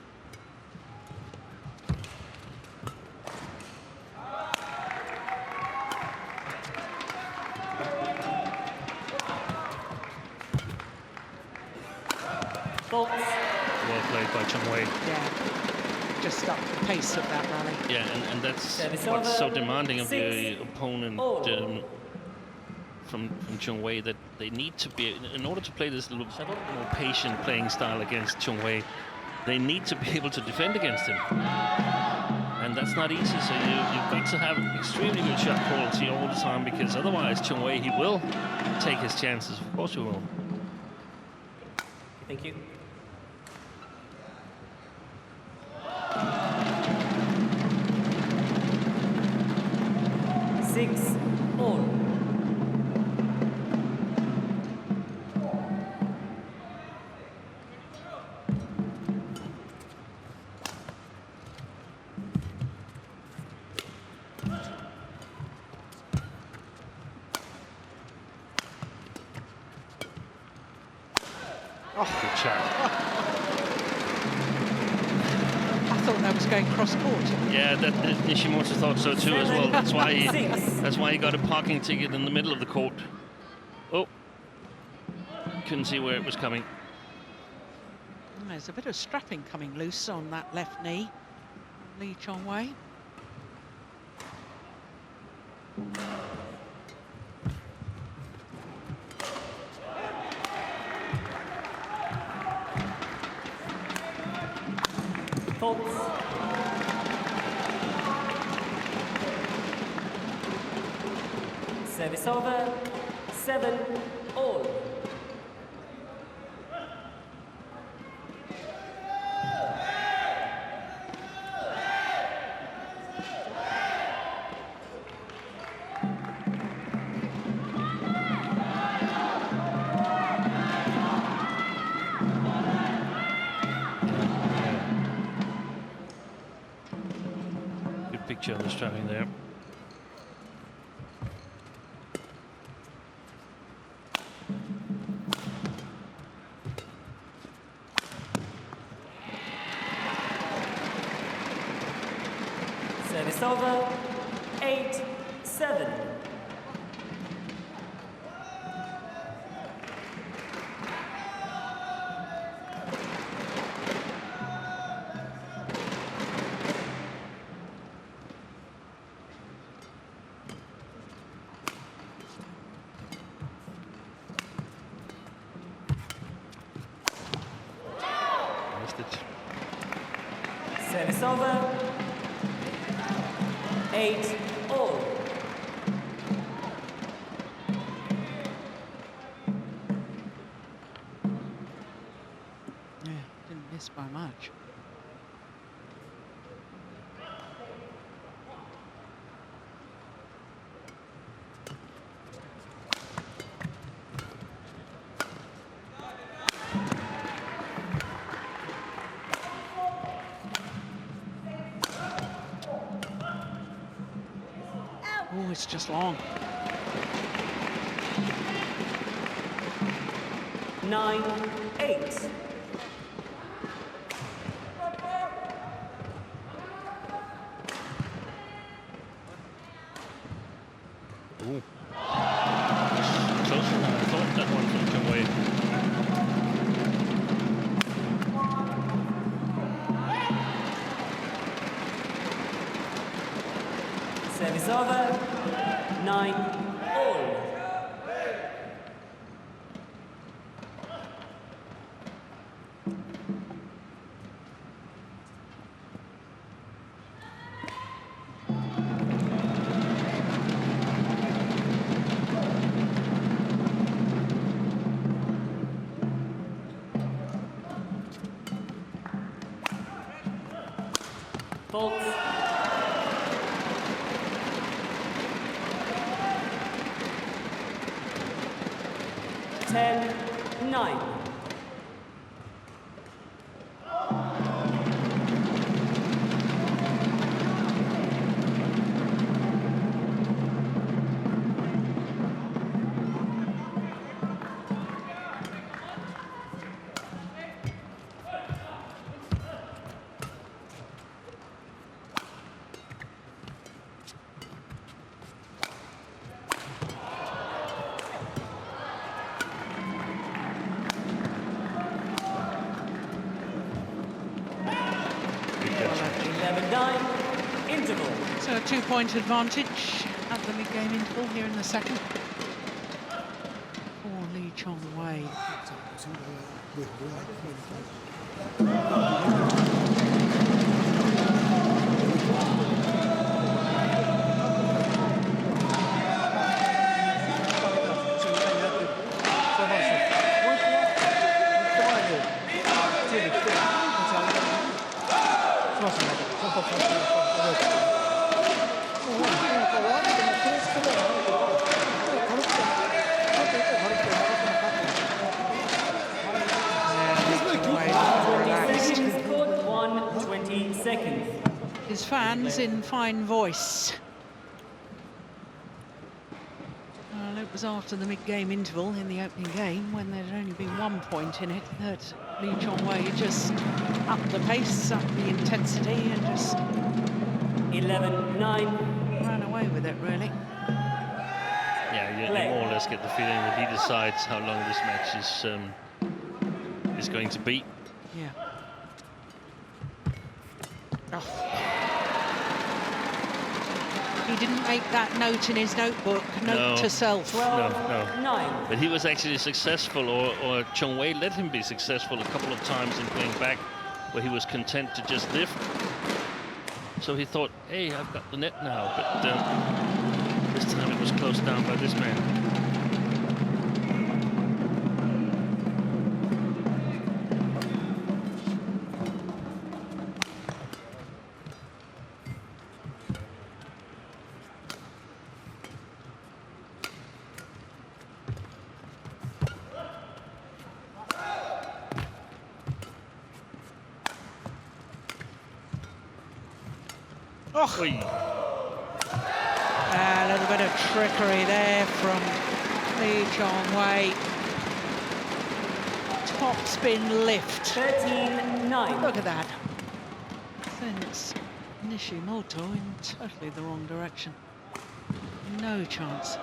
by Chong Wei. Yeah, just up the pace of that rally. Yeah, and that's Service what's so over. demanding of 6 the opponent all. from Chong Wei, that they need to be, in order to play this little more patient playing style against Chong Wei, they need to be able to defend against him. And that's not easy, so you've got to have extremely good shot quality all the time, because otherwise Chong Wei, he will take his chances. Of course he will. Thank you. Six all. Good shot. I thought that was going cross court. Yeah, that Nishimoto thought so too as well. That's why he got a parking ticket in the middle of the court. Oh, couldn't see where it was coming. There's a bit of strapping coming loose on that left knee. Lee Chong Wei. Faults. Service over. 7 all. Good picture of the strapping there. Service over. 8-7. Missed it. Service over. 8 all. Yeah, didn't miss by much. Oh, it's just long. 9-8. Ooh. Closer than I thought, that one from Chong Wei. Service over. 9 all. Faults. Ten, 9. 11-9, interval. So a 2-point advantage at the mid-game interval here in the second. For Lee Chong Wei. His fans in fine voice. Well, it was after the mid-game interval in the opening game when there'd only been 1 point in it that Lee Chong Wei just upped the pace, upped the intensity and just 11-9. ran away with it, really. Yeah, you more or less get the feeling that he decides how long this match is going to be. Yeah. Oh. He didn't make that note in his notebook, note to self. No. But he was actually successful, or Chong Wei let him be successful a couple of times in playing back, where he was content to just lift. So he thought, hey, I've got the net now. But this time it was closed down by this man. Oh. A little bit of trickery there from Lee Chong Wei. Top spin lift. 13-9. Look at that. Sends Nishimoto in totally the wrong direction. No chance.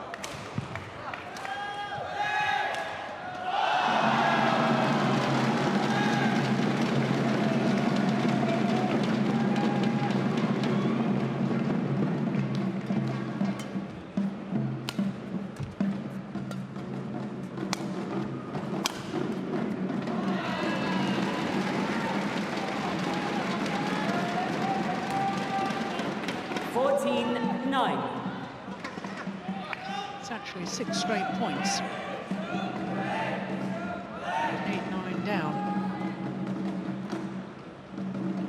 It's actually 6 straight points. 8-9 down.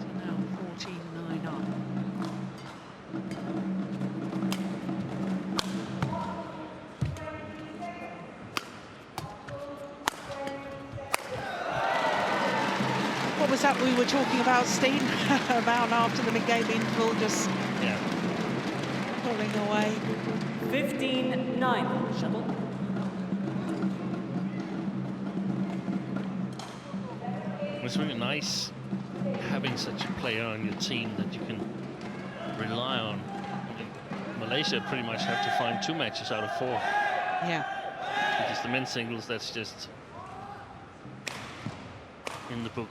So now 14-9 up. What was that we were talking about, Steen? About after the mid-game interval, just pulling away. 15-9. Shuttle. It's really nice having such a player on your team that you can rely on. Malaysia pretty much have to find 2 matches out of 4. Yeah. Because the men's singles, that's just in the book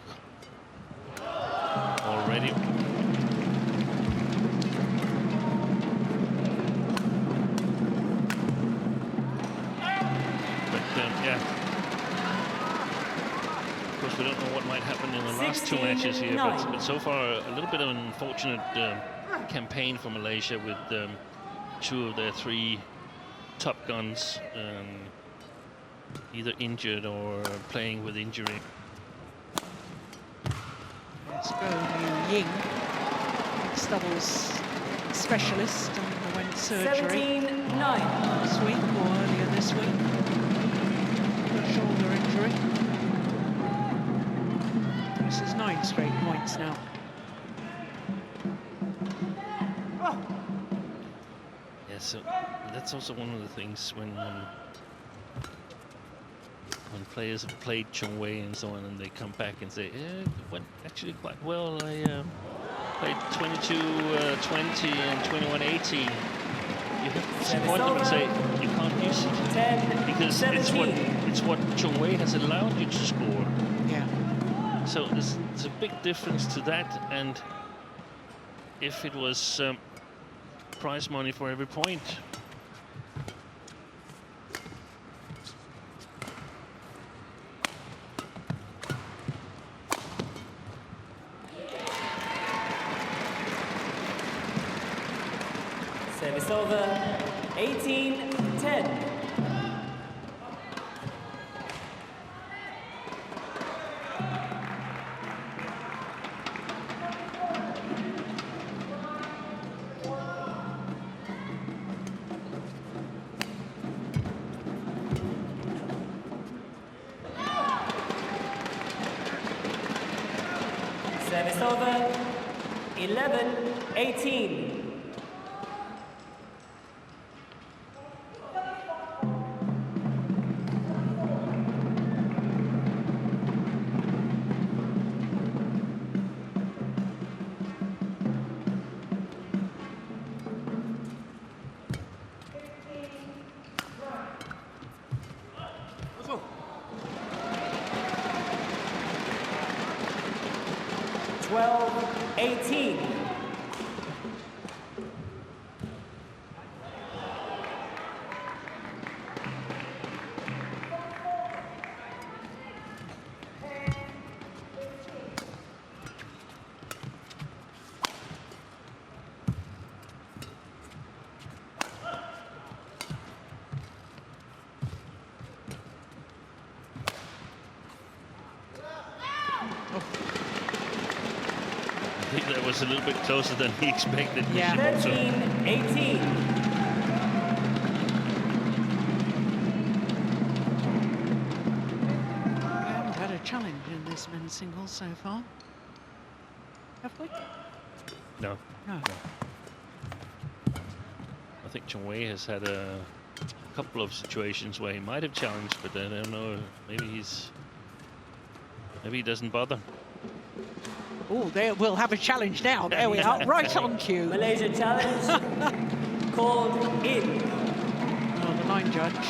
already. Yeah. Of course, we don't know what might happen in the last 2 matches here, but so far a little bit of an unfortunate campaign for Malaysia with 2 of their 3 top guns either injured or playing with injury. Let's go Liu Ying, doubles specialist, underwent surgery 17-9. last week or earlier this week. Shoulder injury. This is 9 straight points now. Yeah, so that's also one of the things when players have played Chong Wei and so on, and they come back and say, yeah, it went actually quite well. I played 22-20 and 21-18. You have to disappoint them and say you can't use it 10, because 17. it's what Chong Wei has allowed you to score. Yeah. So there's a big difference to that and if it was prize money for every point. Service over, 18-10. Service over, 11-18. I think that was a little bit closer than he expected. Yeah. Nishimoto. 13-18. We haven't had a challenge in this men's singles so far, have we? No. No. I think Chong has had a couple of situations where he might have challenged, but I don't know. Maybe he doesn't bother. Oh, there we'll have a challenge now. There we are, right on cue. Malaysia challenge called in. Well, the line judge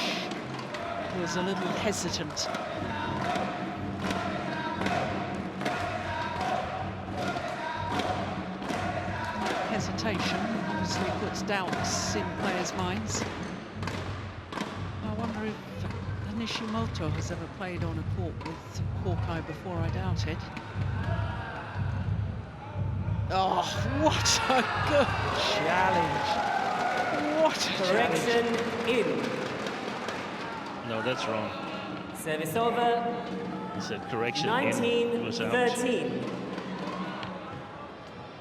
was a little hesitant. Hesitation obviously puts doubts in players' minds. I wonder if Nishimoto has ever played on a court with Hawkeye before. I doubt it. Oh, what a good challenge. What a Correction challenge. in. No, that's wrong. Service over, He said correction in was out. 19-13.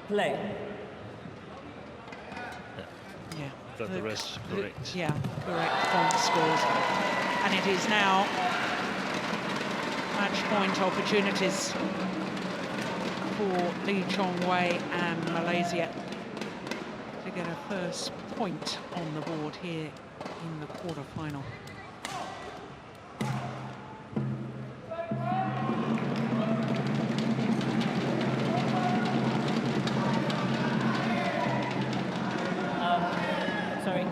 Play. Yeah. Got the rest correct. Yeah, correct point scores. And it is now match point opportunities for Lee Chong-wei and Malaysia to get a first point on the board here in the quarterfinal. Sorry.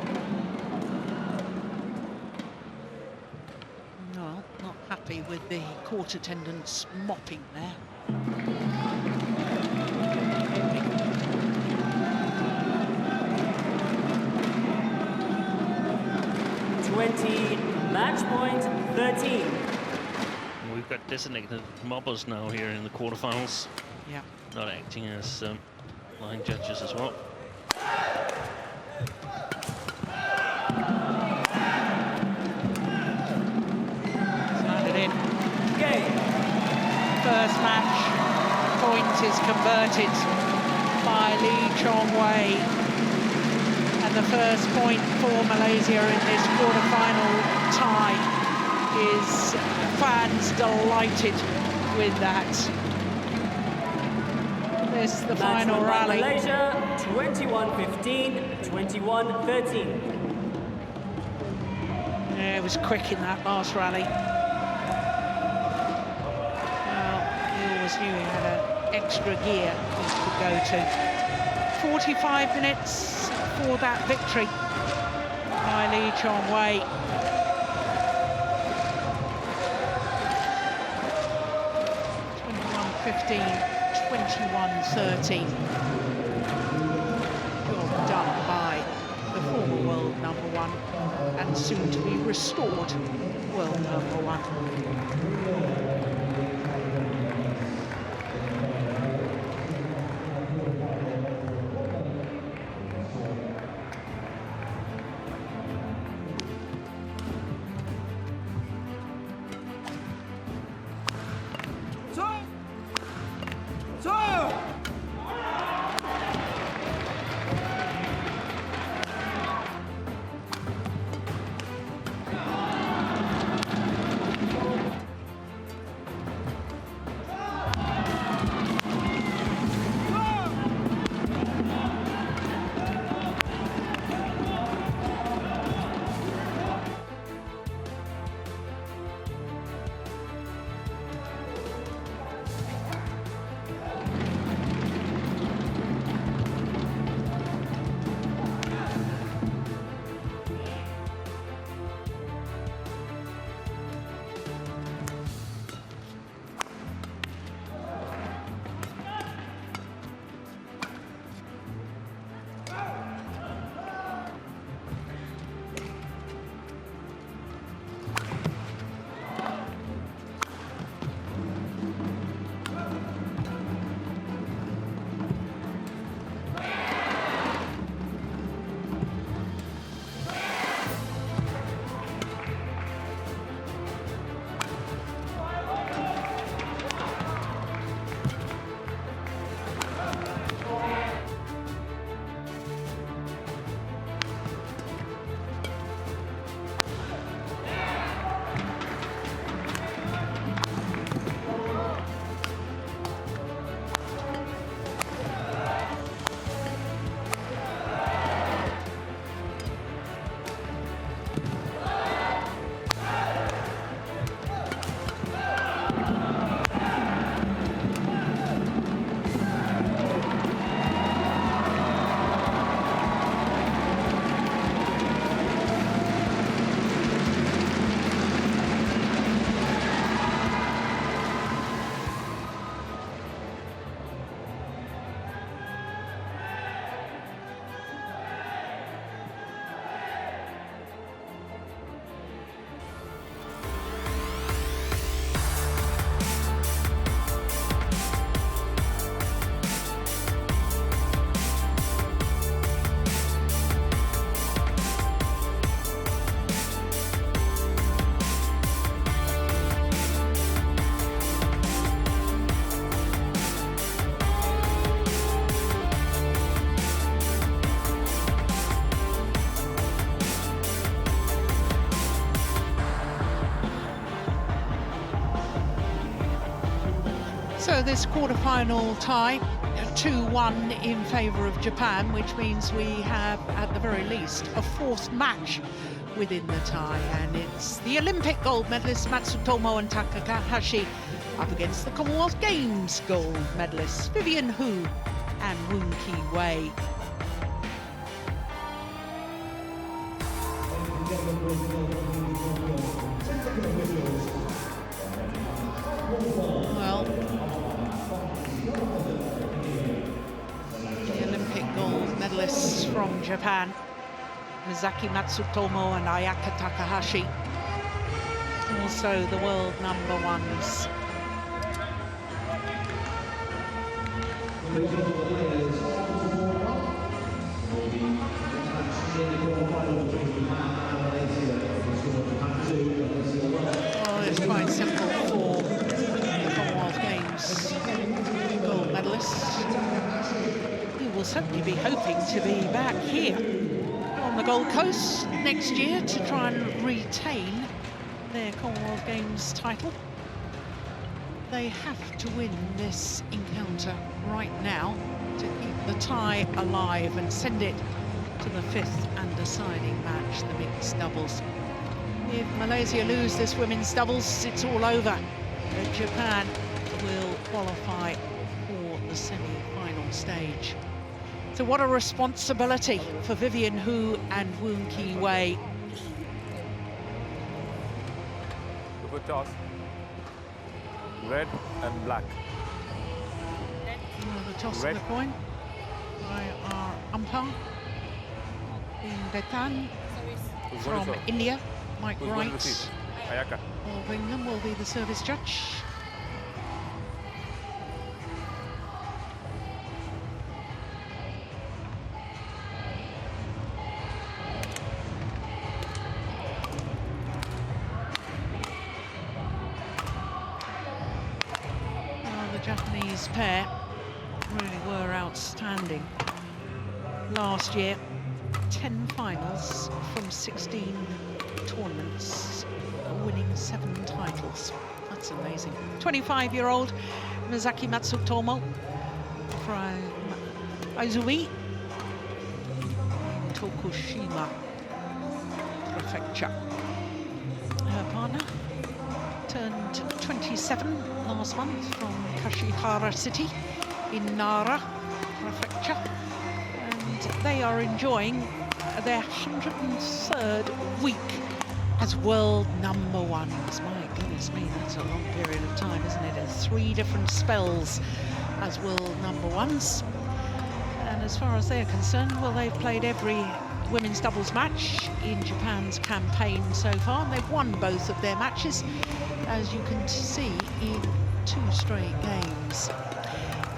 Well, not happy with the court attendants mopping there. 20, match point 13. We've got designated mobbers now here in the quarterfinals, Yeah. not acting as line judges as well. Landed in. Game. First match point is converted by Lee Chong-wei. And the first point for Malaysia in this quarterfinal tie is fans delighted with that. This is the Match final won by rally. Malaysia, 21-15, 21-13. Yeah, it was quick in that last rally. Well, he always knew he had an extra gear he could go to. 45 minutes for that victory by Lee Chong-wei. (21-15, 21-13). done by the former world number one and soon to be restored world number one. So this quarter-final tie, 2-1 in favour of Japan, which means we have, at the very least, a fourth match within the tie. And it's the Olympic gold medalists Matsutomo and Takahashi up against the Commonwealth Games gold medalists Vivian and Woon Ki-wei. Well, the Olympic gold medalists from Japan, Misaki Matsutomo and Ayaka Takahashi, also the world number ones. Well, it's quite simple for the Commonwealth Games gold medalists, who will certainly be hoping to be back here on the Gold Coast next year to try and retain their Commonwealth Games title. They have to win this encounter right now to keep the tie alive and send it to the fifth and deciding match, the mixed doubles. If Malaysia lose this women's doubles, it's all over. Japan will qualify for the semi-final stage. So what a responsibility for Vivian and Woon Ki-wei. Good toss. Red and black. The toss of the coin by our umpire. Betan from India, Mike Wright Ayaka. of England will be the service judge. The Japanese pair really were outstanding last year. 10 finals from 16 tournaments, winning 7 titles. That's amazing. 25-year-old Misaki Matsutomo from Aizumi in Tokushima Prefecture. Her partner turned 27 last month from Kashihara City in Nara Prefecture. And they are enjoying their 103rd week as world number ones. My goodness me, that's a long period of time, isn't it? 3 different spells as world number ones. And as far as they're concerned, well, they've played every women's doubles match in Japan's campaign so far. And they've won both of their matches, as you can see, in 2 straight games.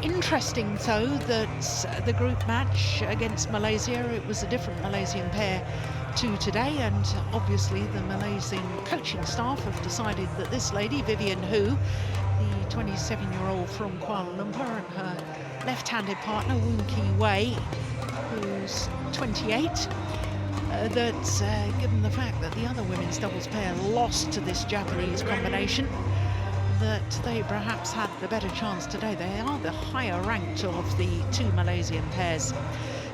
Interesting, though, that the group match against Malaysia, it was a different Malaysian pair to today, and obviously the Malaysian coaching staff have decided that this lady, Vivian Hu, the 27-year-old from Kuala Lumpur, and her left-handed partner, Woon who's 28, that given the fact that the other women's doubles pair lost to this Japanese combination, that they perhaps had the better chance today. They are the higher ranked of the 2 Malaysian pairs.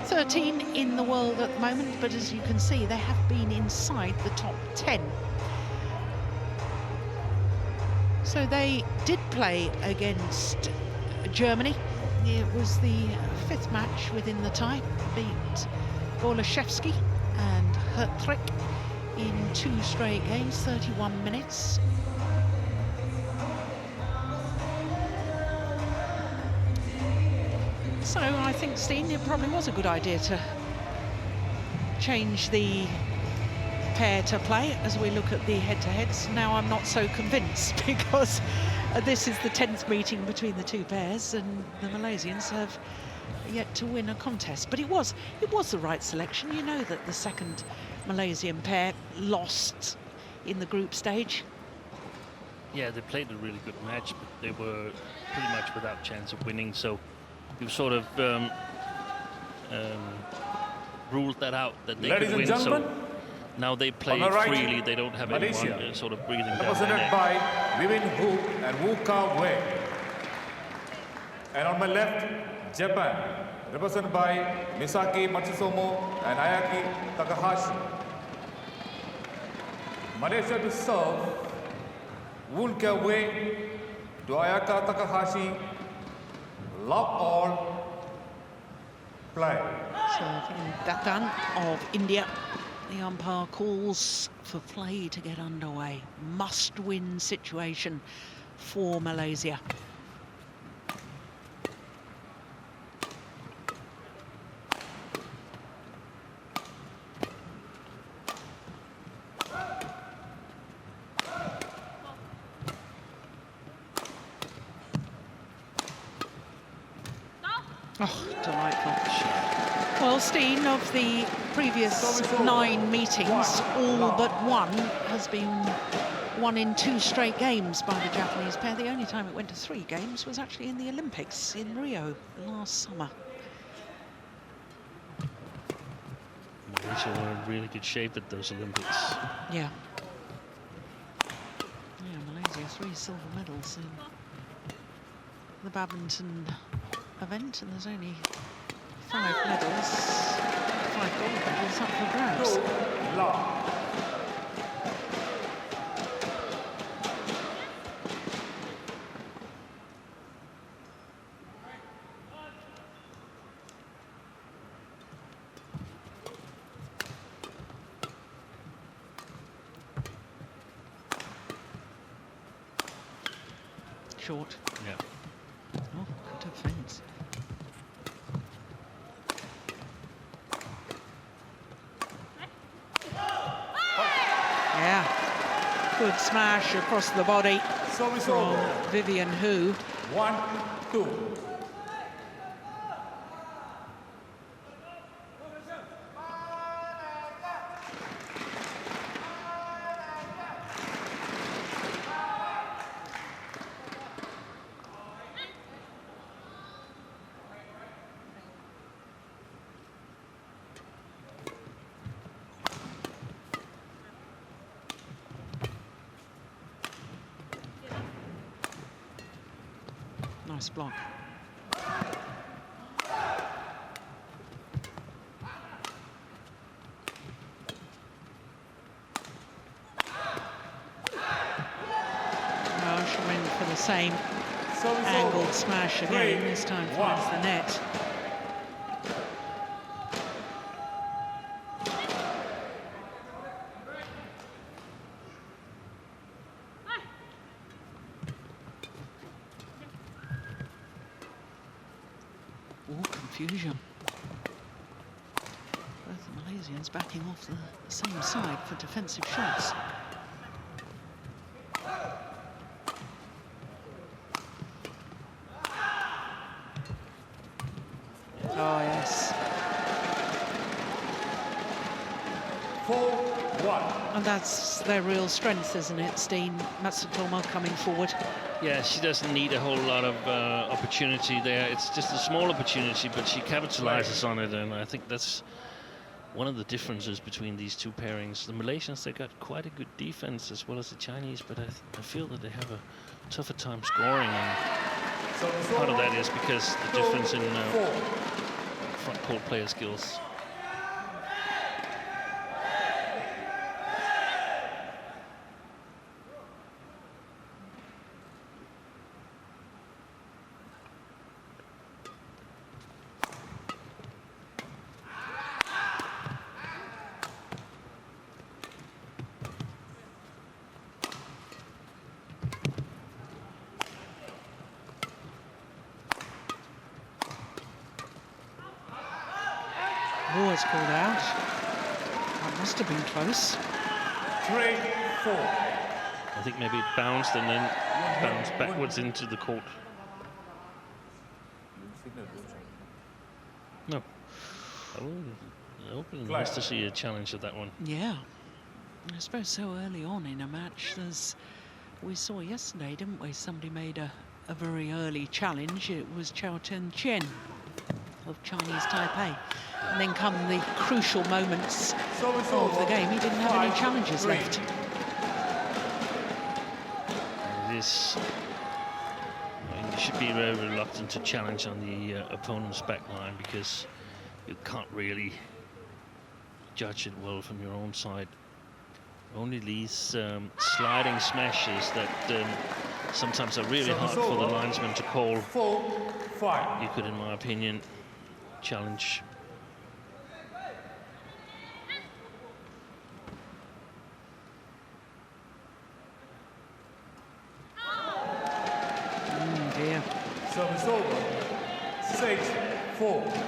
13 in the world at the moment, but as you can see, they have been inside the top 10. So they did play against Germany. It was the 5th match within the tie, beat Golashevsky and Hertrick in 2 straight games, 31 minutes. So I think, Steen, it probably was a good idea to change the pair to play as we look at the head-to-heads. Now I'm not so convinced, because this is the 10th meeting between the 2 pairs, and the Malaysians have yet to win a contest. But it was the right selection. You know that the second Malaysian pair lost in the group stage. Yeah, they played a really good match, but they were pretty much without chance of winning. So you sort of ruled that out, that they could win. So now they play freely. They don't have Malaysia, anyone sort of breathing down represented their neck. by Vivian Hu and Woo Ka-wei. And on my left, Japan, represented by Misaki Matsutomo and Ayaka Takahashi. Malaysia to serve, Woon Ka-wei to Ayaka Takahashi. Love all, play. Serving Datan of India. The umpire calls for play to get underway. Must-win situation for Malaysia. Oh, delightful. Well, Steen, of the previous 9 meetings, all but 1 has been won in 2 straight games by the Japanese pair. The only time it went to 3 games was actually in the Olympics in Rio last summer. Malaysia were in really good shape at those Olympics. Yeah. Yeah, Malaysia 3 silver medals in the badminton event, and there's only 5 medals, 5 gold medals up for grabs. Short. Yeah. Oh, good defense. Good smash across the body from Vivian Hu. 1-2. Nice block. Well, she went for the same angled smash again. This time finds the net. Confusion. Both the Malaysians backing off the same side for defensive shots. Oh, yes. 4-1. And that's their real strength, isn't it, Steen? Matsutomo coming forward. Yeah, she doesn't need a whole lot of opportunity there. It's just a small opportunity, but she capitalizes on it, and I think that's one of the differences between these two pairings. The Malaysians, they got quite a good defense as well as the Chinese, but I feel that they have a tougher time scoring, and part of that is because the difference in front court player skills. Oh, it's called out. That must have been close. 3-4. I think maybe it bounced and then bounced backwards into the court. No. Oh, nice to see a challenge of that one. Yeah. I suppose so early on in a match, we saw yesterday, didn't we? Somebody made a very early challenge. It was Cheah of Chinese Taipei. And then come the crucial moments of the game, he didn't have any challenges left. This, you should be very reluctant to challenge on the opponent's back line, because you can't really judge it well from your own side. Only these sliding smashes that sometimes are really hard for the linesman to call. 4-5. You could, in my opinion, challenge. Dear. Service over. 6-4.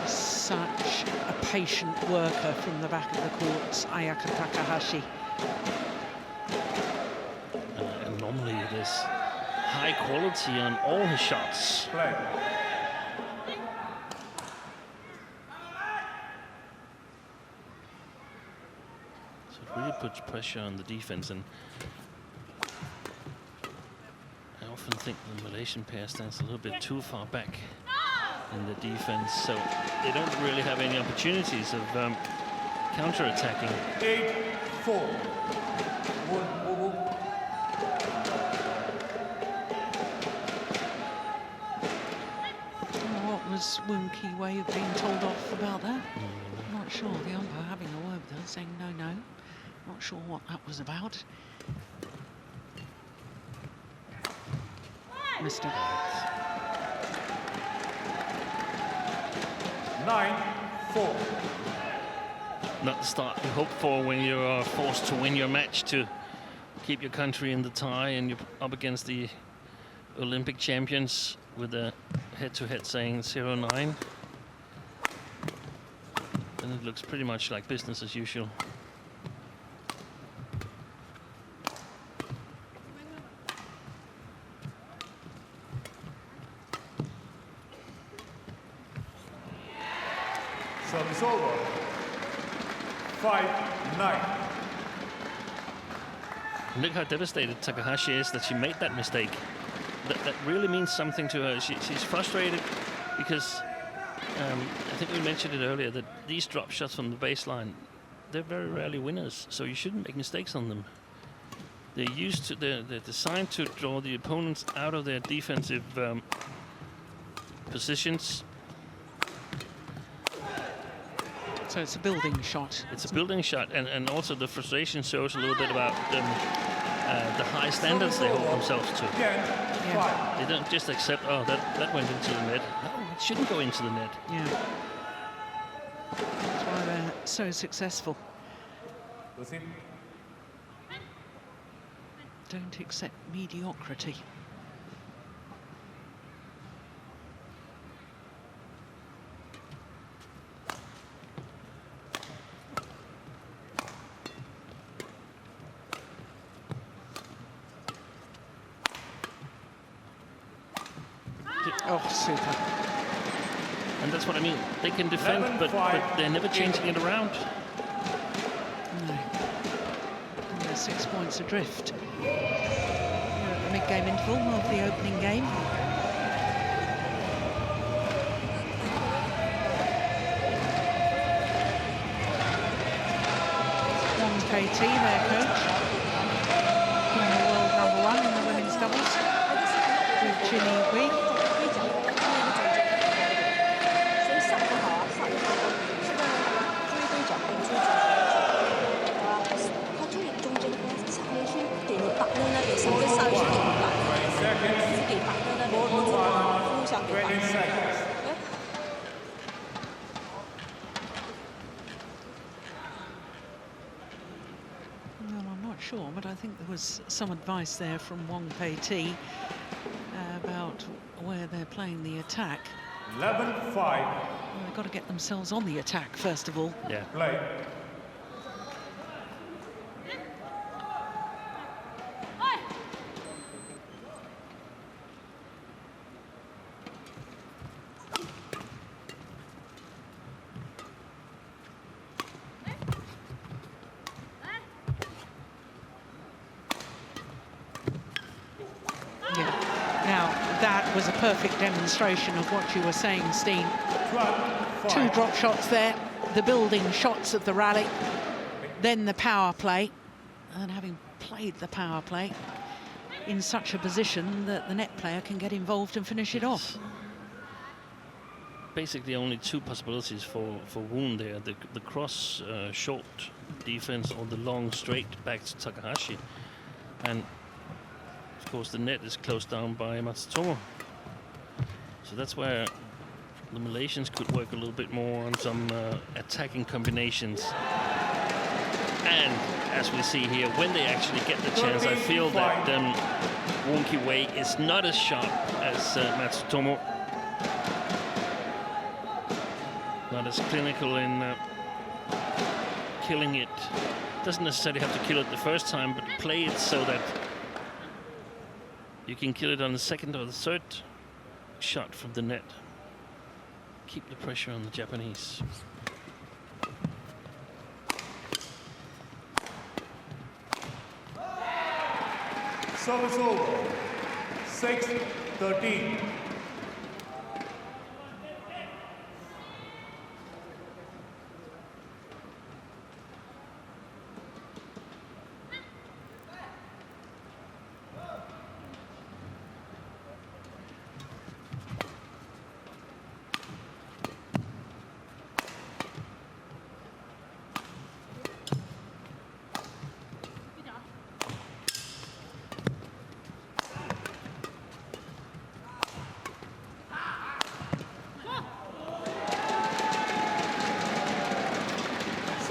Such a patient worker from the back of the courts, Ayaka Takahashi. And normally it is high quality on all his shots. Play. So it really puts pressure on the defense, and I often think the Malaysian pair stands a little bit too far back in the defense, so they don't really have any opportunities of counter-attacking. 8-4. was Woon Ki-wei being told off about that? I'm not sure. The umpire having a word with her, saying no, no. Not sure what that was about. Mr. 9-4. Not the start you hope for when you are forced to win your match to keep your country in the tie, and you're up against the Olympic champions with a head-to-head saying 0-9. And it looks pretty much like business as usual. Service over. 5-9. Look how devastated Takahashi is that she made that mistake. That really means something to her. She's frustrated because I think we mentioned it earlier that these drop shots from the baseline, they're very rarely winners, so you shouldn't make mistakes on them. They're designed to draw the opponents out of their defensive positions. So it's a building shot. It's a building shot, and also the frustration shows a little bit about the high standards they hold themselves to. Yeah. They don't just accept, oh, that went into the net. No, it shouldn't go into the net. Yeah. That's why they're so successful. Don't accept mediocrity. Oh, super. And that's what I mean. They can defend, but they're never changing it around. No. And they're 6 points adrift. We're at the mid-game interval of the opening game. Wong KT, their coach. Former world #1 in the women's doubles. With Chinny Wei. Well, I'm not sure, but I think there was some advice there from Wong Pei-Ti about where they're playing the attack. 11-5. Well, they've got to get themselves on the attack first of all. Yeah. Play. Was a perfect demonstration of what you were saying, Steen. 2 drop shots there, the building shots of the rally, then the power play, and having played the power play in such a position that the net player can get involved and finish it off. Basically only 2 possibilities for Woon there, the cross short defense or the long straight back to Takahashi. And of course the net is closed down by Matsutomo. So that's where the Malaysians could work a little bit more on some attacking combinations. And as we see here, when they actually get the chance, I feel that Woon Ki-wei is not as sharp as Matsutomo. Not as clinical in killing it. Doesn't necessarily have to kill it the first time, but play it so that you can kill it on the second or the third shot from the net. Keep the pressure on the Japanese. Service over. 6-13.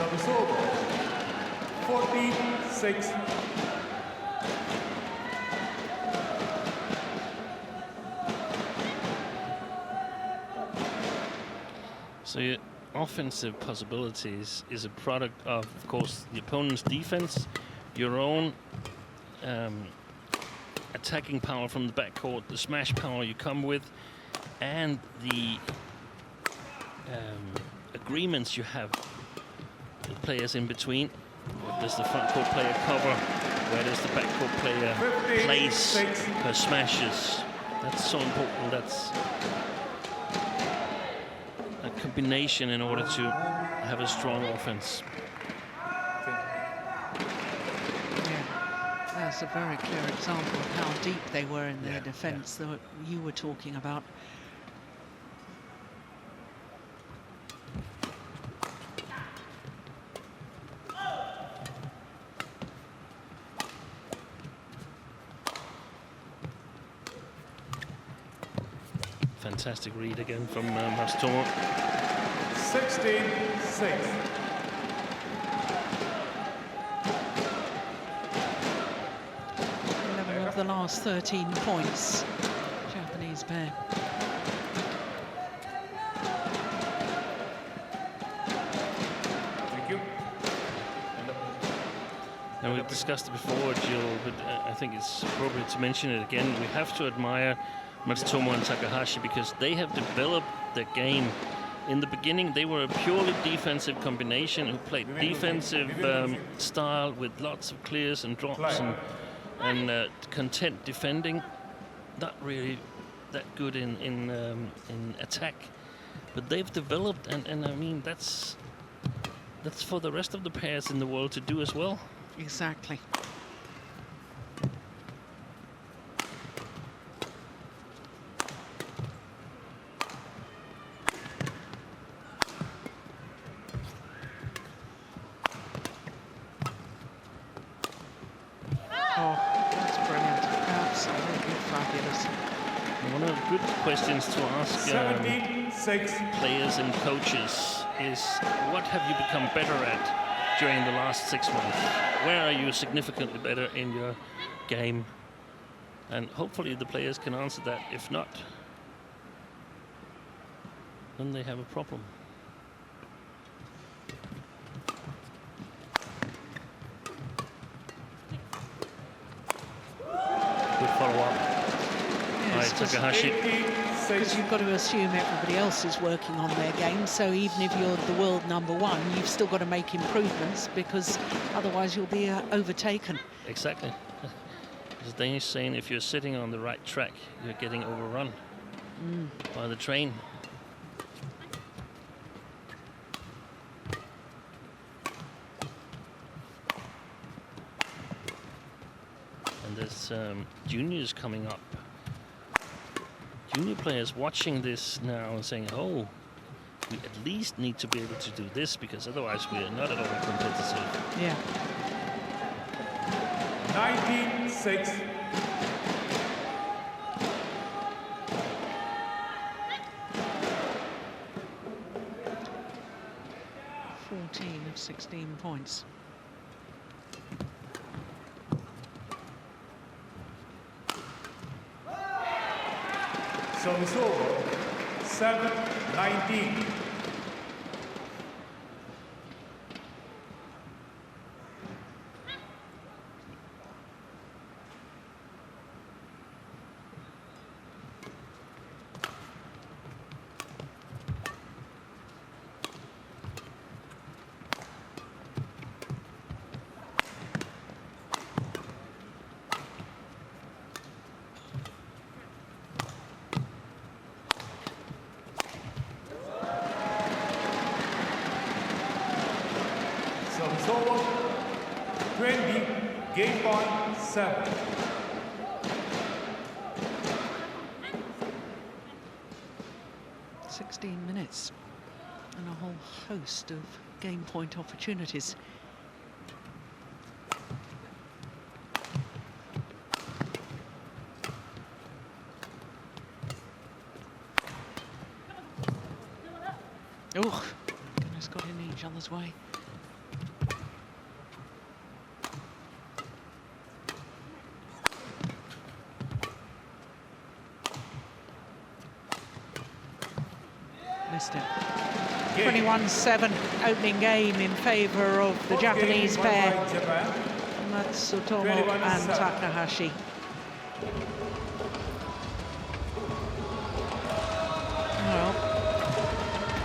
Service over. 14-6. So your offensive possibilities is a product of course, the opponent's defense, your own attacking power from the backcourt, the smash power you come with, and the agreements you have with players in between. What does the front court player cover? Where does the backcourt player place her smashes? That's so important. That's a combination in order to have a strong offense. That's a very clear example of how deep they were in their defense that you were talking about. Fantastic read again from Matsutomo. 16-6. 11 of the last 13 points, Japanese pair. Thank you. And we've discussed it before, Jill, but I think it's appropriate to mention it again. We have to admire Matsutomo and Takahashi because they have developed their game. In the beginning, they were a purely defensive combination who played defensive style with lots of clears and drops and content defending. Not really that good in attack, but they've developed, and I mean that's for the rest of the pairs in the world to do as well. Exactly. Questions to ask players and coaches is, what have you become better at during the last 6 months? Where are you significantly better in your game? And hopefully the players can answer that. If not, then they have a problem. Good follow-up. Takahashi. Because you've got to assume everybody else is working on their game, so even if you're the world #1, you've still got to make improvements because otherwise you'll be overtaken. Exactly. There's a Danish saying, if you're sitting on the right track, you're getting overrun by the train. And there's juniors coming up. Junior players watching this now and saying, oh, we at least need to be able to do this because otherwise we are not at all competitive. Yeah. 19-6. 14 of 16 points. Service over. 7-19. Over 20, game point 7. Minutes and a whole host of game point opportunities. Oh, goodness, got in each other's way. missed it. 21-7 opening game in favour of the Japanese pair, Matsutomo and Takahashi. Well,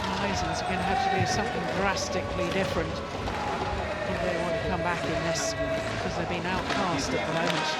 Malaysians are going to have to do something drastically different if they want to come back in this, because they've been outclassed at the moment.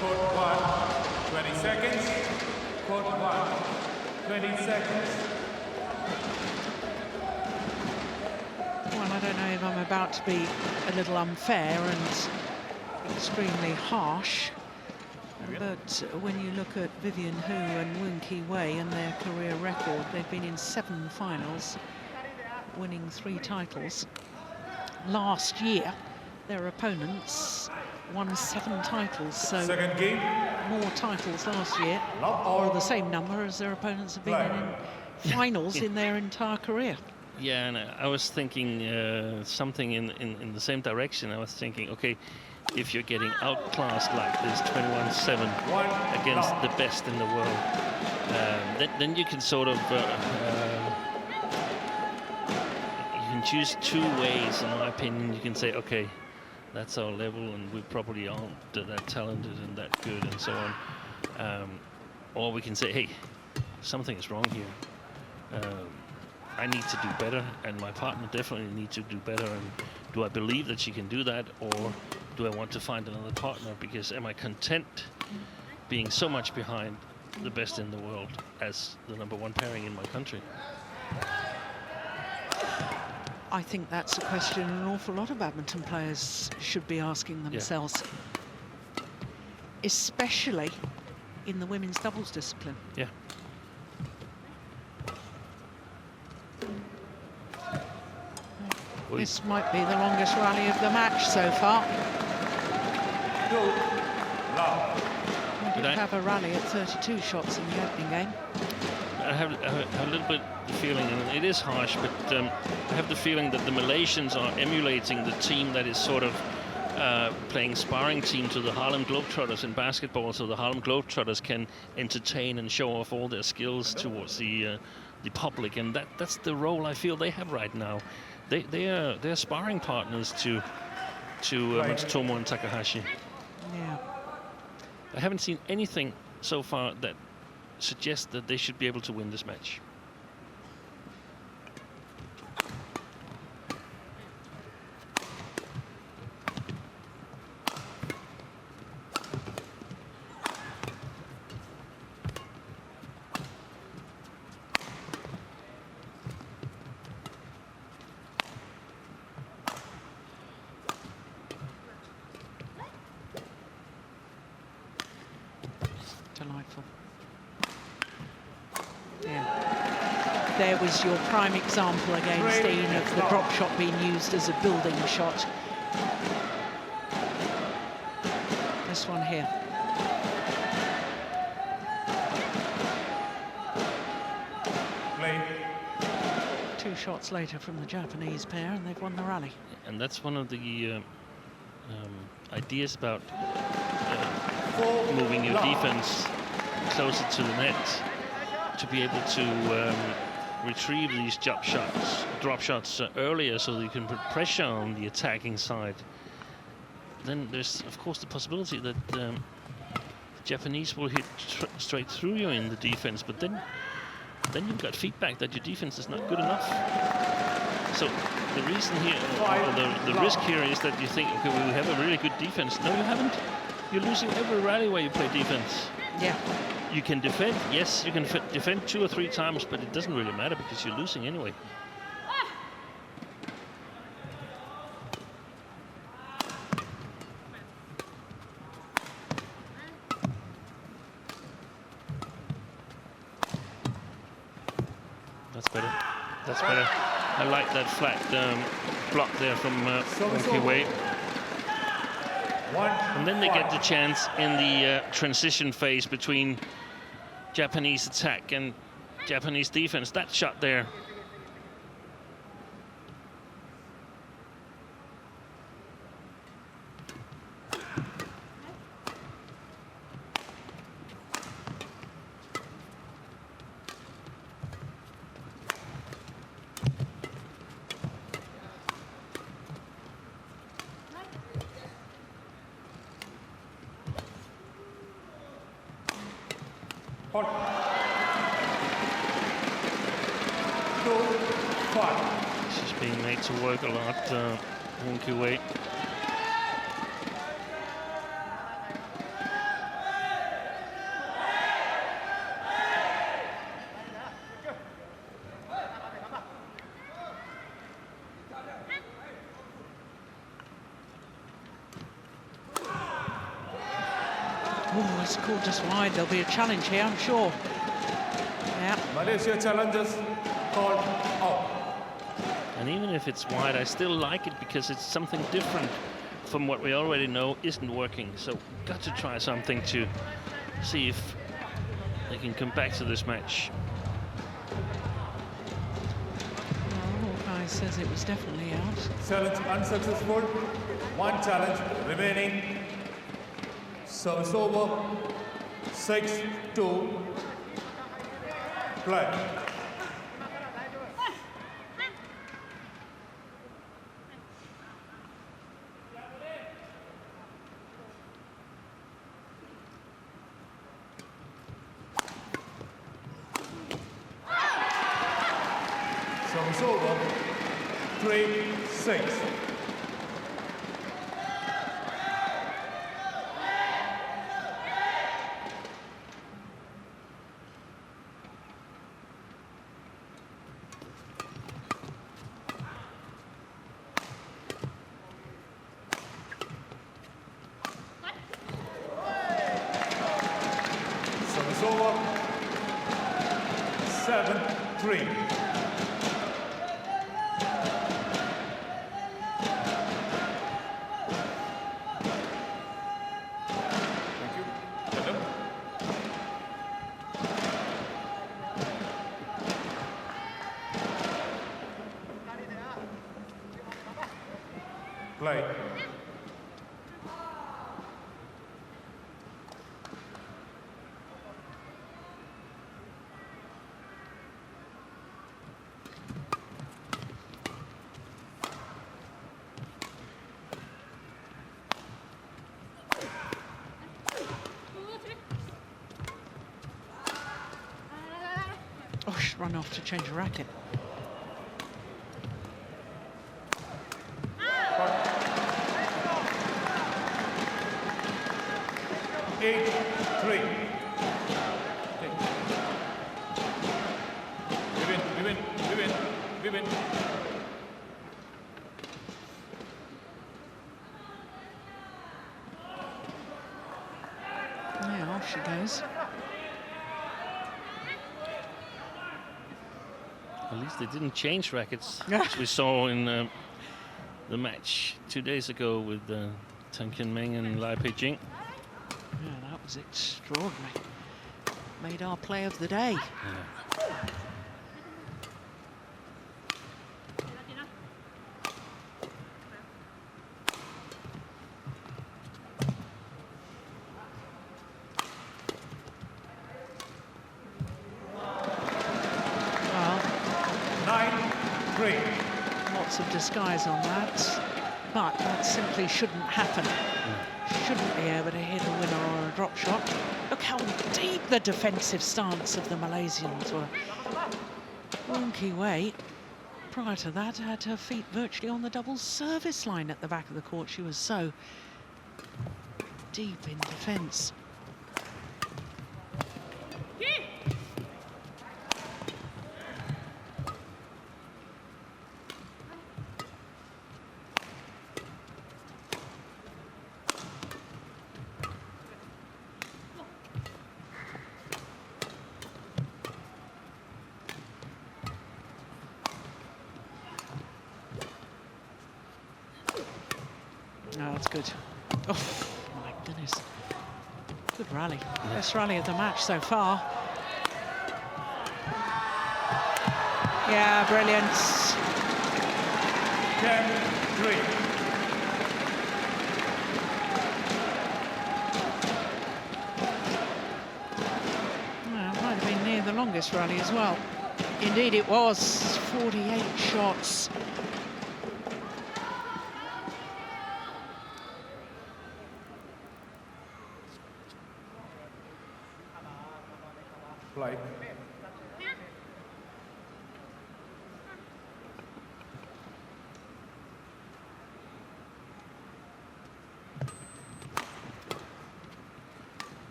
Court 1, 20 seconds. Court 1, 20 seconds. Well, I don't know if I'm about to be a little unfair and extremely harsh, but when you look at Vivian Hu and Woon Ki-wei and their career record, they've been in 7 finals, winning 3 titles. Last year, their opponents won 7 titles, so Second game. more titles last year, or the same number as their opponents have been in finals in their entire career. Yeah, and I was thinking something in the same direction. I was thinking, okay, if you're getting outclassed like this, 21-7 against the best in the world, then you can sort of you can choose 2 ways, in my opinion. You can say, okay, that's our level, and we probably aren't that talented and that good, and so on. Or we can say, hey, something is wrong here. I need to do better, and my partner definitely needs to do better. And do I believe that she can do that, or do I want to find another partner? Because am I content being so much behind the best in the world as the #1 pairing in my country? I think that's a question an awful lot of badminton players should be asking themselves, especially in the women's doubles discipline. Yeah. This might be the longest rally of the match so far. We did have a rally at 32 shots in the opening game. I have a little bit the feeling, and it is harsh, but I have the feeling that the Malaysians are emulating the team that is sort of playing sparring team to the Harlem Globetrotters in basketball, so the Harlem Globetrotters can entertain and show off all their skills towards the public, and that's the role I feel they have right now. They're sparring partners to Matsutomo and Takahashi. Yeah. I haven't seen anything so far that suggests that they should be able to win this match. Delightful. Yeah. There was your prime example again, Steen, of the drop shot being used as a building shot. This one here. Play. 2 shots later from the Japanese pair, and they've won the rally. And that's one of the ideas about moving your defense closer to the net, to be able to retrieve these drop shots earlier, so that you can put pressure on the attacking side, then there's of course the possibility that the Japanese will hit straight through you in the defense, but then you've got feedback that your defense is not good enough. So the reason here, or the risk here, is that you think, okay, well, we have a really good defense. No, you haven't. You're losing every rally where you play defense. Yeah. You can defend, yes, you can defend 2 or 3 times, but it doesn't really matter because you're losing anyway. That's better. That's better. I like that flat block there from Kiong. And then they get the chance in the transition phase between Japanese attack and Japanese defense. That shot there. She's being made to work a lot, wonky way. Oh, it's called just wide. There'll be a challenge here, I'm sure. Yeah. Malaysia challenges called out. And even if it's wide, I still like it because it's something different from what we already know isn't working. So got to try something to see if they can come back to this match. Well, Hawkeye says it was definitely out. Challenge unsuccessful. 1 challenge remaining. Service over. 6-2. Play. Service over. 3-6. Service over. 7-3. Play. Oh, she's run off to change a racket. Vivian. Yeah, off she goes. At least they didn't change rackets, as we saw in the match 2 days ago with Tan Kian Meng and Lai Pei-Jing. Yeah, that was extraordinary. Made our play of the day. Yeah. efforts of disguise on that, but that simply shouldn't happen. Shouldn't be able to hit a winner or a drop shot. Look how deep the defensive stance of the Malaysians were. Woon Ki-wei, prior to that, had her feet virtually on the double service line at the back of the court. She was so deep in defence. Oh, that's good. Oh, my goodness. Good rally. Best rally of the match so far. Yeah, brilliant. 10-3. Well, it might have been near the longest rally as well. Indeed it was. 48 shots. Flight.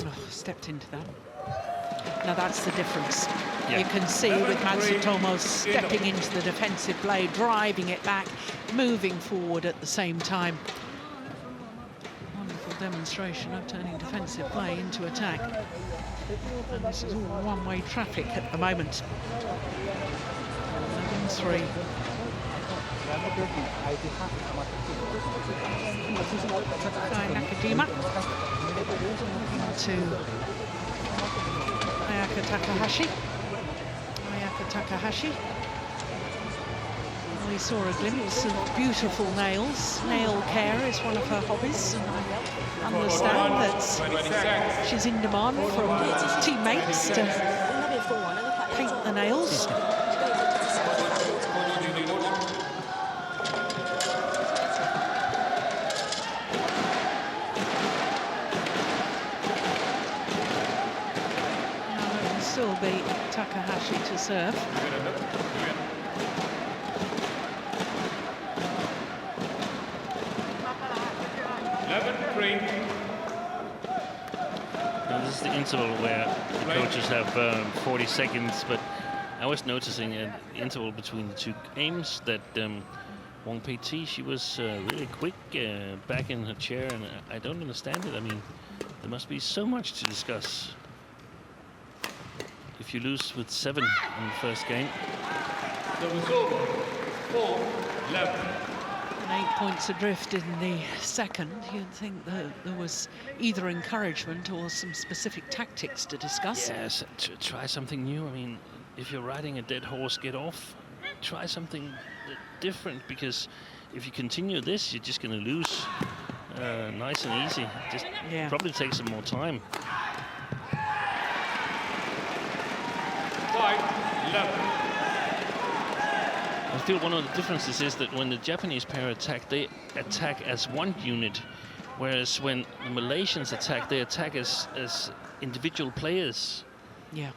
Oh, stepped into that. Now that's the difference. Yeah. You can see with Matsutomo stepping into the defensive play, driving it back, moving forward at the same time. Wonderful demonstration of turning defensive play into attack. And this is all one-way traffic at the moment. 11-3. Nakajima to Ayaka Takahashi. Ayaka Takahashi. We saw a glimpse of beautiful nails. Nail care is one of her hobbies, and I understand that she's in demand from teammates to paint the nails. Still be Takahashi to serve. Now, this is the interval where the coaches have 40 seconds, but I was noticing an interval between the two games that Wong Pei-Ti, she was really quick back in her chair, and I don't understand it. I mean, there must be so much to discuss. If you lose with 7 in the first game. The result, 4-11. And 8 points adrift in the second. You'd think that there was either encouragement or some specific tactics to discuss. Yes, try something new. I mean, if you're riding a dead horse, get off. Try something different, because if you continue this, you're just going to lose nice and easy. Just probably take some more time. 5-11. I feel one of the differences is that when the Japanese pair attack, they attack as one unit, whereas when the Malaysians attack, they attack as individual players. Yeah.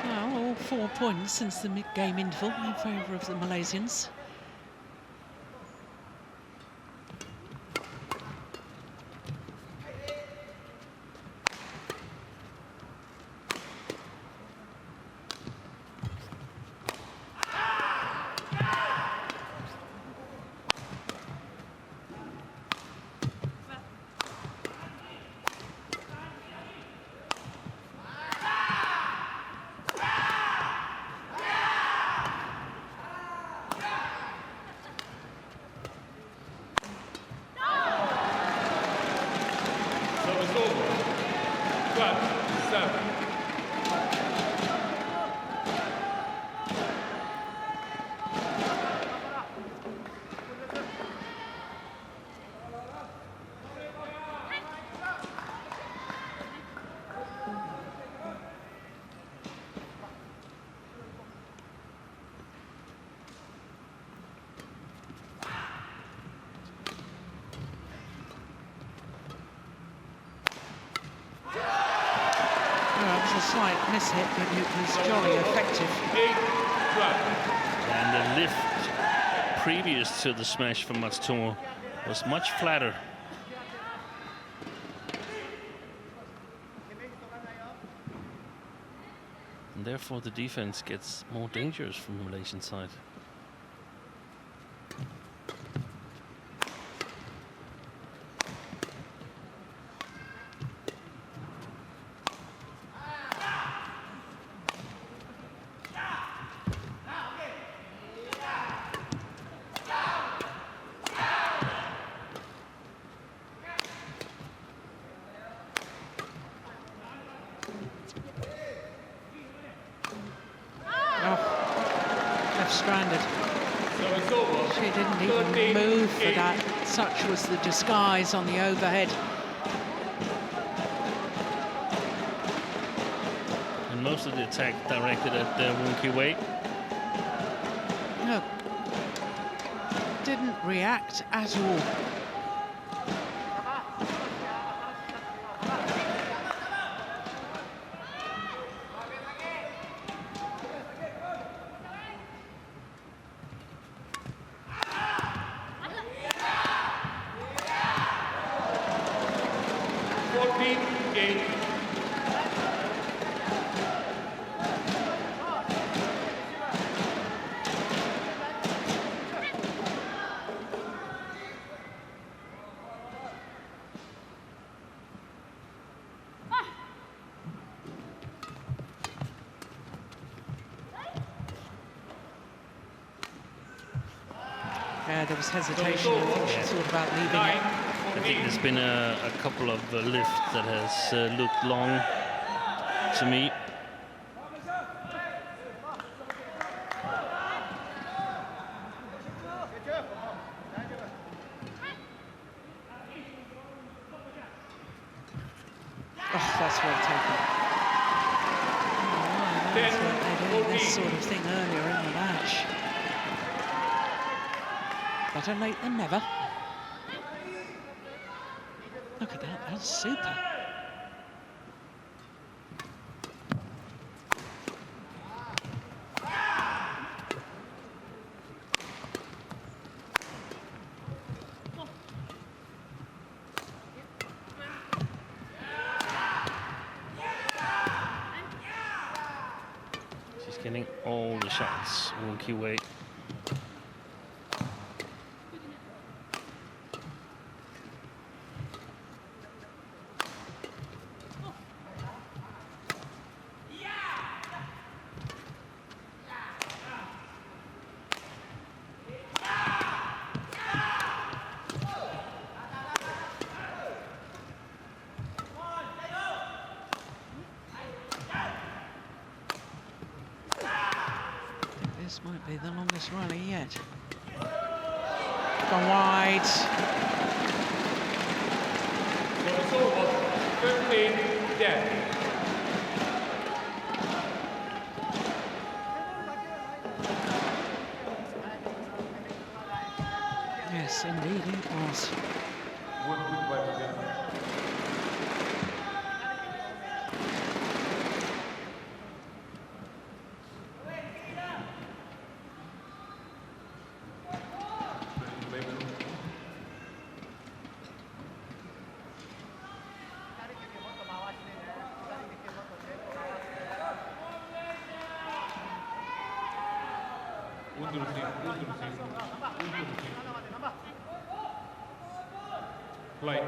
Well, all 4 points since the mid-game interval in favour of the Malaysians. Slight mishit, but it was jolly effective. And the lift previous to the smash from Matsutomo was much flatter. And therefore the defense gets more dangerous from the Malaysian side. Stranded. She didn't even move for that. Such was the disguise on the overhead. And most of the attack directed at the Woon Ki-wei. No. Didn't react at all. There was hesitation. I think she thought about leaving it. I think there's been a couple of lifts that has looked long to me. Oh, that's well taken. Oh, that's what they did this sort of thing earlier in the match. Better late than never. Look at that, that's super. She's getting all the shots. Woon Ki-wei. This might be the longest rally yet. Gone wide. 15-10. Yes, indeed it was. Who's to receive? Who's to receive? Who's to receive? Play.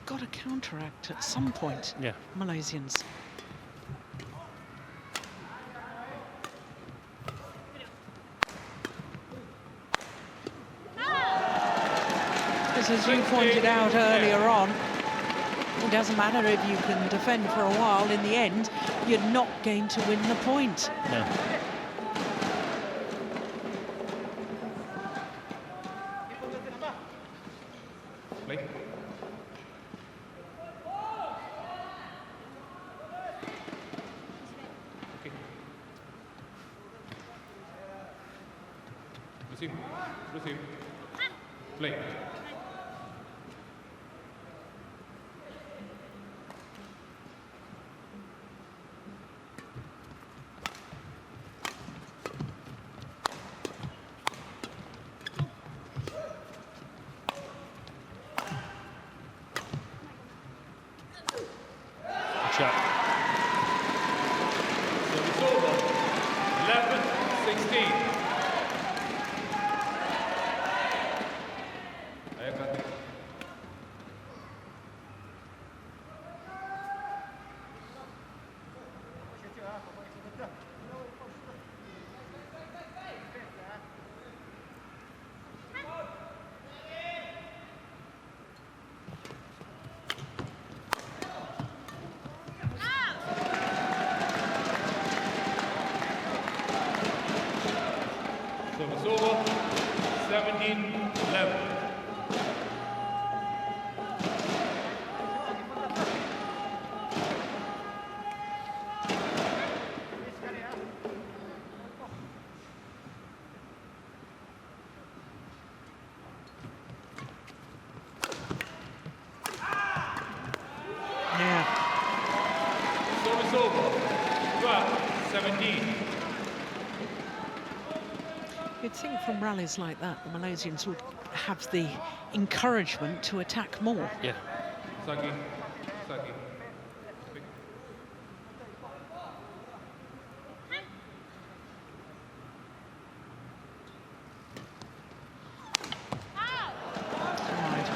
Got to counteract at some point. Yeah. Malaysians. Because as you pointed out earlier on, it doesn't matter if you can defend for a while. In the end, you're not going to win the point. No. Play. Okay. Receive. Receive. Play. Shot. Service over. 11-16. Ayaka. Service over. 17-11. Yeah. Service over. 12-17. You'd think from rallies like that, the Malaysians would have the encouragement to attack more. Yeah. Misaki. Misaki. Right.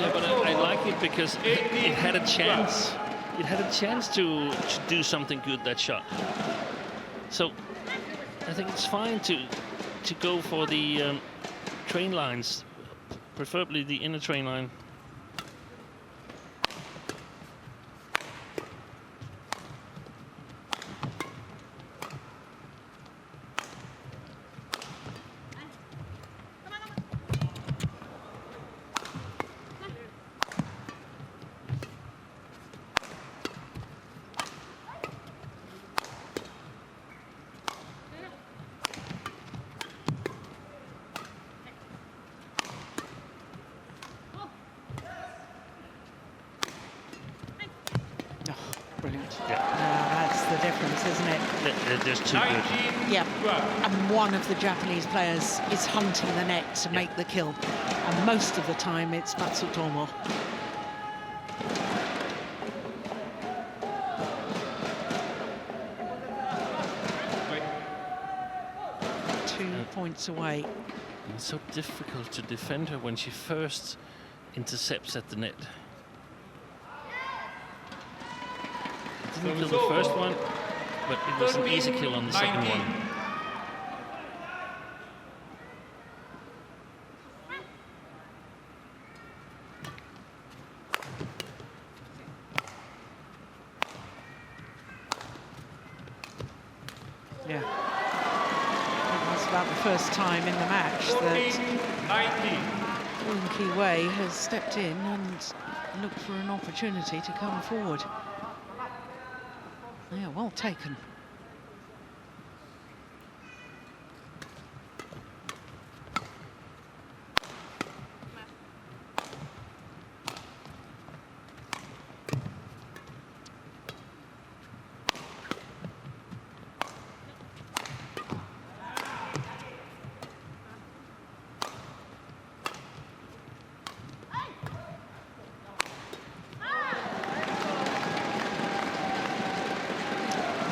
Yeah, but I like it because it had a chance. It had a chance to do something good, that shot. So I think it's fine to go for the train lines, preferably the inner train line. Brilliant. Yeah. That's the difference, isn't it? They're just too good. Yeah. And one of the Japanese players is hunting the net to make the kill. And most of the time it's Matsutomo. Wait. 2 points away. It's so difficult to defend her when she first intercepts at the net. Didn't kill the first one, but it was an easy kill on the second one. about the first time in the match that Woon Kiong has stepped in and looked for an opportunity to come forward. Yeah, well taken.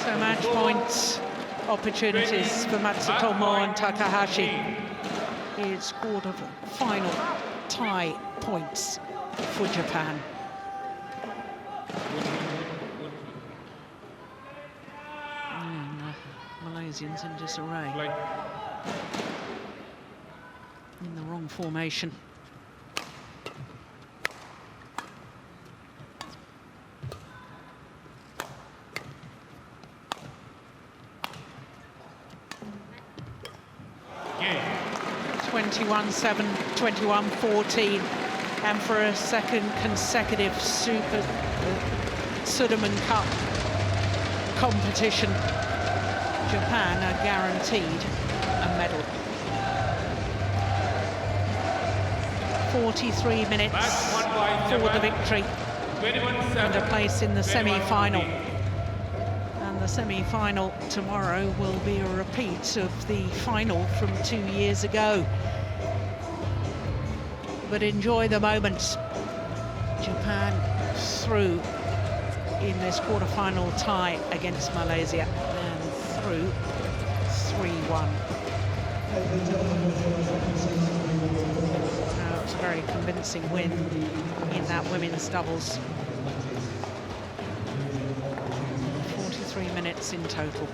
So match points, opportunities for Matsutomo and Takahashi. It's quarter-final tie points for Japan. And Malaysians in disarray. In the wrong formation. Game. 21-7, 21-14, and for a second consecutive Sudirman Cup competition, Japan are guaranteed a medal. 43 minutes for the victory and a place in the semi-final. And the semi-final tomorrow will be a repeat of the final from 2 years ago. But enjoy the moments. Japan through in this quarter-final tie against Malaysia and through 3-1. It's a very convincing win in that women's doubles. 43 minutes in total.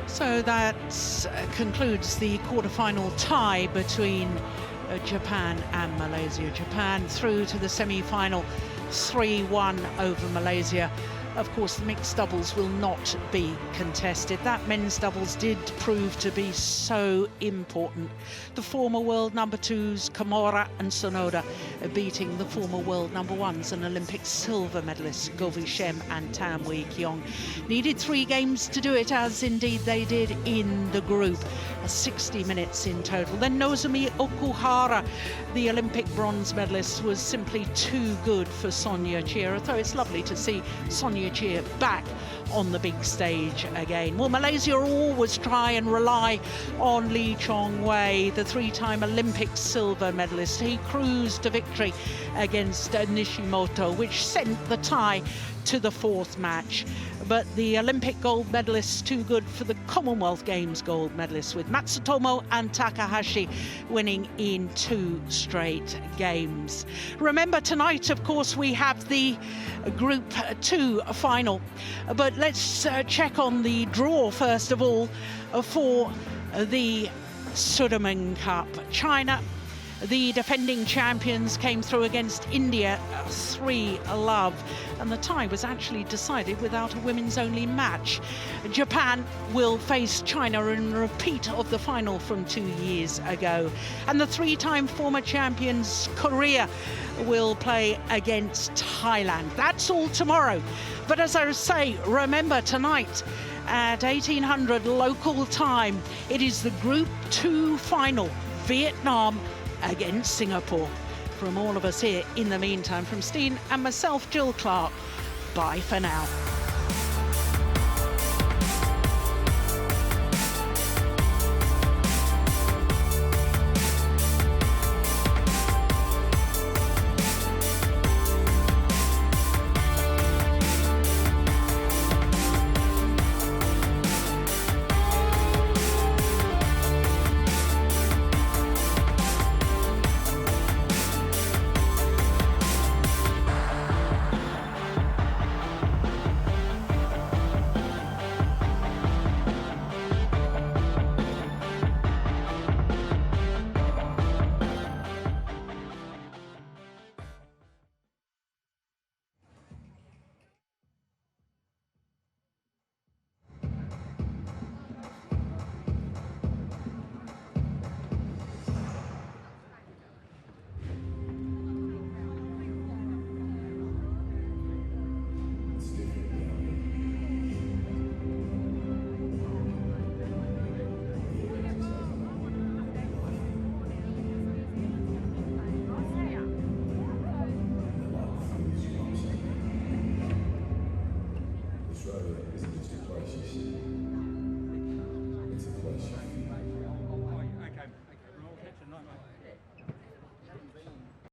So that concludes the quarter-final tie between Japan and Malaysia. Japan through to the semi-final 3-1 over Malaysia. Of course, the mixed doubles will not be contested. That men's doubles did prove to be so important. The former world number 2s, Kamura and Sonoda, beating the former world number 1s and Olympic silver medalists, Shem and Kiong. Needed 3 games to do it, as indeed they did in the group. 60 minutes in total. Then Nozomi Okuhara, the Olympic bronze medalist, was simply too good for Cheah. Although it's lovely to see Cheah back on the big stage again. Well, Malaysia always try and rely on Lee Chong Wei, the 3-time Olympic silver medalist. He cruised to victory against Nishimoto, which sent the tie to the 4th match. But the Olympic gold medalists too good for the Commonwealth Games gold medalists, with Matsutomo and Takahashi winning in 2 straight games. Remember, tonight, of course, we have the Group 2 final. But let's check on the draw, first of all, for the Sudirman Cup. China, the defending champions, came through against India 3-love, and the tie was actually decided without a women's only match. Japan will face China in a repeat of the final from 2 years ago, and the 3-time former champions Korea will play against Thailand. That's all tomorrow. But as I say, remember, tonight at 1800 local time, it is the Group 2 final, Vietnam against Singapore. From all of us here in the meantime, from Steen and myself, Jill Clark, bye for now.